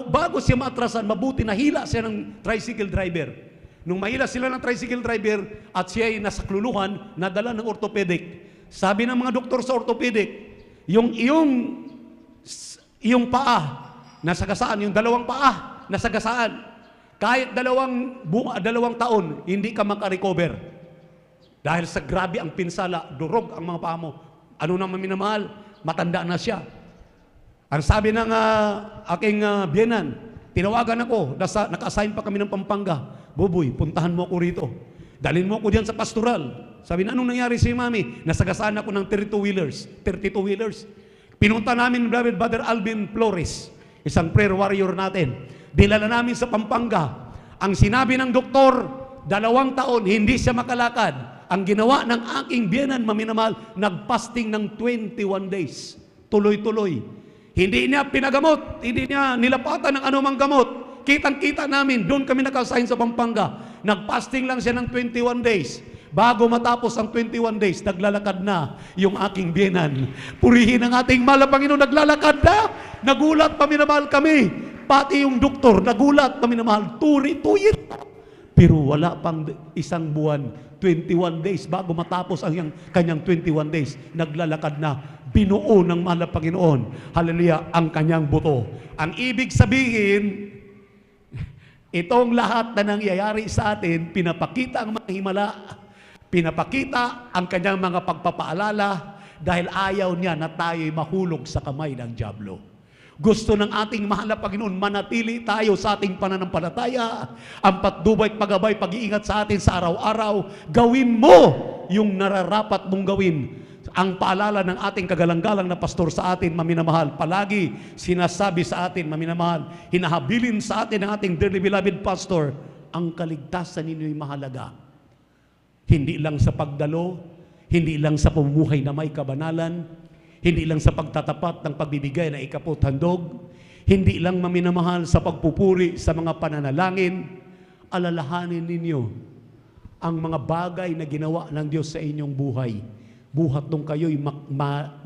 Bago siya maatrasan, mabuti nahila siya ng tricycle driver. Nung mahila sila ng tricycle driver at siya ay nasakluluhan, nadala ng orthopedic. Sabi ng mga doktor sa orthopedic, yung paa, nasagasaan, yung 2 paa, nasagasaan. Kahit 2 taon, hindi ka makarecover. Dahil sa grabe ang pinsala, durog ang mga paa mo. Ano na maminamahal? Matanda na siya. Ang sabi ng aking biyenan, tinawagan ako, naka-assign pa kami ng Pampanga. Buboy, puntahan mo ako rito. Dalhin mo ako diyan sa pastoral. Sabi na, anong nangyari si Mami? Nasagasaan ako ng 32-wheelers. Pinunta namin, Brother Alvin Flores, isang prayer warrior natin. Dinala namin sa Pampanga. Ang sinabi ng doktor, 2 taon, hindi siya makalakad. Ang ginawa ng aking biyenan, maminamahal, nag-fasting ng 21 days. Tuloy-tuloy. Hindi niya pinagamot, hindi niya nilapatan ng anumang gamot. Kitang-kita namin, doon kami naka-assign sa Pampanga. Nag-fasting lang siya ng 21 days. Bago matapos ang 21 days, naglalakad na yung aking biyenan. Purihin ang ating mahal na Panginoon, naglalakad na. Nagulat, paminamahal kami. Pati yung doktor, nagulat, paminamahal. 2 years. Pero wala pang 1 buwan, 21 days, bago matapos ang kanyang 21 days, naglalakad na. Binuo ng mahal na Panginoon, hallelujah, ang kanyang buto. Ang ibig sabihin, itong lahat na nangyayari sa atin, pinapakita ang mga himala, pinapakita ang kanyang mga pagpapaalala, dahil ayaw niya na tayo'y mahulog sa kamay ng dyablo. Gusto ng ating mahal na Panginoon, manatili tayo sa ating pananampalataya, ang patnubay at pagabay, pag-iingat sa atin sa araw-araw. Gawin mo yung nararapat mong gawin. Ang paalala ng ating kagalang-galang na pastor sa atin, maminamahal, palagi sinasabi sa atin, maminamahal, hinahabilin sa atin ng ating dearly beloved pastor, ang kaligtasan ninyo'y mahalaga. Hindi lang sa pagdalo, hindi lang sa pamumuhay na may kabanalan, hindi lang sa pagtatapat ng pagbibigay na ikaputhandog, hindi lang maminamahal sa pagpupuri sa mga pananalangin. Alalahanin ninyo ang mga bagay na ginawa ng Diyos sa inyong buhay. Buhat nung kayo'y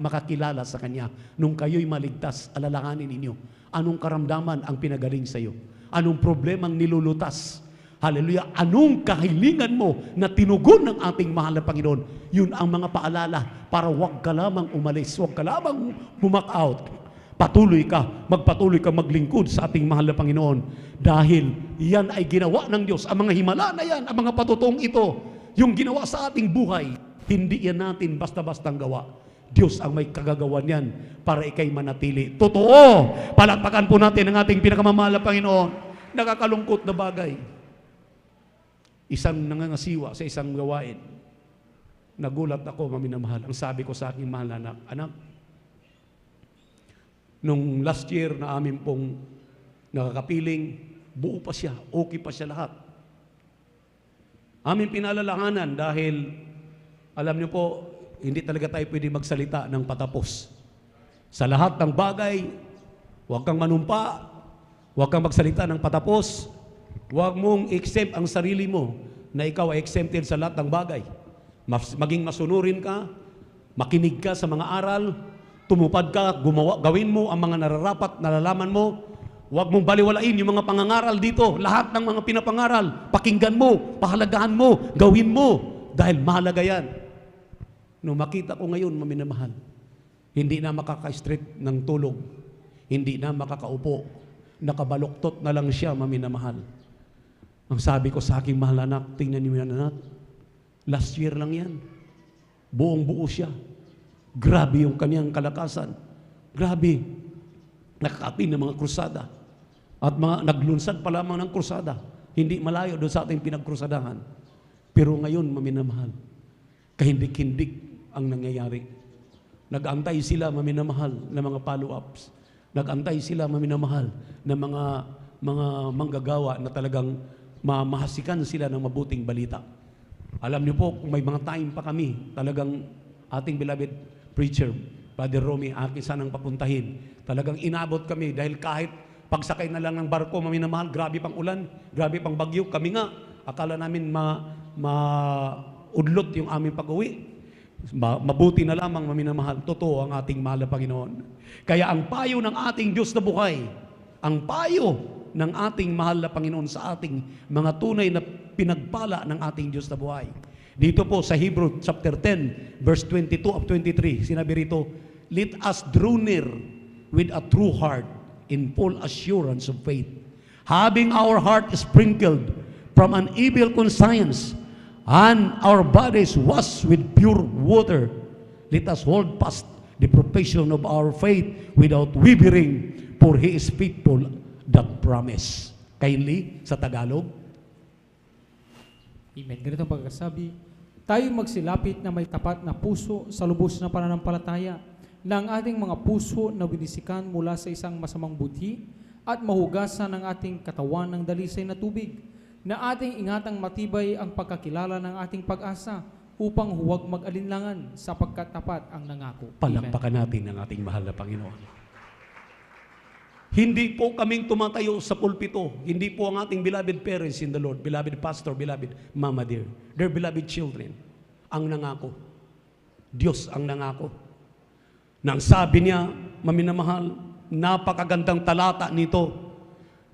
makakilala sa Kanya, nung kayo'y maligtas, alalahanin ninyo. Anong karamdaman ang pinagaling sa iyo? Anong problemang nilulutas? Hallelujah. Anong kahilingan mo na tinugon ng ating mahal na Panginoon? Yun ang mga paalala para huwag ka lamang umalis, huwag ka lamang bumak out. Magpatuloy ka maglingkod sa ating mahal na Panginoon. Dahil yan ay ginawa ng Diyos. Ang mga himala na yan, ang mga patutong ito, yung ginawa sa ating buhay, hindi yan natin basta-bastang gawa. Diyos ang may kagagawan yan para ikay manatili. Totoo! Palakpakan po natin ang ating pinakamamahal na Panginoon. Nakakalungkot na bagay. Isang nangangasiwa sa isang gawain. Nagulat ako, maminamahal. Ang sabi ko sa aking mahal na anak, nung last year na amin pong nakakapiling, buo pa siya, okay pa siya lahat. Amin pinalalahanan dahil, alam niyo po, hindi talaga tayo pwede magsalita ng patapos. Sa lahat ng bagay, huwag kang manumpa, huwag kang magsalita ng patapos, huwag mong exempt ang sarili mo na ikaw ay exempted sa lahat ng bagay. Maging masunurin ka, makinig ka sa mga aral, tumupad ka, gawin mo ang mga nararapat, nalalaman mo. Huwag mong baliwalain yung mga pangangaral dito. Lahat ng mga pinapangaral, pakinggan mo, pahalagahan mo, gawin mo, dahil mahalaga yan. Nung makita ko ngayon, maminamahal, hindi na makaka-straight ng tulog, hindi na makakaupo, nakabaluktot na lang siya, maminamahal. Ang sabi ko sa aking mahal anak, tingnan niyo yan anak, last year lang yan, buong buo siya. Grabe yung kanyang kalakasan. Grabe. Nakakatin ng mga krusada. At mga naglunsad pa lamang ng krusada. Hindi malayo doon sa ating pinagkrusadahan. Pero ngayon, maminamahal, kahindik-hindik ang nangyayari. Nag-antay sila, maminamahal, ng mga follow-ups. Nag-antay sila, maminamahal, ng mga manggagawa na talagang mamahasikan sila ng mabuting balita. Alam niyo po, kung may mga time pa kami, talagang ating beloved preacher, Brother Romy, akin sanang papuntahin. Talagang inabot kami dahil kahit pagsakay na lang ng barko, maminamahal, grabe pang ulan, grabe pang bagyo. Kami nga, akala namin maudlot yung aming pag-uwi. Mabuti na lamang, maminamahal, totoo ang ating mahal na Panginoon. Kaya ang payo ng ating Diyos na buhay, ang payo ng ating mahal na Panginoon sa ating mga tunay na pinagpala ng ating Diyos na buhay. Dito po sa Hebrew chapter 10, verse 22 up 23, sinabi rito, let us draw near with a true heart in full assurance of faith, having our heart sprinkled from an evil conscience, and our bodies washed with pure water. Let us hold fast the profession of our faith without wavering, for He is faithful that promise. Kindly, sa Tagalog. Amen. Ganito ang pagkasabi, tayo magsilapit na may tapat na puso sa lubos na pananampalataya, na ang ating mga puso na binisikan mula sa isang masamang budhi at mahugasan ng ating katawan ng dalisay na tubig, na ating ingatang matibay ang pagkakilala ng ating pag-asa upang huwag mag-alinlangan sapagkat tapat ang nangako. Palakpakan natin ang ating mahal na Panginoon. Hindi po kaming tumatayo sa pulpito. Hindi po ang ating beloved parents in the Lord, beloved pastor, beloved mama dear, their beloved children, ang nangako. Diyos ang nangako. Nang sabi niya, maminamahal, napakagandang talata nito,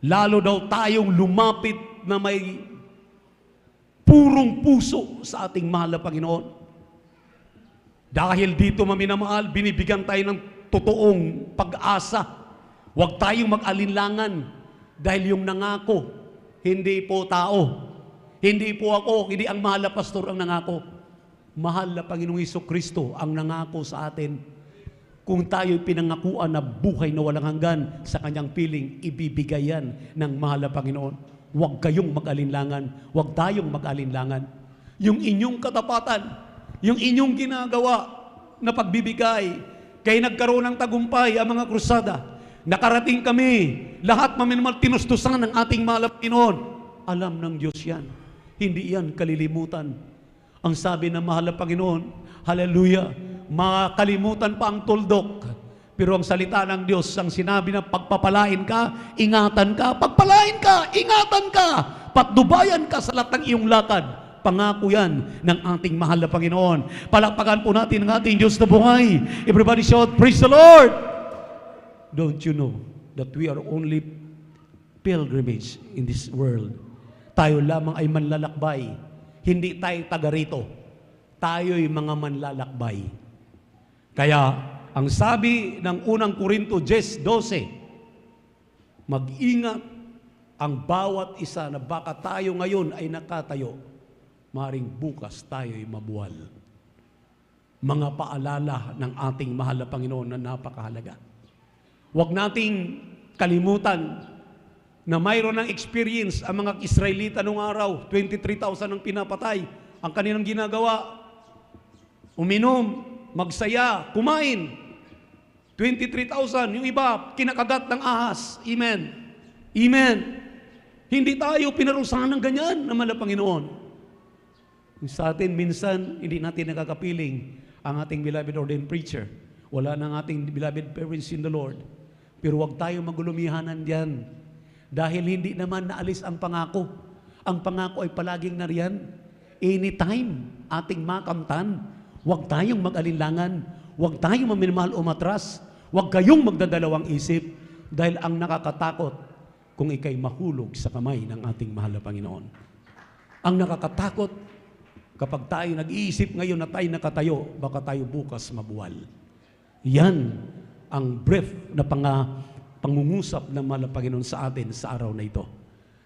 lalo daw tayong lumapit na may purong puso sa ating mahal na Panginoon. Dahil dito, maminamahal, binibigyan tayo ng totoong pag-asa. Huwag tayong mag-alinlangan dahil yung nangako, hindi po tao. Hindi po ako, hindi ang mahal na pastor ang nangako. Mahal na Panginoong Jesucristo ang nangako sa atin. Kung tayo'y pinangakuan na buhay na walang hanggan sa kanyang piling, ibibigay yan ng mahal na Panginoon. Huwag kayong mag-alinlangan. Huwag tayong mag-alinlangan. Yung inyong katapatan, yung inyong ginagawa na pagbibigay, kaya nagkaroon ng tagumpay ang mga krusada. Nakarating kami, lahat maminamahal tinustusan ng ating mahal na Panginoon. Alam ng Diyos yan. Hindi yan kalilimutan. Ang sabi ng mahal na Panginoon, hallelujah, makalimutan pa ang tuldok. Pero ang salita ng Diyos, ang sinabi na pagpapalain ka, ingatan ka, pagpalain ka, ingatan ka, patnubayan ka sa lahat ng iyong lakad. Pangako yan ng ating mahal na Panginoon. Palakpakan po natin ang ating Diyos na buhay. Everybody shout, praise the Lord! Don't you know that we are only pilgrimage in this world. Tayo lamang ay manlalakbay. Hindi tayo taga rito. Tayo'y mga manlalakbay. Kaya, ang sabi ng unang Korinto 10:12, mag-ingat ang bawat isa na baka tayo ngayon ay nakatayo, maring bukas tayo'y mabuwal. Mga paalala ng ating mahal na Panginoon na napakahalaga. Huwag nating kalimutan na mayroon ng experience ang mga Israelita noong araw, 23,000 ang pinapatay. Ang kanilang ginagawa, uminom, magsaya, kumain. 23,000, yung iba, kinakagat ng ahas. Amen. Amen. Hindi tayo pinarusahan ng ganyan na mahal na Panginoon. Sa atin, minsan, hindi natin nakakapiling ang ating beloved ordained preacher. Wala nang ating beloved parents in the Lord. Pero huwag tayo magulumihanan diyan. Dahil hindi naman naalis ang pangako. Ang pangako ay palaging nariyan. Anytime ating makamtan, huwag tayong mag-alinlangan. Huwag tayong maminamahal o matras. Huwag kayong magdadalawang isip. Dahil ang nakakatakot kung ikay mahulog sa kamay ng ating mahal na Panginoon. Ang nakakatakot kapag tayo nag-iisip ngayon na tayo nakatayo, baka tayo bukas mabuwal. Yan ang brief na pangungusap ng mahal na Panginoon sa atin sa araw na ito.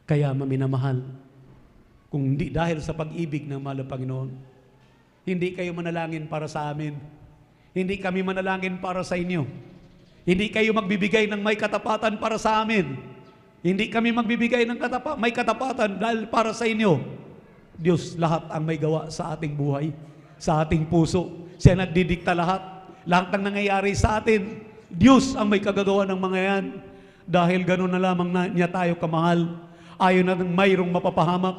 Kaya maminamahal, kung hindi dahil sa pag-ibig ng mahal na Panginoon, hindi kayo manalangin para sa amin. Hindi kami manalangin para sa inyo. Hindi kayo magbibigay ng may katapatan para sa amin. Hindi kami magbibigay ng may katapatan dahil para sa inyo. Diyos lahat ang may gawa sa ating buhay, sa ating puso. Siya nagdidikta lahat. Lahat ng nangyayari sa atin, Diyos ang may kagagawa ng mga yan. Dahil gano'n na lamang niya tayo kamahal. Ayaw na ng mayroong mapapahamak.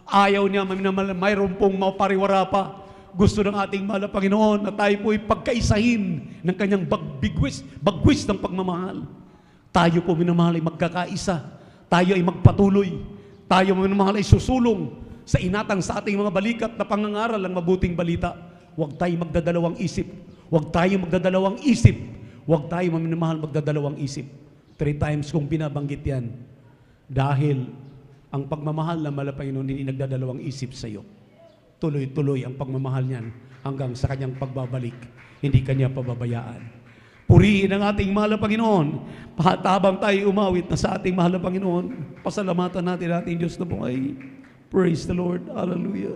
Ayaw niya mayroong pong mapariwara pa. Gusto ng ating mahal na Panginoon na tayo po'y pagkaisahin ng kanyang bagwis ng pagmamahal. Tayo po minamahal ay magkakaisa. Tayo ay magpatuloy. Tayo minamahal ay susulong sa inatang sa ating mga balikat na pangangaral ng mabuting balita. Huwag tayo magdadalawang isip. Huwag tayo magdadalawang isip. Huwag tayo minamahal magdadalawang isip. 3 times kong binabanggit yan. Dahil ang pagmamahal ng mahal na Panginoon hindi nagdadalawang isip sa iyo. Tuloy-tuloy ang pagmamahal niyan hanggang sa kanyang pagbabalik. Hindi kanya pababayaan. Purihin ang ating mahal na Panginoon. Habang tayo umawit na sa ating mahal na Panginoon, pasalamatan natin ating Diyos na buhay. Praise the Lord. Hallelujah.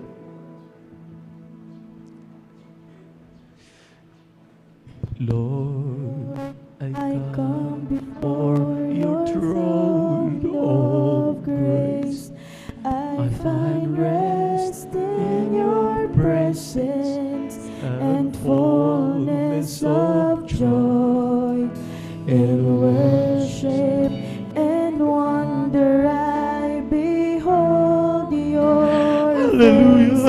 Lord, I come before your throne of grace. I find rest in your presence and fullness of joy. In worship and wonder I behold your face,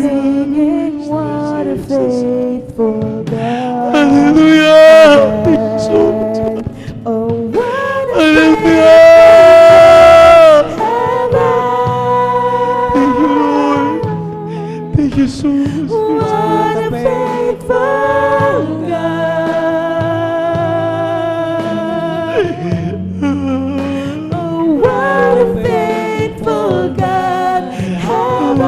singing what a faithful God. Hallelujah! Oh, what a Hallelujah! Thank you so much. what a faithful God. Oh, what a faithful God have I.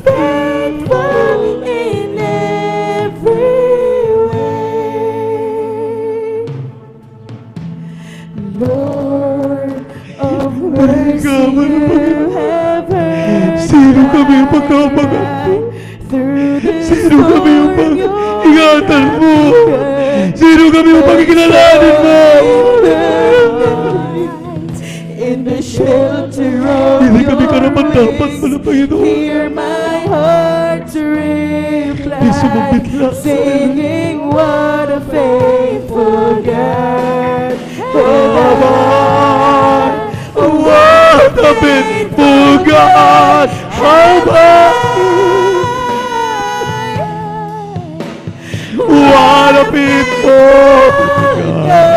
Faithful in every way. Lord of mercy, you have heard Sino kami ang pagkapagat mo? through this Sino kami ang storm, your pag-ingatan mo? Sino kami ang pagkikilalanin mo? in the shelter of Hindi kami your karapat-dapat, grace, mahal na Panginoon. hear my heart to Di sumabit reply, lang. singing what a faithful God. What a faithful God! How what a faithful God!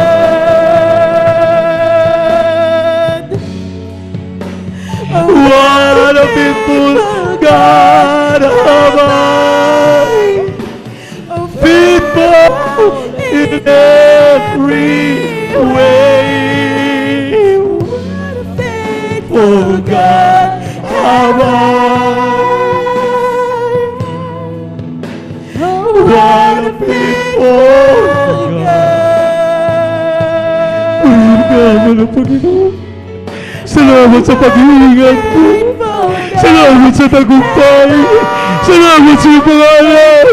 What a faithful God! Faithful in every way. faithful God. Purihin ka naman ang Panginoon. Salamat sa pag-iingat mo. Salamat sa tagumpay. Salamat sa iyong pangalan.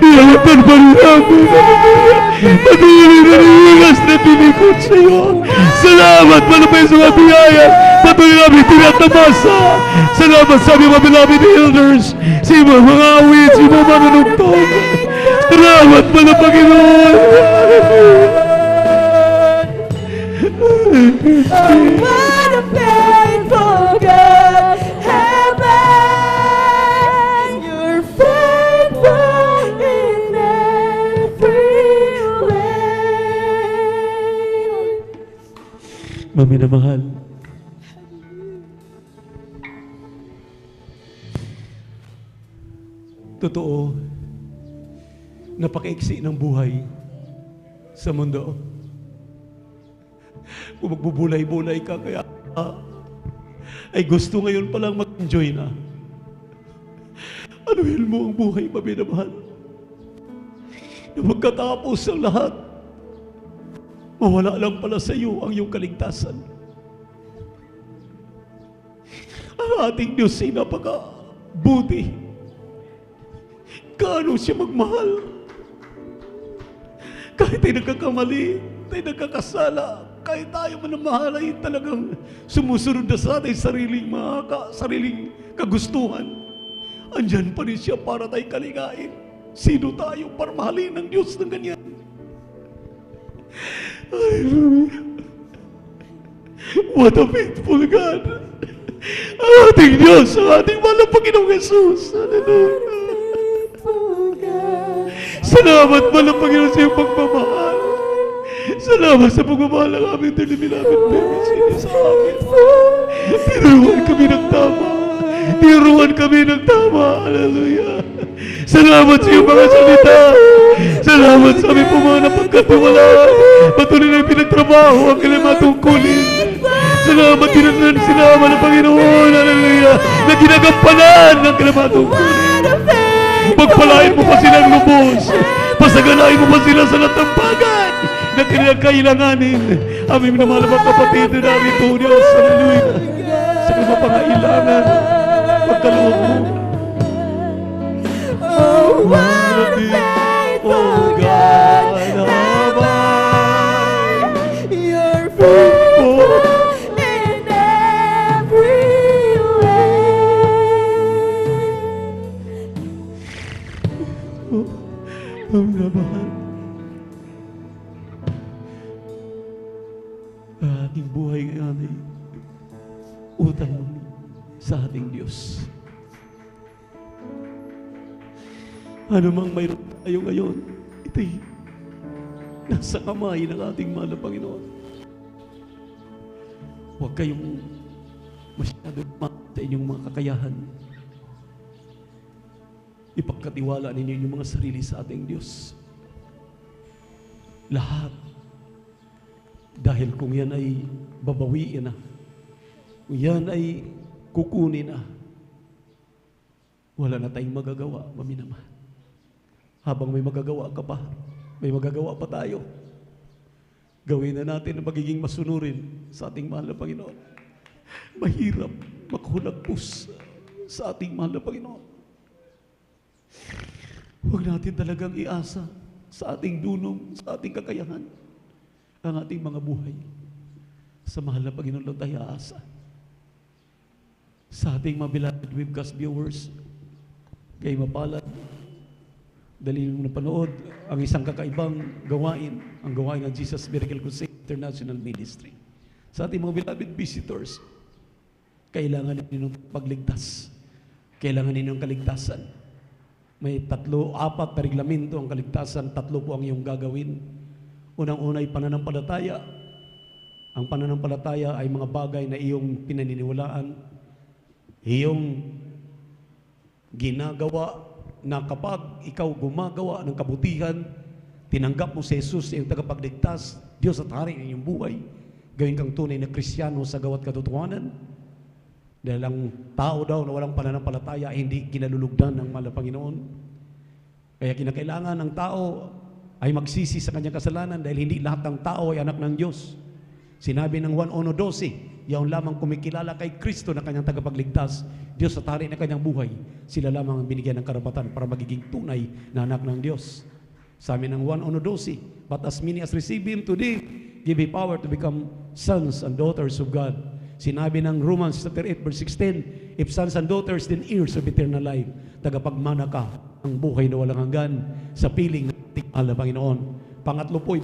Ilalatan pa rin namin. Patuloy na ringas na tinikot sa iyo. Salamat malapay sa mga biyaya. Patuloy namin tinatamasa. Salamat sa aming mga beloved elders. Sa iyong mga awit, sa iyong mga manunugtog. Salamat pala Panginoon. What a faithful God, heaven, you're faithful in every way. Mami na mahal, totoo, napakaiksi ng buhay sa mundo. Kung magbubulay-bulay ka, kaya ay gusto ngayon palang mag-enjoy na. Anuhin mo ang buhay, mami na mahal. Na magkatapos ang lahat, mawala lang pala sa iyo ang iyong kaligtasan. Ang ating Diyos ay napaka-buti. Gaano siya magmahal. Kahit ay nagkakamali, tayo nagkakasala, kahit tayo manamahal ay talagang sumusunod na sa ating sariling kagustuhan. Andyan pa rin siya para tayo kaligain. Sino tayo para mahalin ng Diyos ng ganyan? Hallelujah. What a faithful God. Ang ating Diyos, ang ating mahal na Panginoong Jesus. Hallelujah. Salamat mahal na Panginoon sa iyong pagmamahal. Salamat sa pagmamahal ng aming beloved parents sa amin. Tinuruan kami ng tama. Tinuruan kami ng tama. Hallelujah. Salamat sa iyong mga salita. Salamat sa aming mga napagkatiwalaan. Patuloy na pinagtrabaho ang kailang matungkulin. Salamat din ang sinama ng Panginoon. Hallelujah. Na ginagampanan ng kailang matungkulin. Pagpalain mo pa silang lubos. Pasaganain mo pa sila sa lahat ng bagay na kanilang kailanganin. Aming minamahal na kapatid na narito, Diyos. Hallelujah. Sa kanilang pangailangan, pagkaloob mo. Oh, what a faithful God, heaven, you're faithful in every way. Ang minamahal. Ang aking buhay ngayon ay utang sa ating Diyos. Ano mang mayroon tayo ngayon, ito'y nasa kamay ng ating mahal na Panginoon. Huwag kayong masyado sa inyong mga kakayahan. Ipagkatiwala ninyo yung mga sarili sa ating Diyos. Lahat. Dahil kung yan ay babawiin na, kung yan ay kukunin na, wala na tayong magagawa, maminamahal. Habang may magagawa ka pa, may magagawa pa tayo. Gawin na natin na magiging masunurin sa ating mahal na Panginoon. Mahirap makhulagpos sa ating mahal na Panginoon. Huwag natin talagang iasa sa ating dunong, sa ating kakayahan, ang ating mga buhay. Sa mahal na Panginoon lang tayo aasa. Sa ating mga beloved webcast viewers, kay mapalad, dali nung napanood ang isang kakaibang gawain, ang gawain ng Jesus Miracle Crusade International Ministry. Sa ating mga beloved visitors, kailangan ninyong pagligtas. Kailangan ninyong kaligtasan. May 3, 4 na reglamento ang kaligtasan, 3 po ang iyong gagawin. Unang-una ay pananampalataya. Ang pananampalataya ay mga bagay na iyong pinaniniwalaan, iyong ginagawa, na kapag ikaw gumagawa ng kabutihan, tinanggap mo si Jesus, yung tagapagligtas, Diyos at Hari ng iyong buhay, gawin kang tunay na Kristiyano sa gawat katotohanan. Dahil ang tao daw na walang pananampalataya ay hindi kinalulugdan ng mahal na Panginoon. Kaya kinakailangan ng tao ay magsisi sa kanyang kasalanan dahil hindi lahat ng tao ay anak ng Diyos. Sinabi ng 1:12, yaon lamang kumikilala kay Kristo na kanyang tagapagligtas, Diyos at hari ng kanyang buhay, sila lamang ang binigyan ng karapatan para magiging tunay na anak ng Diyos. Sabi ng 1:12, but as many as receive Him today, give Him power to become sons and daughters of God. Sinabi ng Romans 8:16, if sons and daughters, then heirs of eternal life. Tagapagmana ka ang buhay na walang hanggan sa piling ng mahal na Panginoon. Pangatlo po,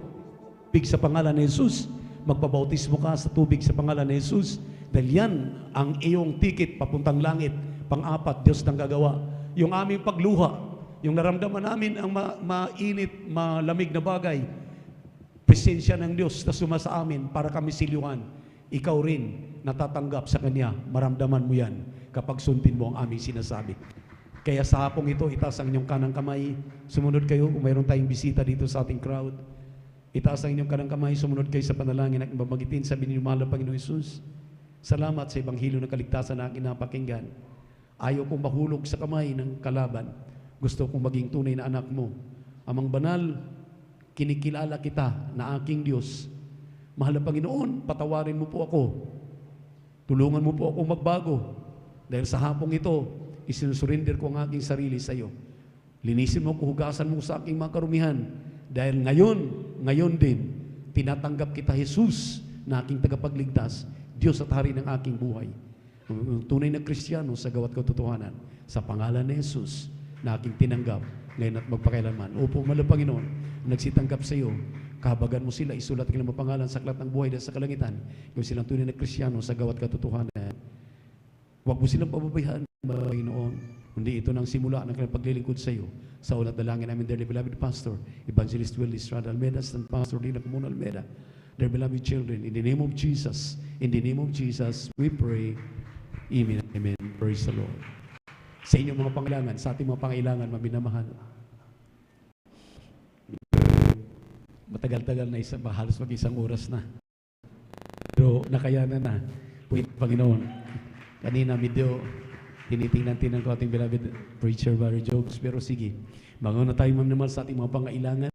tubig sa pangalan ni Jesus. Magpabautismo ka sa tubig sa pangalan ni Jesus. Dahil yan ang iyong ticket papuntang langit. Pang-apat, Diyos nang gagawa. Yung aming pagluha, yung naramdaman namin ang mainit, malamig na bagay, presensya ng Diyos na suma sa amin para kami silyuhan. Ikaw rin natatanggap sa Kanya. Maramdaman mo yan kapag sundin mo ang aming sinasabi. Kaya sa hapong ito, itaas ang inyong kanang kamay. Sumunod kayo kung mayroon tayong bisita dito sa ating crowd. Itaas ang inyong kanang kamay. Sumunod kayo sa panalangin at mabagitin. Sabi ninyo, mahal na Panginoon Jesus, salamat sa Ebanghelyo ng kaligtasan na aking napakinggan. Ayaw kong mahulog sa kamay ng kalaban. Gusto kong maging tunay na anak mo. Amang banal, kinikilala kita na aking Diyos. Mahal na Panginoon, patawarin mo po ako. Tulungan mo po ako magbago. Dahil sa hapong ito, isinusurrender ko ang aking sarili sa iyo. Linisin mo ko, hugasan mo sa aking mga karumihan. Dahil ngayon din, tinatanggap kita, Jesus, na aking tagapagligtas, Diyos at hari ng aking buhay. Tunay na Kristiyano sa gawat katotohanan, sa pangalan ni Jesus, na aking tinanggap, ngayon at magpakailanman. Opo, mahal na Panginoon, nagsitanggap sa iyo, kahabagan mo sila, isulat ang kanilang pangalan sa aklat ng buhay dahil sa kalangitan, kung silang tunay na Kristiyano sa gawat katotohanan. Huwag mo silang pababayaan, Panginoon. Hindi ito nang simula ng kanilang paglilingkod sa iyo. Sa ulat dalangin namin, dearly beloved Pastor, Evangelist Will Estrada Almeda, and Pastor Lina Comuno Almeda, their beloved children, in the name of Jesus, we pray. Amen. Amen. Praise the Lord. Sa inyong mga pangailangan, sa ating mga pangailangan, mabinamahal. Matagal-tagal na halos mag-isang oras na. Pero nakayanan na. Panginoon, kanina medyo tinitingnan ko ating beloved preacher Barry Jokes, pero sige, bangon na tayo mamnamal sa ating mga pangailangan.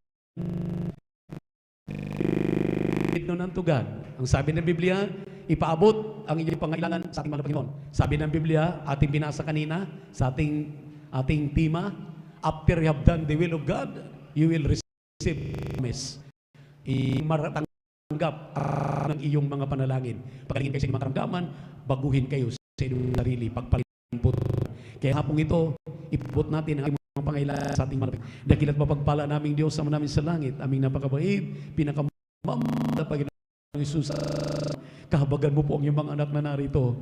No ng tugad. Ang sabi ng Biblia, ipaabot ang inyong pangailangan sa ating mga Panginoon. Sabi ng Biblia, ating binasa kanina sa ating tema, after you have done the will of God, you will receive promise. Maratanggap ng iyong mga panalangin. Pagalingin kayo sa inyong mga karamdaman, baguhin kayo sa inyong sarili, pagpalitan po. Kaya hapong ito, ipabot natin ang mga pangailangan sa ating mga dakilat mapagpala naming Diyos sa namin sa langit, aming napakabait, pinakamamahal na Panginoon Jesus. Kahabagan mo po ang iyong mga anak na narito.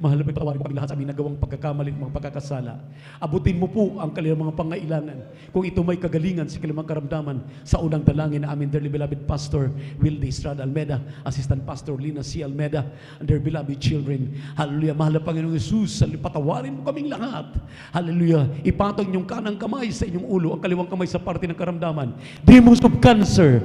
Mahal na pagtawarin mo lahat sa aming nagawang pagkakamali at mga pagkakasala. Abutin mo po ang kanilang mga pangailangan. Kung ito may kagalingan sa kanilang karamdaman, sa unang dalangin na amin, dearly beloved Pastor Wilde Estrada Almeda, Assistant Pastor Lina C. Almeda, and their beloved children. Hallelujah. Mahal na Panginoong Jesus, patawarin mo kaming lahat. Hallelujah. Ipatong inyong kanang kamay sa inyong ulo, ang kaliwang kamay sa parte ng karamdaman. Demons of cancer,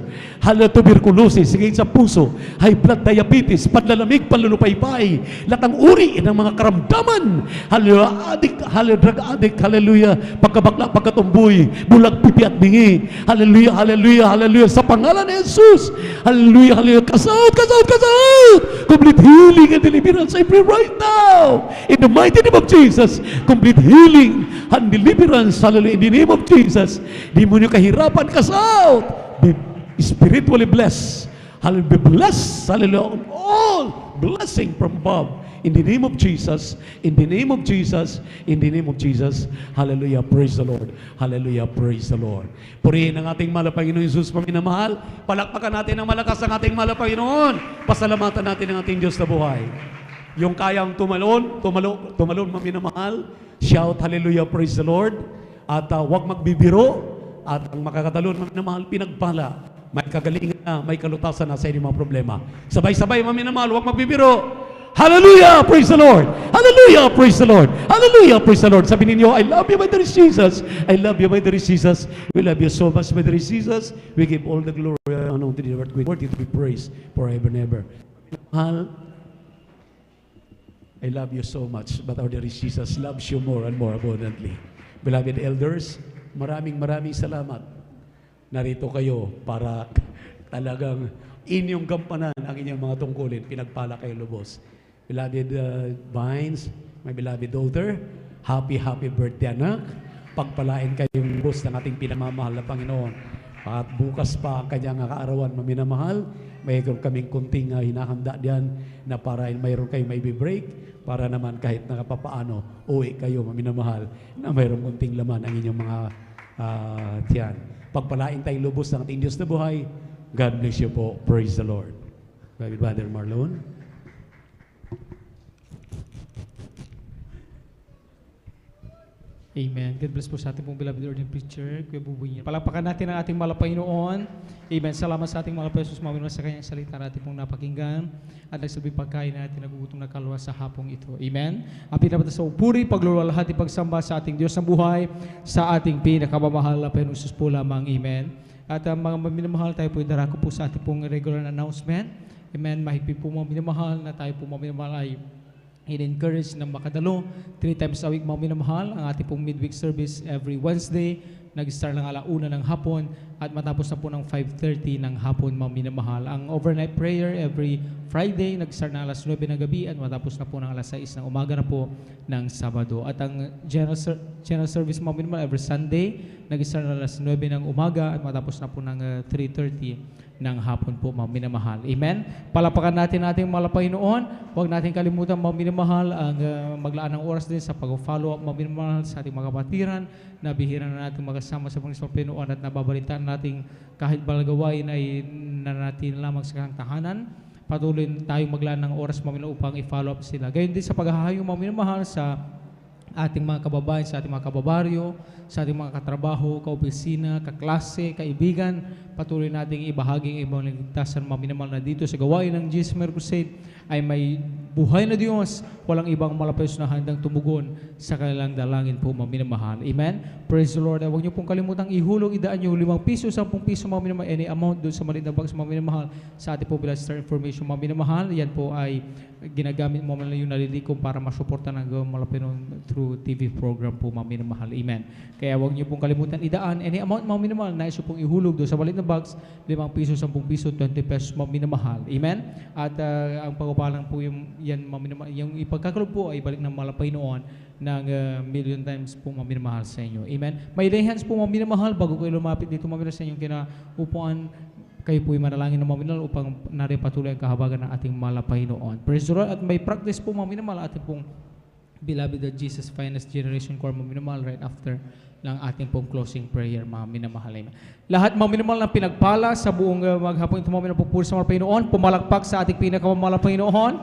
tuberculosis, sigit sa puso, high blood, diabetes, panlalamig, panlulupaypay, lahat ng uri ng mga karamdaman. Hallelujah, drug addict, hallelujah, pagkabakla, pagkatumboy, bulag, pipi at bingi. Hallelujah, hallelujah, hallelujah, sa pangalan ni Jesus. Hallelujah, hallelujah, kasaut. Complete healing and deliverance, I pray right now. In the mighty name of Jesus, complete healing and deliverance, hallelujah, in the name of Jesus. Di mo nyo kahirapan, kasaut. Be spiritually blessed. Hallelujah, be blessed, hallelujah, all blessing from above. In the name of Jesus, in the name of Jesus, in the name of Jesus, hallelujah, praise the Lord, hallelujah, praise the Lord. Purihin ang ating mahal na Panginoon Jesus, paminamahal. Palakpakan natin ang malakas ang ating mahal na Panginoon. Pasalamatan natin ang ating Diyos na buhay. Yung kayang tumalon, maminamahal. Shout, hallelujah, praise the Lord. At huwag magbibiro. At ang makakatalon, maminamahal, pinagpala. May kagalingan na, may kalutasan na sa inyong mga problema. Sabay-sabay, maminamahal, huwag magbibiro. Hallelujah! Praise the Lord! Hallelujah! Praise the Lord! Hallelujah! Praise the Lord! Sabi ninyo, I love you, my dear Jesus. I love you, my dear Jesus. We love you so much, my dear Jesus. We give all the glory and honor to the Lord. Worthy to be praised forever and ever. Mahal, I love you so much, but our dear Jesus loves you more and more abundantly. Beloved elders, maraming salamat. Narito kayo para talagang inyong gampanan ang inyong mga tungkulin. Pinagpala kayo lubos. Beloved Vines, my beloved daughter, happy birthday anak. Pagpalain kayong boss ng ating pinamamahal na Panginoon. At bukas pa ang kanyang kaarawan, maminamahal. Mayroon kaming kunting hinahanda diyan na para mayroon kayong may break para naman kahit nakapapaano, uwi kayo, maminamahal, na mayroon kunting laman ang inyong mga tiyan. Pagpalain tayong lubos ng ating Diyos na buhay. God bless you po. Praise the Lord. Brother Marlon. Amen. God bless po sa ating pong beloved ordained preacher, Kuya Bubuy. Palakpakan natin ang ating Panginoon. Amen. Salamat sa ating Panginoon Maminos sa kanyang salita natin pong napakinggan at nagsabi pagkain natin nagugutom na kaluluwa sa hapong ito. Amen. Ang pinapata sa puri, paglulwalhati, pagsamba sa ating Diyos ng buhay, sa ating pinakamamahal na Panginoon Jesus po lamang. Amen. At mga maminamahal, tayo po idarako po sa ating pong regular announcement. Amen. Mahigpit po mga minamahal na tayo po maminamahal ay in-encourage na makadalo 3 times a week mga minamahal ang ating pong midweek service every Wednesday. Nag-start ng 1:00 ng hapon at matapos na po ng 5:30 ng hapon mga minamahal. Ang overnight prayer every Friday, nag-start na 9:00 ng gabi at matapos na po ng 6:00 ng umaga na po ng Sabado. At ang general service mga minamahal every Sunday, nag-start na 9:00 ng umaga at matapos na po ng 3:30 ng hapon po, mga minamahal. Amen? Palapakan natin ating mga Panginoon. Huwag natin kalimutan, mga minamahal, ang maglaan ng oras din sa pag-follow up, mga minamahal, sa ating mga kapatiran, na bihira na natin magkasama sa Panginoon at nababalitaan natin kahit balagawain ay nanatin lamang sa kanyang tahanan. Patuloy tayong maglaan ng oras, mga minamahal, upang i-follow up sila. Gayon din sa paghahayo, mga minamahal, sa ating mga kababayan, sa ating mga kababaryo, sa ating mga katrabaho, kaopisina, kaklase, kaibigan, patuloy nating ibahaging ibang ligtasan mga minamahal na dito sa gawain ng Jesus Crusade ay may buhay na Diyos, walang ibang malapayos na handang tumugon sa kanilang dalangin po mga minamahal. Amen? Praise the Lord. Huwag niyo pong kalimutang ihulog, idaan niyo 5 piso, 10 piso mga minamahal, any amount doon sa maliit na box mga minamahal sa ating po Star Information mga minamahal. Yan po ay ginagamit mo man yung nalilikom para masuporta ng Malapinon through TV program po mga minamahal. Amen. Kaya huwag niyo pong kalimutan idaan any amount mga minamahal na iso pong ihulog doon sa maliit na box, 5 piso, 10 piso, 20 pesos mga minamahal. Amen. At ang pagpapalang po yan mga minamahal, yung ipagkakalog po ay balik ng Malapinon ng million times po mga minamahal sa inyo. Amen. May lay hands po mga minamahal bago kayo lumapit dito mga minamahal sa inyong kinaupuan. Kayo po'y manalangin ng mga minamahal upang narin patuloy ang kahabagan ng ating Panginoon. Praise the Lord. At may practice po mga minamahal ating pong beloved Jesus Finest Generation Choir mga minamahal right after ng ating pong closing prayer mga minamahal. Lahat mga minamahal na pinagpala sa buong maghapon ito mga minamahal sa mga Panginoon, pumalakpak sa ating pinakamamahal Panginoon.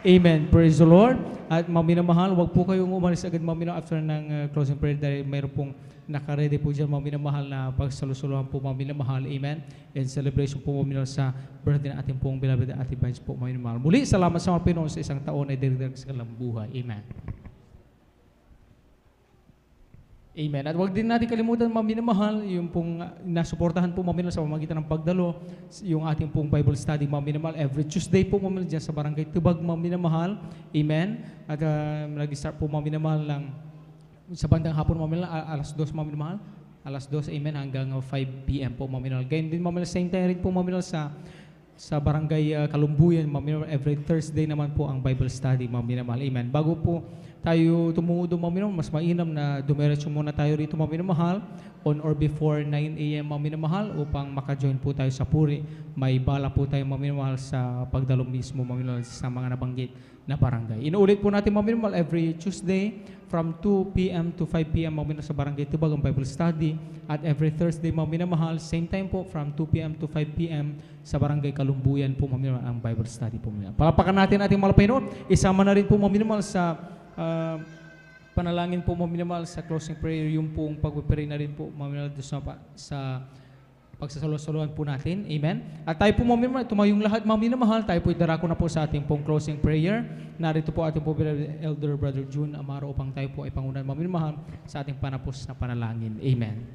Amen. Praise the Lord. At mga minamahal, huwag po kayong umalis agad mga minamahal after ng closing prayer dahil mayroon pong nakaredy po dyan mga minamahal na pagsalusuluhan po mga minamahal. Amen. And celebration po mga minamahal sa birthday na ating pong beloved Ate Vines po mga minamahal. Muli, salamat sa mga Pinoon sa isang taon ay diridag sa kanilang buhay. Amen. Amen. At huwag din natin kalimutan mga minamahal, yung pong nasuportahan po mga minamahal sa pamamagitan ng pagdalo, yung ating pong Bible study mga minamahal, every Tuesday po mga minamahal dyan sa Barangay Tubag mga minamahal. Amen. At nag-start po mga minamahal lang sa bandang hapon mga minamahal, alas 2 mga minamahal, alas 2, amen, hanggang 5 p.m. po mga minamahal. Ganyan din mga minamahal, same time rin po mga minamahal sa Barangay Kalumbuyan mga minamahal, every Thursday naman po ang Bible study mga minamahal. Amen. Bago po tayo tumungo doon mga minamahal, mas mainam na dumiretso muna tayo rito mga minamahal on or before 9 a.m. mga minamahal upang maka-join po tayo sa puri. May bala po tayo mga minamahal sa pagdalo mismo mga minamahal sa mga nabanggit na barangay. Inuulit po natin mga minamahal every Tuesday from 2 p.m. to 5 p.m. mga minamahal sa Barangay Tubag ang Bible study at every Thursday mga minamahal, same time po from 2 p.m. to 5 p.m. sa Barangay Kalumbuyan po mga minamahal ang Bible study po mga minamahal. Palapakan natin ating mga Panginoon. Isama na rin po mga minamahal sa panalangin po mga minamahal sa closing prayer, yung pong pag-pray na rin po mga minamahal sa pagsasaluhan po natin. Amen. At tayo po mga minamahal, tumayong lahat mga minamahal, tayo po idarako na po sa ating pong closing prayer. Narito po ating po Elder Brother June Amaro upang tayo po ay pangunan mga minamahal sa ating panapos na panalangin. Amen.